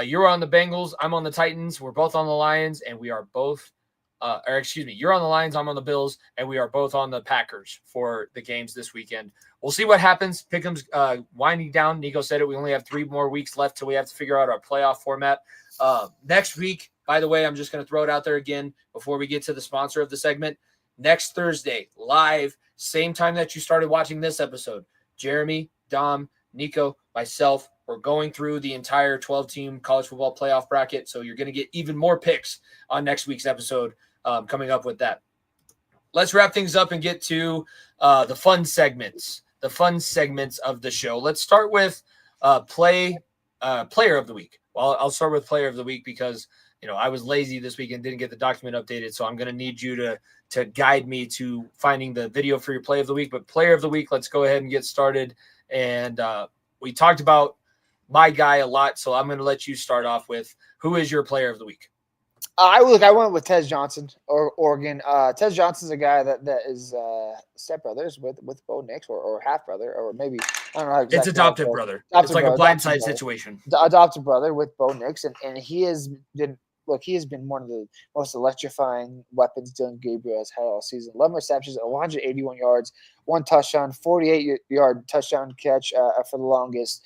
S1: You're on the Bengals. I'm on the Titans. We're both on the Lions, and we are both you're on the Lions. I'm on the Bills, and we are both on the Packers for the games this weekend. We'll see what happens. Pick'em's winding down. Nico said it. We only have 3 more weeks left till we have to figure out our playoff format. Next week, by the way, I'm just going to throw it out there again before we get to the sponsor of the segment. Next Thursday, live, same time that you started watching this episode. Jeremy, Dom, Nico, myself, we're going through the entire 12-team college football playoff bracket, so you're going to get even more picks on next week's episode coming up with that. Let's wrap things up and get to the fun segments of the show. Let's start with player of the week. Well, I'll start with player of the week because I was lazy this week and didn't get the document updated, so I'm going to need you to guide me to finding the video for your play of the week. But player of the week, let's go ahead and get started. And we talked about my guy a lot, so I'm going to let you start off with who is your player of the week.
S3: I went with Tez Johnson or Oregon. Tez Johnson's a guy that is stepbrothers with Bo Nix or half brother, or maybe I don't know. Exactly
S1: it's adopted brother. It's like a blindside situation.
S3: The adopted brother with Bo Nix, and he has been one of the most electrifying weapons Dylan Gabriel has had all season. 11 receptions, 181 yards, 1 touchdown, 48-yard touchdown catch for the longest.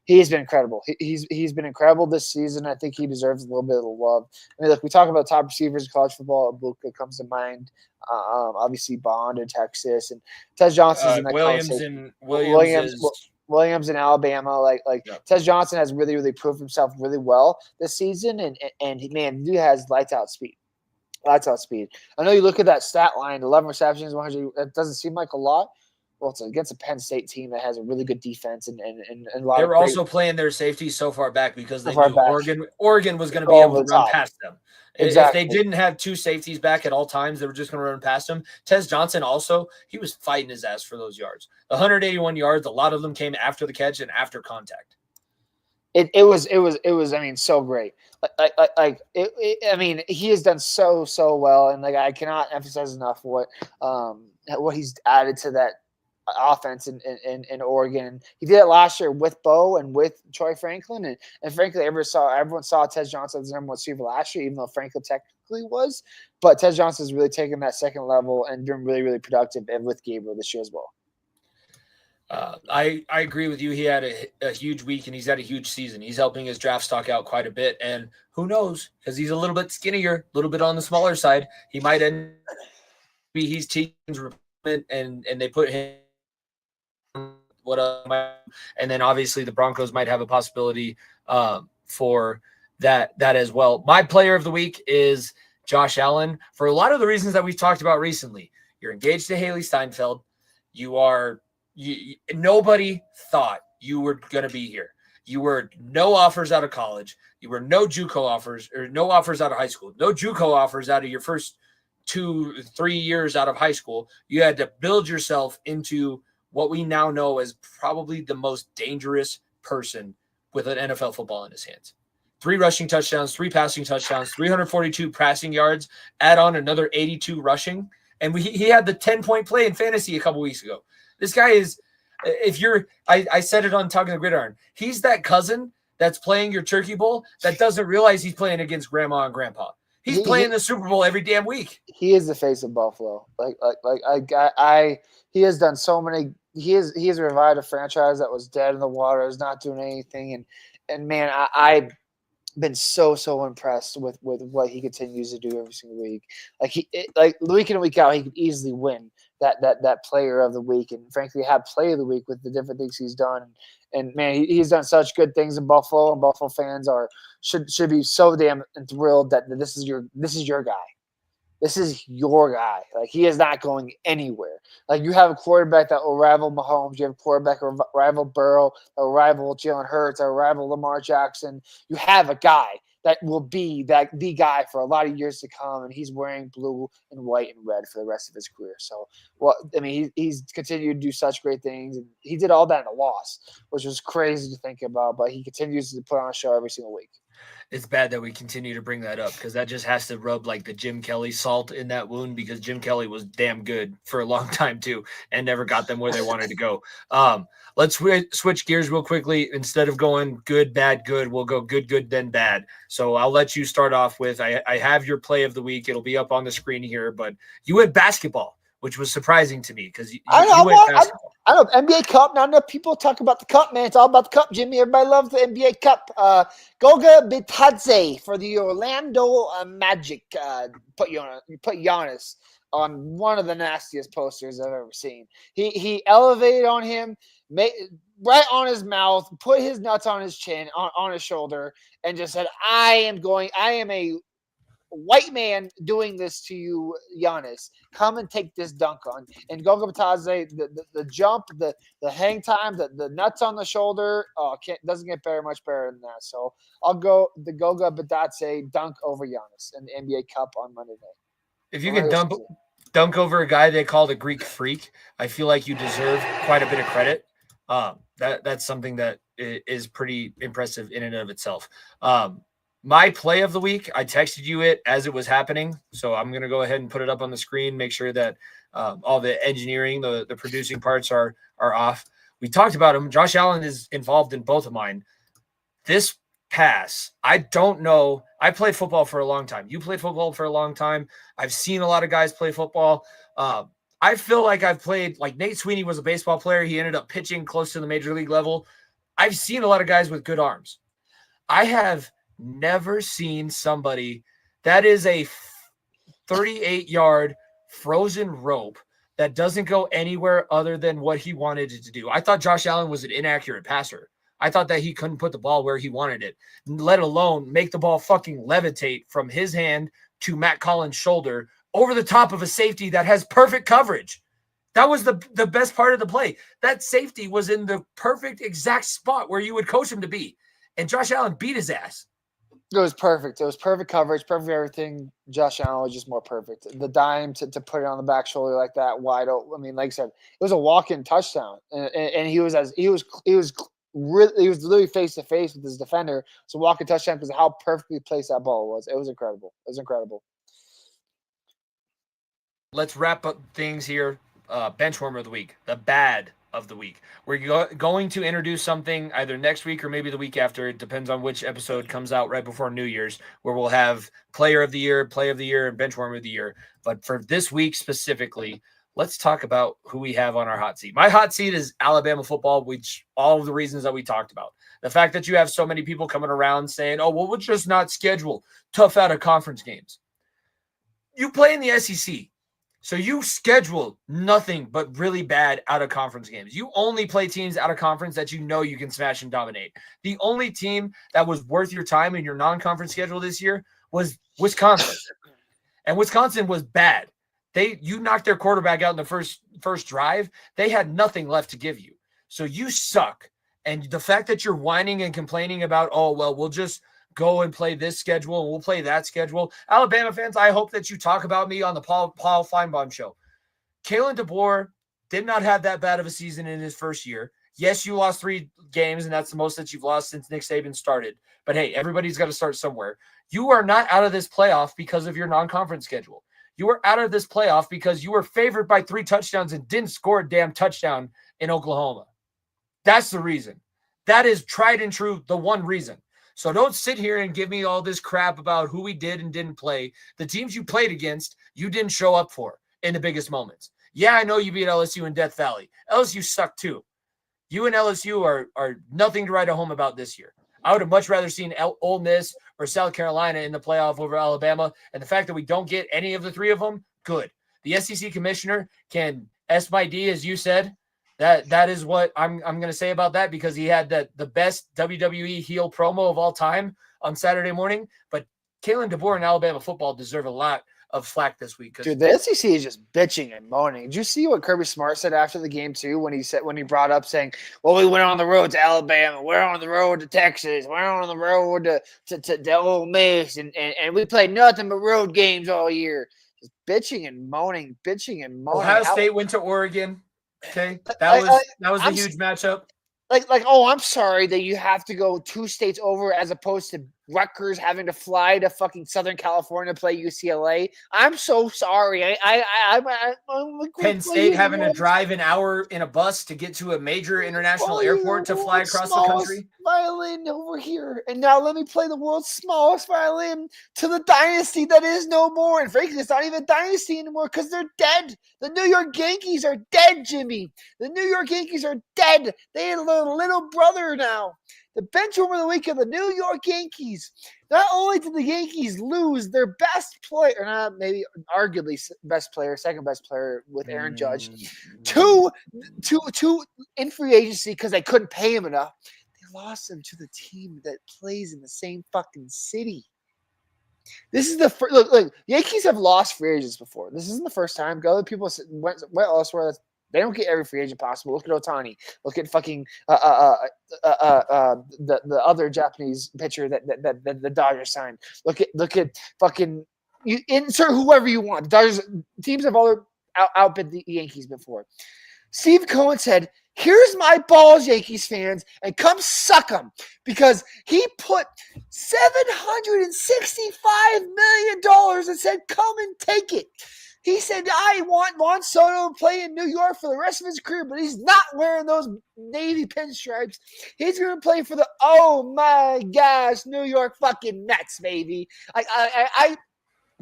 S3: He's been incredible. He's been incredible this season. I think he deserves a little bit of the love. I mean, look, we talk about top receivers in college football. Ibuka comes to mind. Obviously Bond in Texas, and Tez Johnson's in that conversation. Williams in Alabama. Like
S1: Yeah.
S3: Tez Johnson has really proved himself really well this season, and man, dude has lights out speed. Lights out speed. I know you look at that stat line, 11 receptions, 100. That doesn't seem like a lot. Well, it's against a Penn State team that has a really good defense and a lot.
S1: They
S3: of
S1: were also playing their safety so far back because they knew
S3: back.
S1: Oregon was going to be able to run past them.
S3: Exactly.
S1: If they didn't have two safeties back at all times, they were just going to run past them. Tez Johnson also, he was fighting his ass for those yards. 181 yards, a lot of them came after the catch and after contact.
S3: It was I mean, so great. I mean, he has done so well, and like I cannot emphasize enough what he's added to that offense in Oregon. He did it last year with Bo and with Troy Franklin, and frankly, everyone saw Tez Johnson as the number one receiver last year, even though Franklin technically was. But Tez Johnson has really taken that second level and been really productive, and with Gabriel this year as well.
S1: I agree with you. He had a huge week, and he's had a huge season. He's helping his draft stock out quite a bit, and who knows, because he's a little bit skinnier, a little bit on the smaller side, he might end be he's team's replacement, and they put him and then obviously the Broncos might have a possibility for that as well. My player of the week is Josh Allen for a lot of the reasons that we've talked about recently. You're engaged to Haley Steinfeld. Nobody thought you were going to be here. You were no offers out of college. You were no JUCO offers, or no offers out of high school. No JUCO offers out of your first 2-3 years out of high school. You had to build yourself into what we now know as probably the most dangerous person with an NFL football in his hands. 3 rushing touchdowns, 3 passing touchdowns, 342 passing yards, add on another 82 rushing. And he had the 10-point play in fantasy a couple weeks ago. This guy is, I said it on Talking the Gridiron, he's that cousin that's playing your turkey bowl that doesn't realize he's playing against grandma and grandpa. He's playing the Super Bowl every damn week. He
S3: is the face of Buffalo. He has done so many. He has revived a franchise that was dead in the water, is not doing anything, and man, I've been so impressed with what he continues to do every single week. Like week in and week out, he could easily win that player of the week, and frankly, have player of the week with the different things he's done. And man, he's done such good things in Buffalo, and Buffalo fans should be so damn thrilled that this is your guy. This is your guy. Like, he is not going anywhere. Like, you have a quarterback that will rival Mahomes. You have a quarterback that will rival Burrow, that will rival Jalen Hurts, that will rival Lamar Jackson. You have a guy that will be the guy for a lot of years to come, and he's wearing blue and white and red for the rest of his career. So, well, I mean, he's continued to do such great things, and he did all that in a loss, which was crazy to think about, but he continues to put on a show every single week.
S1: It's bad that we continue to bring that up, because that just has to rub like the Jim Kelly salt in that wound, because Jim Kelly was damn good for a long time too and never got them where they wanted to go. Let's switch gears real quickly. Instead of going good, bad, good, we'll go good, then bad. So I'll let you start off with, I have your play of the week. It'll be up on the screen here, but you went basketball, which was surprising to me, because you went basketball.
S3: I know, NBA Cup. Not enough people talk about the Cup, man. It's all about the Cup, Jimmy. Everybody loves the NBA Cup. Goga Bitadze for the Orlando Magic. Put Giannis on one of the nastiest posters I've ever seen. He elevated on him, right on his mouth, put his nuts on his chin, on his shoulder, and just said, I am a white man doing this to you, Giannis. Come and take this dunk on. And Goga Bitadze, the jump, the hang time, the nuts on the shoulder, doesn't get much better than that. So I'll go the Goga Bitadze dunk over Giannis in the NBA Cup on Monday night.
S1: If you can dunk over a guy they call the Greek Freak, I feel like you deserve quite a bit of credit. That's something that is pretty impressive in and of itself. My play of the week, I texted you it as it was happening, so I'm going to go ahead and put it up on the screen, make sure that all the engineering, the producing parts are off. We talked about him. Josh Allen is involved in both of mine. This pass, I don't know. I played football for a long time. You played football for a long time. I've seen a lot of guys play football. I feel like I've played, like Nate Sweeney was a baseball player. He ended up pitching close to the major league level. I've seen a lot of guys with good arms. I have never seen somebody that is a 38-yard frozen rope that doesn't go anywhere other than what he wanted it to do. I thought Josh Allen was an inaccurate passer. I thought that he couldn't put the ball where he wanted it, let alone make the ball fucking levitate from his hand to Matt Collins' shoulder over the top of a safety that has perfect coverage. That was the best part of the play. That safety was in the perfect exact spot where you would coach him to be. And Josh Allen beat his ass.
S3: It was perfect. It was perfect coverage, perfect everything. Josh Allen was just more perfect. The dime to put it on the back shoulder like that, wide open. I mean, like I said, it was a walk-in touchdown, and he was literally face to face with his defender. So walk-in touchdown because of how perfectly placed that ball was. It was incredible. It was incredible.
S1: Let's wrap up things here. Bench warmer of the week, the bad of the week. We're going to introduce something either next week or maybe the week after. It depends on which episode comes out right before New Year's, where we'll have player of the year, play of the year, and bench warmer of the year. But for this week specifically, let's talk about who we have on our hot seat. My hot seat is Alabama football, which all of the reasons that we talked about. The fact that you have so many people coming around saying, oh, well, we'll just not schedule tough out of conference games. You play in the SEC. So you schedule nothing but really bad out-of-conference games. You only play teams out of conference that you know you can smash and dominate. The only team that was worth your time in your non-conference schedule this year was Wisconsin. And Wisconsin was bad. You knocked their quarterback out in the first drive. They had nothing left to give you. So you suck. And the fact that you're whining and complaining about, oh, well, we'll just go and play this schedule and we'll play that schedule. Alabama fans, I hope that you talk about me on the Paul Feinbaum show. Kalen DeBoer did not have that bad of a season in his first year. Yes, you lost 3 games, and that's the most that you've lost since Nick Saban started. But hey, everybody's got to start somewhere. You are not out of this playoff because of your non-conference schedule. You are out of this playoff because you were favored by 3 touchdowns and didn't score a damn touchdown in Oklahoma. That's the reason. That is tried and true, the one reason. So don't sit here and give me all this crap about who we did and didn't play. The teams you played against, you didn't show up for in the biggest moments. Yeah, I know you beat LSU in Death Valley. LSU sucked too. You and LSU are nothing to write home about this year. I would have much rather seen Ole Miss or South Carolina in the playoff over Alabama. And the fact that we don't get any of the 3 of them, good. The SEC commissioner can S my D, as you said. That is what I'm going to say about that, because he had the best WWE heel promo of all time on Saturday morning. But Kalen DeBoer and Alabama football deserve a lot of flack this week.
S3: Dude, the SEC is just bitching and moaning. Did you see what Kirby Smart said after the game too? When he brought up saying, "Well, we went on the road to Alabama, we're on the road to Texas, we're on the road to Ole Miss, and we played nothing but road games all year." Just bitching and moaning.
S1: Ohio State went to Oregon. Okay, that was a huge matchup.
S3: Like, oh, I'm sorry that you have to go 2 states over as opposed to Rutgers having to fly to fucking Southern California to play UCLA. I'm so sorry. I'm
S1: Penn State having to drive an hour in a bus to get to a major international airport to fly across the country.
S3: Violin over here, and now let me play the world's smallest violin to the dynasty that is no more. And frankly, it's not even a dynasty anymore because they're dead. The New York Yankees are dead, Jimmy. The New York Yankees are dead. They had a little brother now. The bench over the week of the New York Yankees. Not only did the Yankees lose their best player, or not maybe arguably best player, second best player with Aaron Judge, two in free agency because they couldn't pay him enough. They lost him to the team that plays in the same fucking city. This is the first look. Yankees have lost free agents before. This isn't the first time. Other people went elsewhere. They don't get every free agent possible. Look at Ohtani. Look at fucking the other Japanese pitcher that the Dodgers signed. Look at fucking, you insert whoever you want. The Dodgers teams have all outbid the Yankees before. Steve Cohen said, "Here's my balls, Yankees fans, and come suck them," because he put $765 million and said, "Come and take it." He said, "I want Juan Soto to play in New York for the rest of his career," but he's not wearing those Navy pinstripes. He's going to play for the, oh my gosh, New York fucking Mets, baby.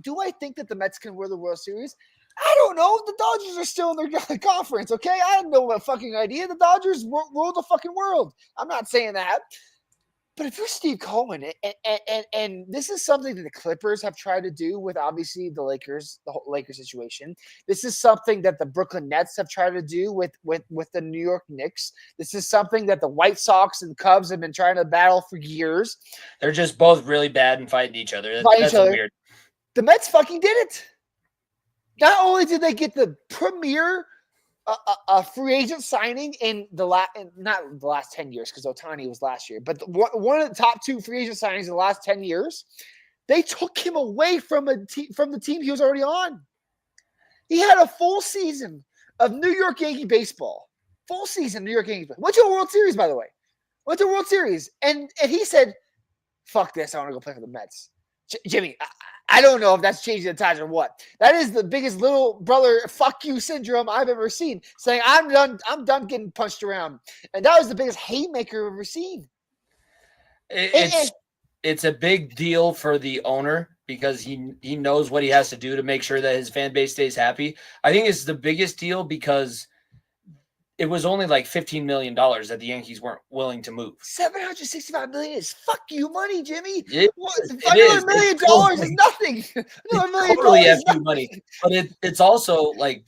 S3: Do I think that the Mets can win the World Series? I don't know. The Dodgers are still in their conference, okay? I have no fucking idea. The Dodgers rule the fucking world. I'm not saying that. But if you're Steve Cohen, and this is something that the Clippers have tried to do with obviously the Lakers, the whole Lakers situation. This is something that the Brooklyn Nets have tried to do with the New York Knicks. This is something that the White Sox and the Cubs have been trying to battle for years.
S1: They're just both really bad and fighting each other. That's weird.
S3: The Mets fucking did it. Not only did they get the premier a free agent signing in not the last 10 years because Ohtani was last year, but one of the top 2 free agent signings in the last 10 years, they took him away from the team he was already on. He had a full season of New York Yankee baseball. Full season New York Yankee baseball. Went to a World Series, by the way. Went to a World Series. And he said, fuck this, I want to go play for the Mets. Jimmy, I don't know if that's changing the tides or what. That is the biggest little brother fuck you syndrome I've ever seen. Saying I'm done getting punched around. And that was the biggest haymaker I've ever seen.
S1: It's a big deal for the owner because he knows what he has to do to make sure that his fan base stays happy. I think it's the biggest deal because it was only like $15 million that the Yankees weren't willing to move.
S3: $765 million is fuck you money, Jimmy.
S1: $1
S3: million is nothing. $1 million
S1: totally FU money. But it's also like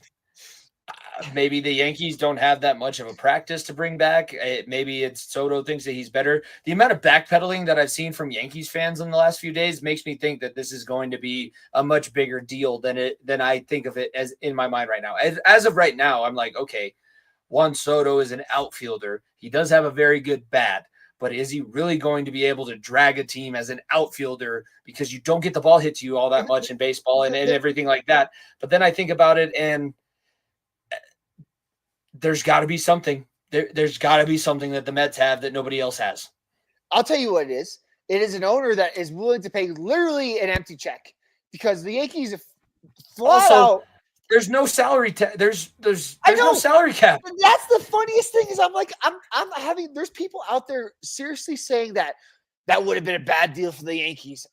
S1: maybe the Yankees don't have that much of a practice to bring back. Maybe it's Soto thinks that he's better. The amount of backpedaling that I've seen from Yankees fans in the last few days makes me think that this is going to be a much bigger deal than I think of it as in my mind right now. As of right now, I'm like, okay, Juan Soto is an outfielder. He does have a very good bat, but is he really going to be able to drag a team as an outfielder because you don't get the ball hit to you all that much in baseball and everything like that? But then I think about it and there's got to be something. There's got to be something that the Mets have that nobody else has.
S3: I'll tell you what it is. It is an owner that is willing to pay literally an empty check because the Yankees have flat out.
S1: There's no salary. There's no salary cap.
S3: That's the funniest thing is I'm having. There's people out there seriously saying that would have been a bad deal for the Yankees.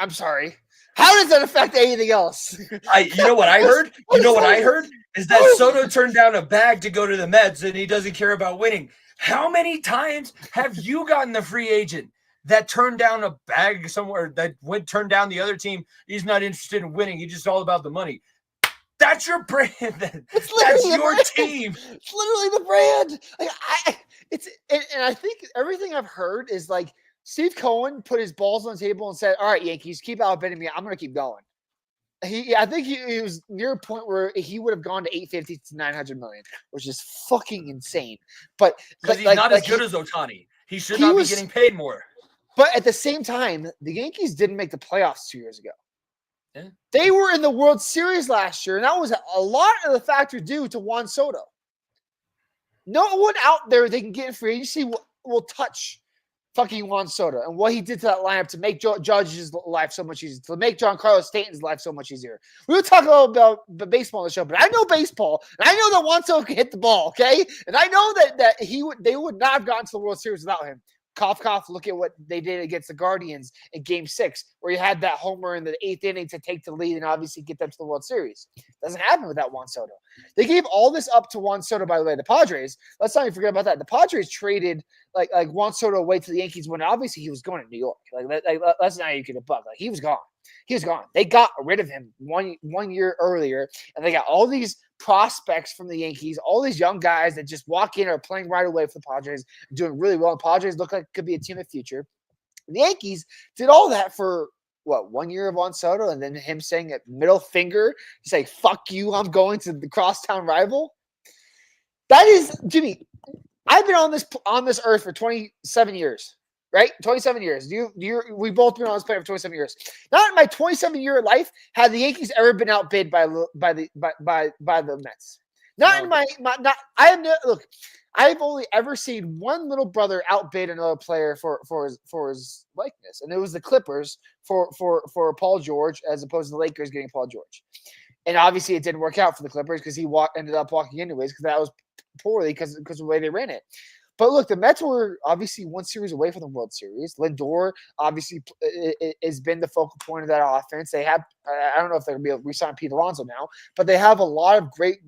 S3: I'm sorry. How does that affect anything else?
S1: You know what I heard? You know what I heard is that Soto turned down a bag to go to the Mets and he doesn't care about winning. How many times have you gotten the free agent that turned down a bag somewhere that turned down the other team? He's not interested in winning. He's just all about the money. That's your brand. That's your team.
S3: It's literally the brand. And I think everything I've heard is like Steve Cohen put his balls on the table and said, "All right, Yankees, keep outbidding me. I'm going to keep going." I think he was near a point where he would have gone to 850 to 900 million, which is fucking insane. But
S1: because he's not as good as Ohtani, he should not be getting paid more.
S3: But at the same time, the Yankees didn't make the playoffs 2 years ago.
S1: Yeah.
S3: They were in the World Series last year, and that was a lot of the factor due to Juan Soto. No one out there they can get in free agency will touch fucking Juan Soto and what he did to that lineup to make Judge's life so much easier, to make Giancarlo Stanton's life so much easier. We'll talk a little about the baseball on the show, but I know baseball, and I know that Juan Soto can hit the ball, okay? And I know that they would not have gotten to the World Series without him. Cough, look at what they did against the Guardians in Game 6, where you had that homer in the 8th inning to take the lead and obviously get them to the World Series. Doesn't happen without Juan Soto. They gave all this up to Juan Soto, by the way. The Padres, let's not even forget about that. The Padres traded like Juan Soto away to the Yankees when obviously he was going to New York. That's not even a buck. He was gone. He was gone. They got rid of him one year earlier, and they got all these prospects from the Yankees, all these young guys that just walk in or are playing right away for the Padres, doing really well. The Padres look like it could be a team of the future. The Yankees did all that for, 1 year of Juan Soto, and then him saying a middle finger, he's like, fuck you, I'm going to the crosstown rival. That is, Jimmy, I've been on this earth for 27 years. Right? 27 years. We both been on this planet for 27 years. Not in my 27-year life had the Yankees ever been outbid by the Mets. Not in my look. I've only ever seen one little brother outbid another player for his likeness, and it was the Clippers for Paul George as opposed to the Lakers getting Paul George. And obviously it didn't work out for the Clippers because he ended up walking anyways because that was poorly because of the way they ran it. But look, the Mets were obviously one series away from the World Series. Lindor obviously has been the focal point of that offense. They have, I don't know if they're going to be able to re-sign Pete Alonso now, but they have a lot of great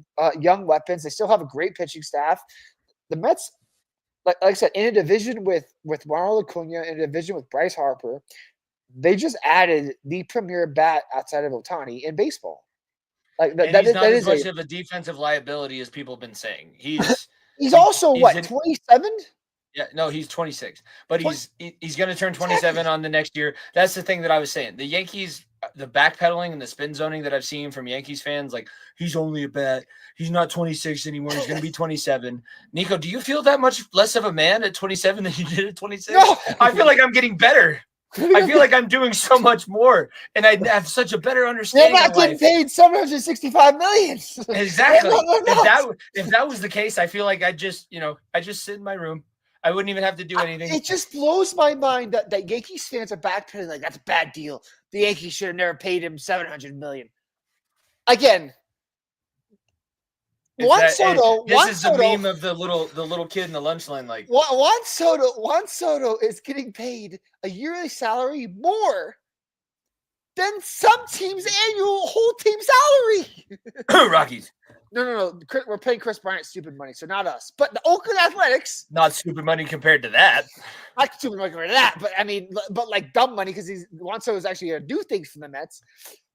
S3: young weapons. They still have a great pitching staff. The Mets, like I said, in a division with Ronald Acuna, in a division with Bryce Harper, they just added the premier bat outside of Ohtani in baseball. Like
S1: and
S3: that
S1: he's
S3: is
S1: not
S3: that
S1: as
S3: is
S1: much of a defensive liability as people have been saying. He's
S3: he's also
S1: he's
S3: what,
S1: in-
S3: 27?
S1: Yeah, no, he's 26, but he's going to turn 27 on the next year. That's the thing that I was saying. The Yankees, the backpedaling and the spin zoning that I've seen from Yankees fans, like he's only a bat. He's not 26 anymore. He's going to be 27. Nico, do you feel that much less of a man at 27 than you did at 26?
S3: No.
S1: I feel like I'm getting better. I feel like I'm doing so much more, and I have such a better
S3: They're
S1: understanding
S3: not
S1: of
S3: getting
S1: life.
S3: paid $765 million.
S1: Exactly.
S3: They're not.
S1: If that was the case, I feel like I just sit in my room. I wouldn't even have to do anything.
S3: It just blows my mind that Yankees fans are backpedaling like that's a bad deal. The Yankees should have never paid him $700 million. Again, Juan Soto.
S1: This is the meme of the little kid in the lunch line. Like
S3: Juan Soto is getting paid a yearly salary more than some teams' annual whole team salary.
S1: Rockies.
S3: No. We're paying Chris Bryant stupid money, so not us. But the Oakland Athletics,
S1: Not stupid money compared to that.
S3: not stupid money for that, but I mean, but like dumb money because Juan Soto is actually going to do things for the Mets.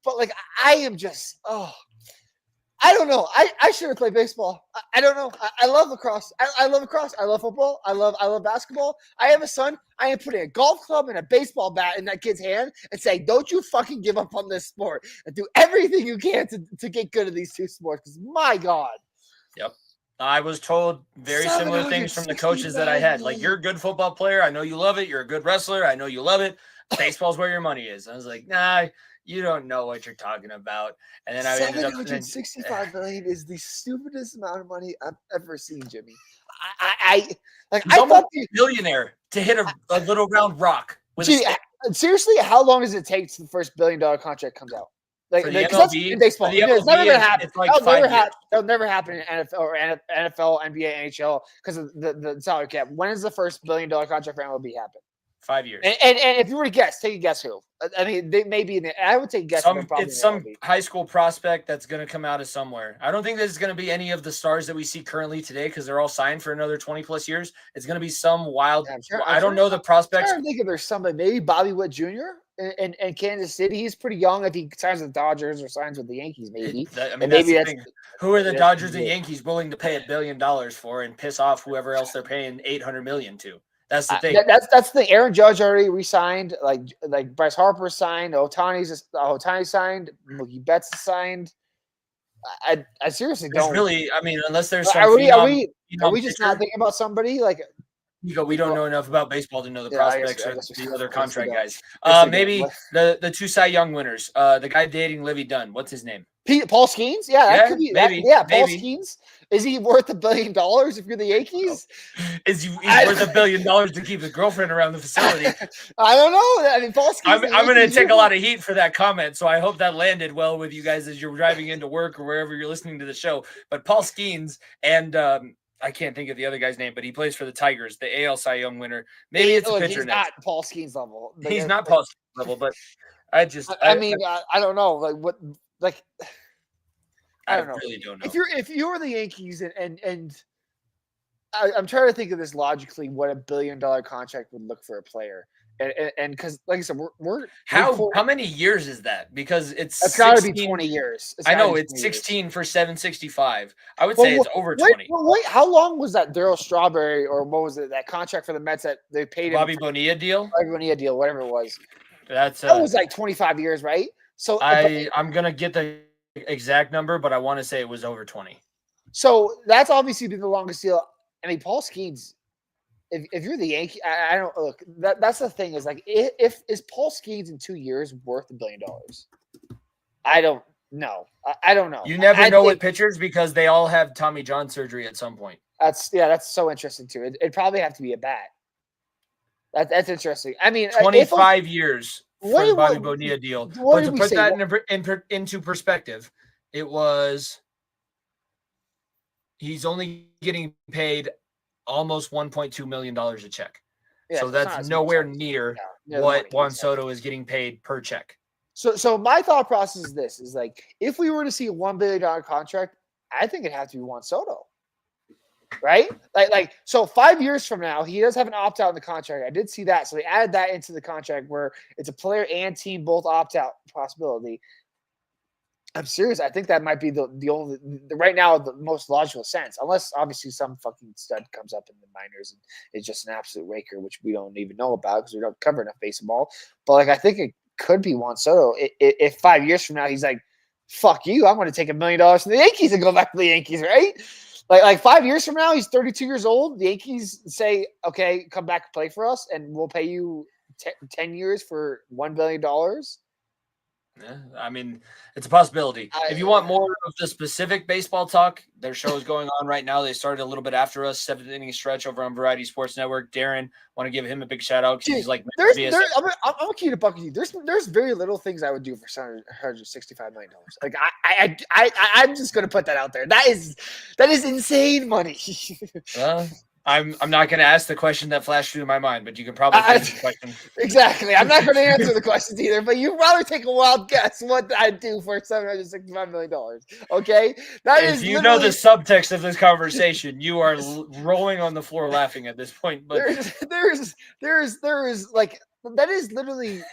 S3: But like, I am just, I don't know. I should have played baseball. I don't know. I love lacrosse. I love lacrosse. I love football. I love basketball. I have a son. I am putting a golf club and a baseball bat in that kid's hand and saying, don't you fucking give up on this sport and do everything you can to get good at these two sports. Because my God.
S1: Yep. I was told very similar things from the coaches that I had. Like, you're a good football player. I know you love it. You're a good wrestler. I know you love it. Baseball's where your money is. I was like, nah, you don't know what you're talking about. And then I ended up
S3: $765 million is the stupidest amount of money I've ever seen, Jimmy. I thought
S1: a billionaire to hit a little round rock.
S3: Seriously, how long does it take till the first $1 billion contract comes out? Like,
S1: For the
S3: that's
S1: MLB,
S3: in baseball.
S1: for the
S3: It's never
S1: MLB,
S3: gonna happen.
S1: it's like 5 years.
S3: That'll never happen in NFL or NFL, NBA, NHL because of the salary cap. When does the first $1 billion contract for MLB happen?
S1: 5 years.
S3: And if you were to guess, take a guess who? I mean, they may be in the. I would take a guess.
S1: It's some high school prospect that's going to come out of somewhere. I don't think this is going to be any of the stars that we see currently today because they're all signed for another 20 plus years. It's going to be some wild. I don't know the prospects.
S3: I think if there's somebody, maybe Bobby Witt Jr. in Kansas City. He's pretty young. If he signs with the Dodgers or signs with the Yankees, maybe.
S1: Maybe that's who are the Dodgers and Yankees willing to pay $1 billion for and piss off whoever else they're paying $800 million to? That's the thing.
S3: That's the thing. Aaron Judge already re-signed. Like Bryce Harper signed. Ohtani signed. Mookie Betts signed. I seriously don't.
S1: Really, I mean, unless there's some.
S3: Are we just not thinking about somebody like?
S1: We don't know enough about baseball to know the prospects or the other contract guys.
S3: Yes,
S1: Maybe the two Cy Young winners. The guy dating Livy Dunn. What's his name?
S3: Paul Skeens? Yeah, that could be.
S1: Maybe.
S3: Paul Skeens. Is he worth $1 billion if you're the Yankees?
S1: Is he worth $1 billion to keep his girlfriend around the facility?
S3: I don't know. I mean, Paul Skeens.
S1: I'm going to take a lot of heat for that comment, so I hope that landed well with you guys as you're driving into work or wherever you're listening to the show. But Paul Skeens and I can't think of the other guy's name, but he plays for the Tigers, the AL Cy Young winner. Maybe it's a pitcher.
S3: He's not Paul Skeens level.
S1: He's not Paul Skeens level, but I
S3: don't know. Like what? Like. I don't know.
S1: Really don't know.
S3: If you're the Yankees and I'm trying to think of this logically, what $1 billion contract would look for a player, and because like I said, we're
S1: how many years is that? Because it's
S3: got to be 20 years.
S1: I know it's 16 for 765. I would say it's over 20.
S3: Wait, how long was that Darryl Strawberry or what was it? That contract for the Mets that they paid him?
S1: Bobby Bonilla deal.
S3: Bobby Bonilla deal, whatever it was.
S1: That
S3: was like 25 years, right? So
S1: I'm gonna get the exact number, but I want to say it was over 20.
S3: So that's obviously been the longest deal. I mean, Paul Skeens, if you're the Yankee, I don't look. That's the thing is like, if is Paul Skeens in 2 years worth $1 billion? I don't know. I don't know.
S1: You never know with pitchers because they all have Tommy John surgery at some point.
S3: That's so interesting too. It'd probably have to be a bat. That's interesting. I mean,
S1: 25 years. For the Bobby Bonilla deal. But to put that into perspective, he's only getting paid almost $1.2 million a check.
S3: Yeah,
S1: so
S3: it's not
S1: that's
S3: as
S1: nowhere
S3: much.
S1: near
S3: Yeah, the
S1: what
S3: money,
S1: Juan
S3: exactly.
S1: Soto is getting paid per check.
S3: So my thought process is this: is like if we were to see a $1 billion contract, I think it'd have to be Juan Soto, right? So 5 years from now, he does have an opt out in the contract. I did see that, so they added that into the contract where it's a player and team both opt out possibility. I'm serious. I think that might be the only right now the most logical sense, unless obviously some fucking stud comes up in the minors and is just an absolute raker, which we don't even know about because we don't cover enough baseball. But like I think it could be Juan Soto if 5 years from now he's like, "Fuck you, I'm going to take $1 million from the Yankees and go back to the Yankees," right? Like 5 years from now, he's 32 years old. The Yankees say, "Okay, come back and play for us, and we'll pay you 10 years for $1 billion."
S1: Yeah, I mean, it's a possibility. If you want more of the specific baseball talk, their show is going on right now. They started a little bit after us, 7th inning stretch over on Variety Sports Network. Darren, want to give him a big shout out because he's like,
S3: I'm gonna keep it a buck with you. There's very little things I would do for $165 million. Like I'm just gonna put that out there. That is insane money.
S1: I'm not going to ask the question that flashed through my mind, but you can probably answer the question.
S3: Exactly. I'm not going to answer the questions either, but you'd rather take a wild guess what I'd do for $765 million. Okay?
S1: If you know the subtext of this conversation, you are rolling on the floor laughing at this point. But
S3: there is like that is literally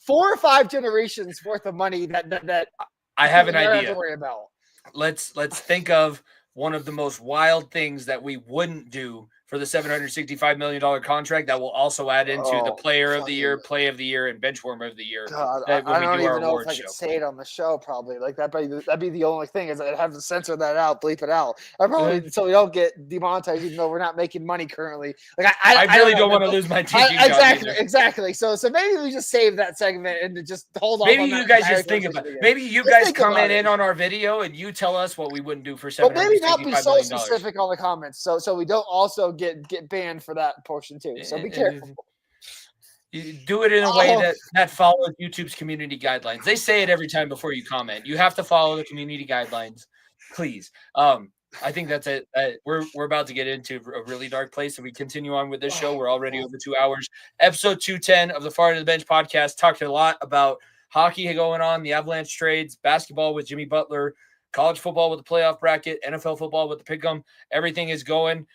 S3: 4 or 5 generations worth of money that
S1: I have an idea.
S3: Have to worry about.
S1: Let's think of one of the most wild things that we wouldn't do for the $765 million contract that will also add into the player of the year, play of the year, and bench warmer of the year.
S3: God, I don't even know if I could say it on the show. Probably like that'd be the only thing is I'd have to censor that out, bleep it out. I probably so we don't get demonetized, even though we're not making money currently. Like
S1: I really don't want to lose my teaching job
S3: exactly. So maybe we just save that segment and just hold on.
S1: Maybe you guys just think about it. Maybe you guys comment in on our video and you tell us what we wouldn't do for $765 million.
S3: But maybe not be so specific on the comments, so we don't also get banned for that portion too. So be careful.
S1: You do it in a way that follows YouTube's community guidelines. They say it every time before you comment. You have to follow the community guidelines, please. I think that's it. We're about to get into a really dark place. If we continue on with this show, we're already over 2 hours. Episode 210 of the Far End of the Bench podcast talked a lot about hockey going on, the Avalanche trades, basketball with Jimmy Butler, college football with the playoff bracket, NFL football with the pick'em. Everything is going.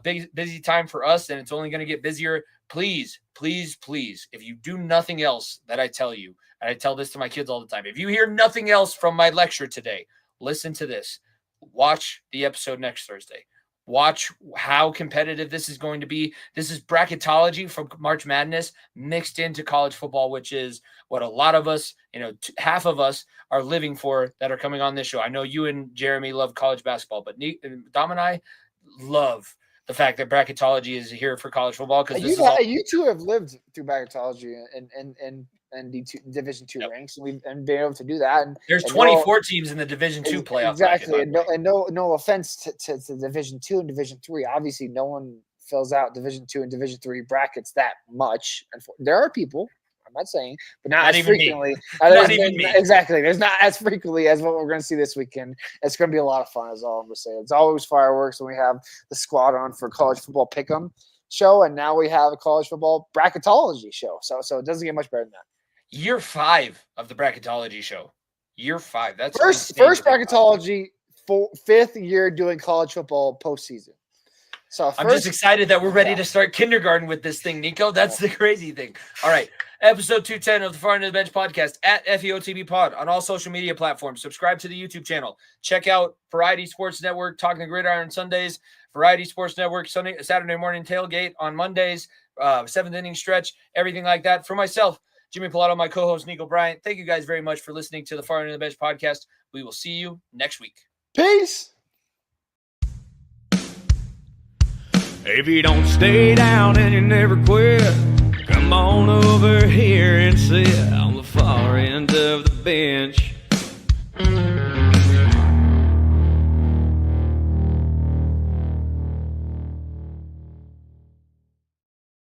S1: Busy time for us, and it's only going to get busier. Please, please, please, if you do nothing else that I tell you, and I tell this to my kids all the time, if you hear nothing else from my lecture today, listen to this. Watch the episode next Thursday. Watch how competitive this is going to be. This is bracketology from March Madness mixed into college football, which is what a lot of us, half of us are living for that are coming on this show. I know you and Jeremy love college basketball, but Dom and I love the fact that bracketology is here for college football because
S3: you two have lived through bracketology and Division II ranks, and we've been able to do that. And
S1: there's 24 teams in the Division II playoff.
S3: Exactly, bracket, no offense to Division II and Division III. Obviously, no one fills out Division II and Division III brackets that much. There are people. I'm not saying, but not as frequently.
S1: Not even me.
S3: Exactly. There's not as frequently as what we're going to see this weekend. It's going to be a lot of fun, is all I'm going to say. It's always fireworks when we have the squad on for college football pick'em show, and now we have a college football bracketology show. So it doesn't get much better than that.
S1: Year 5 of the bracketology show. Year 5. That's
S3: first bracketology, 5th year doing college football postseason. So
S1: I'm just excited that we're ready to start kindergarten with this thing, Nico. That's the crazy thing. All right. Episode 210 of the Far End of the Bench podcast at FEOTB Pod on all social media platforms. Subscribe to the YouTube channel. Check out Variety Sports Network, Talking the Gridiron Sundays, Variety Sports Network, Saturday morning tailgate on Mondays, 7th inning stretch, everything like that. For myself, Jimmy Pilato, my co-host, Nico Bryant, thank you guys very much for listening to the Far End of the Bench podcast. We will see you next week.
S3: Peace.
S2: If you don't stay down and you never quit, come on over here and sit on the far end of the bench.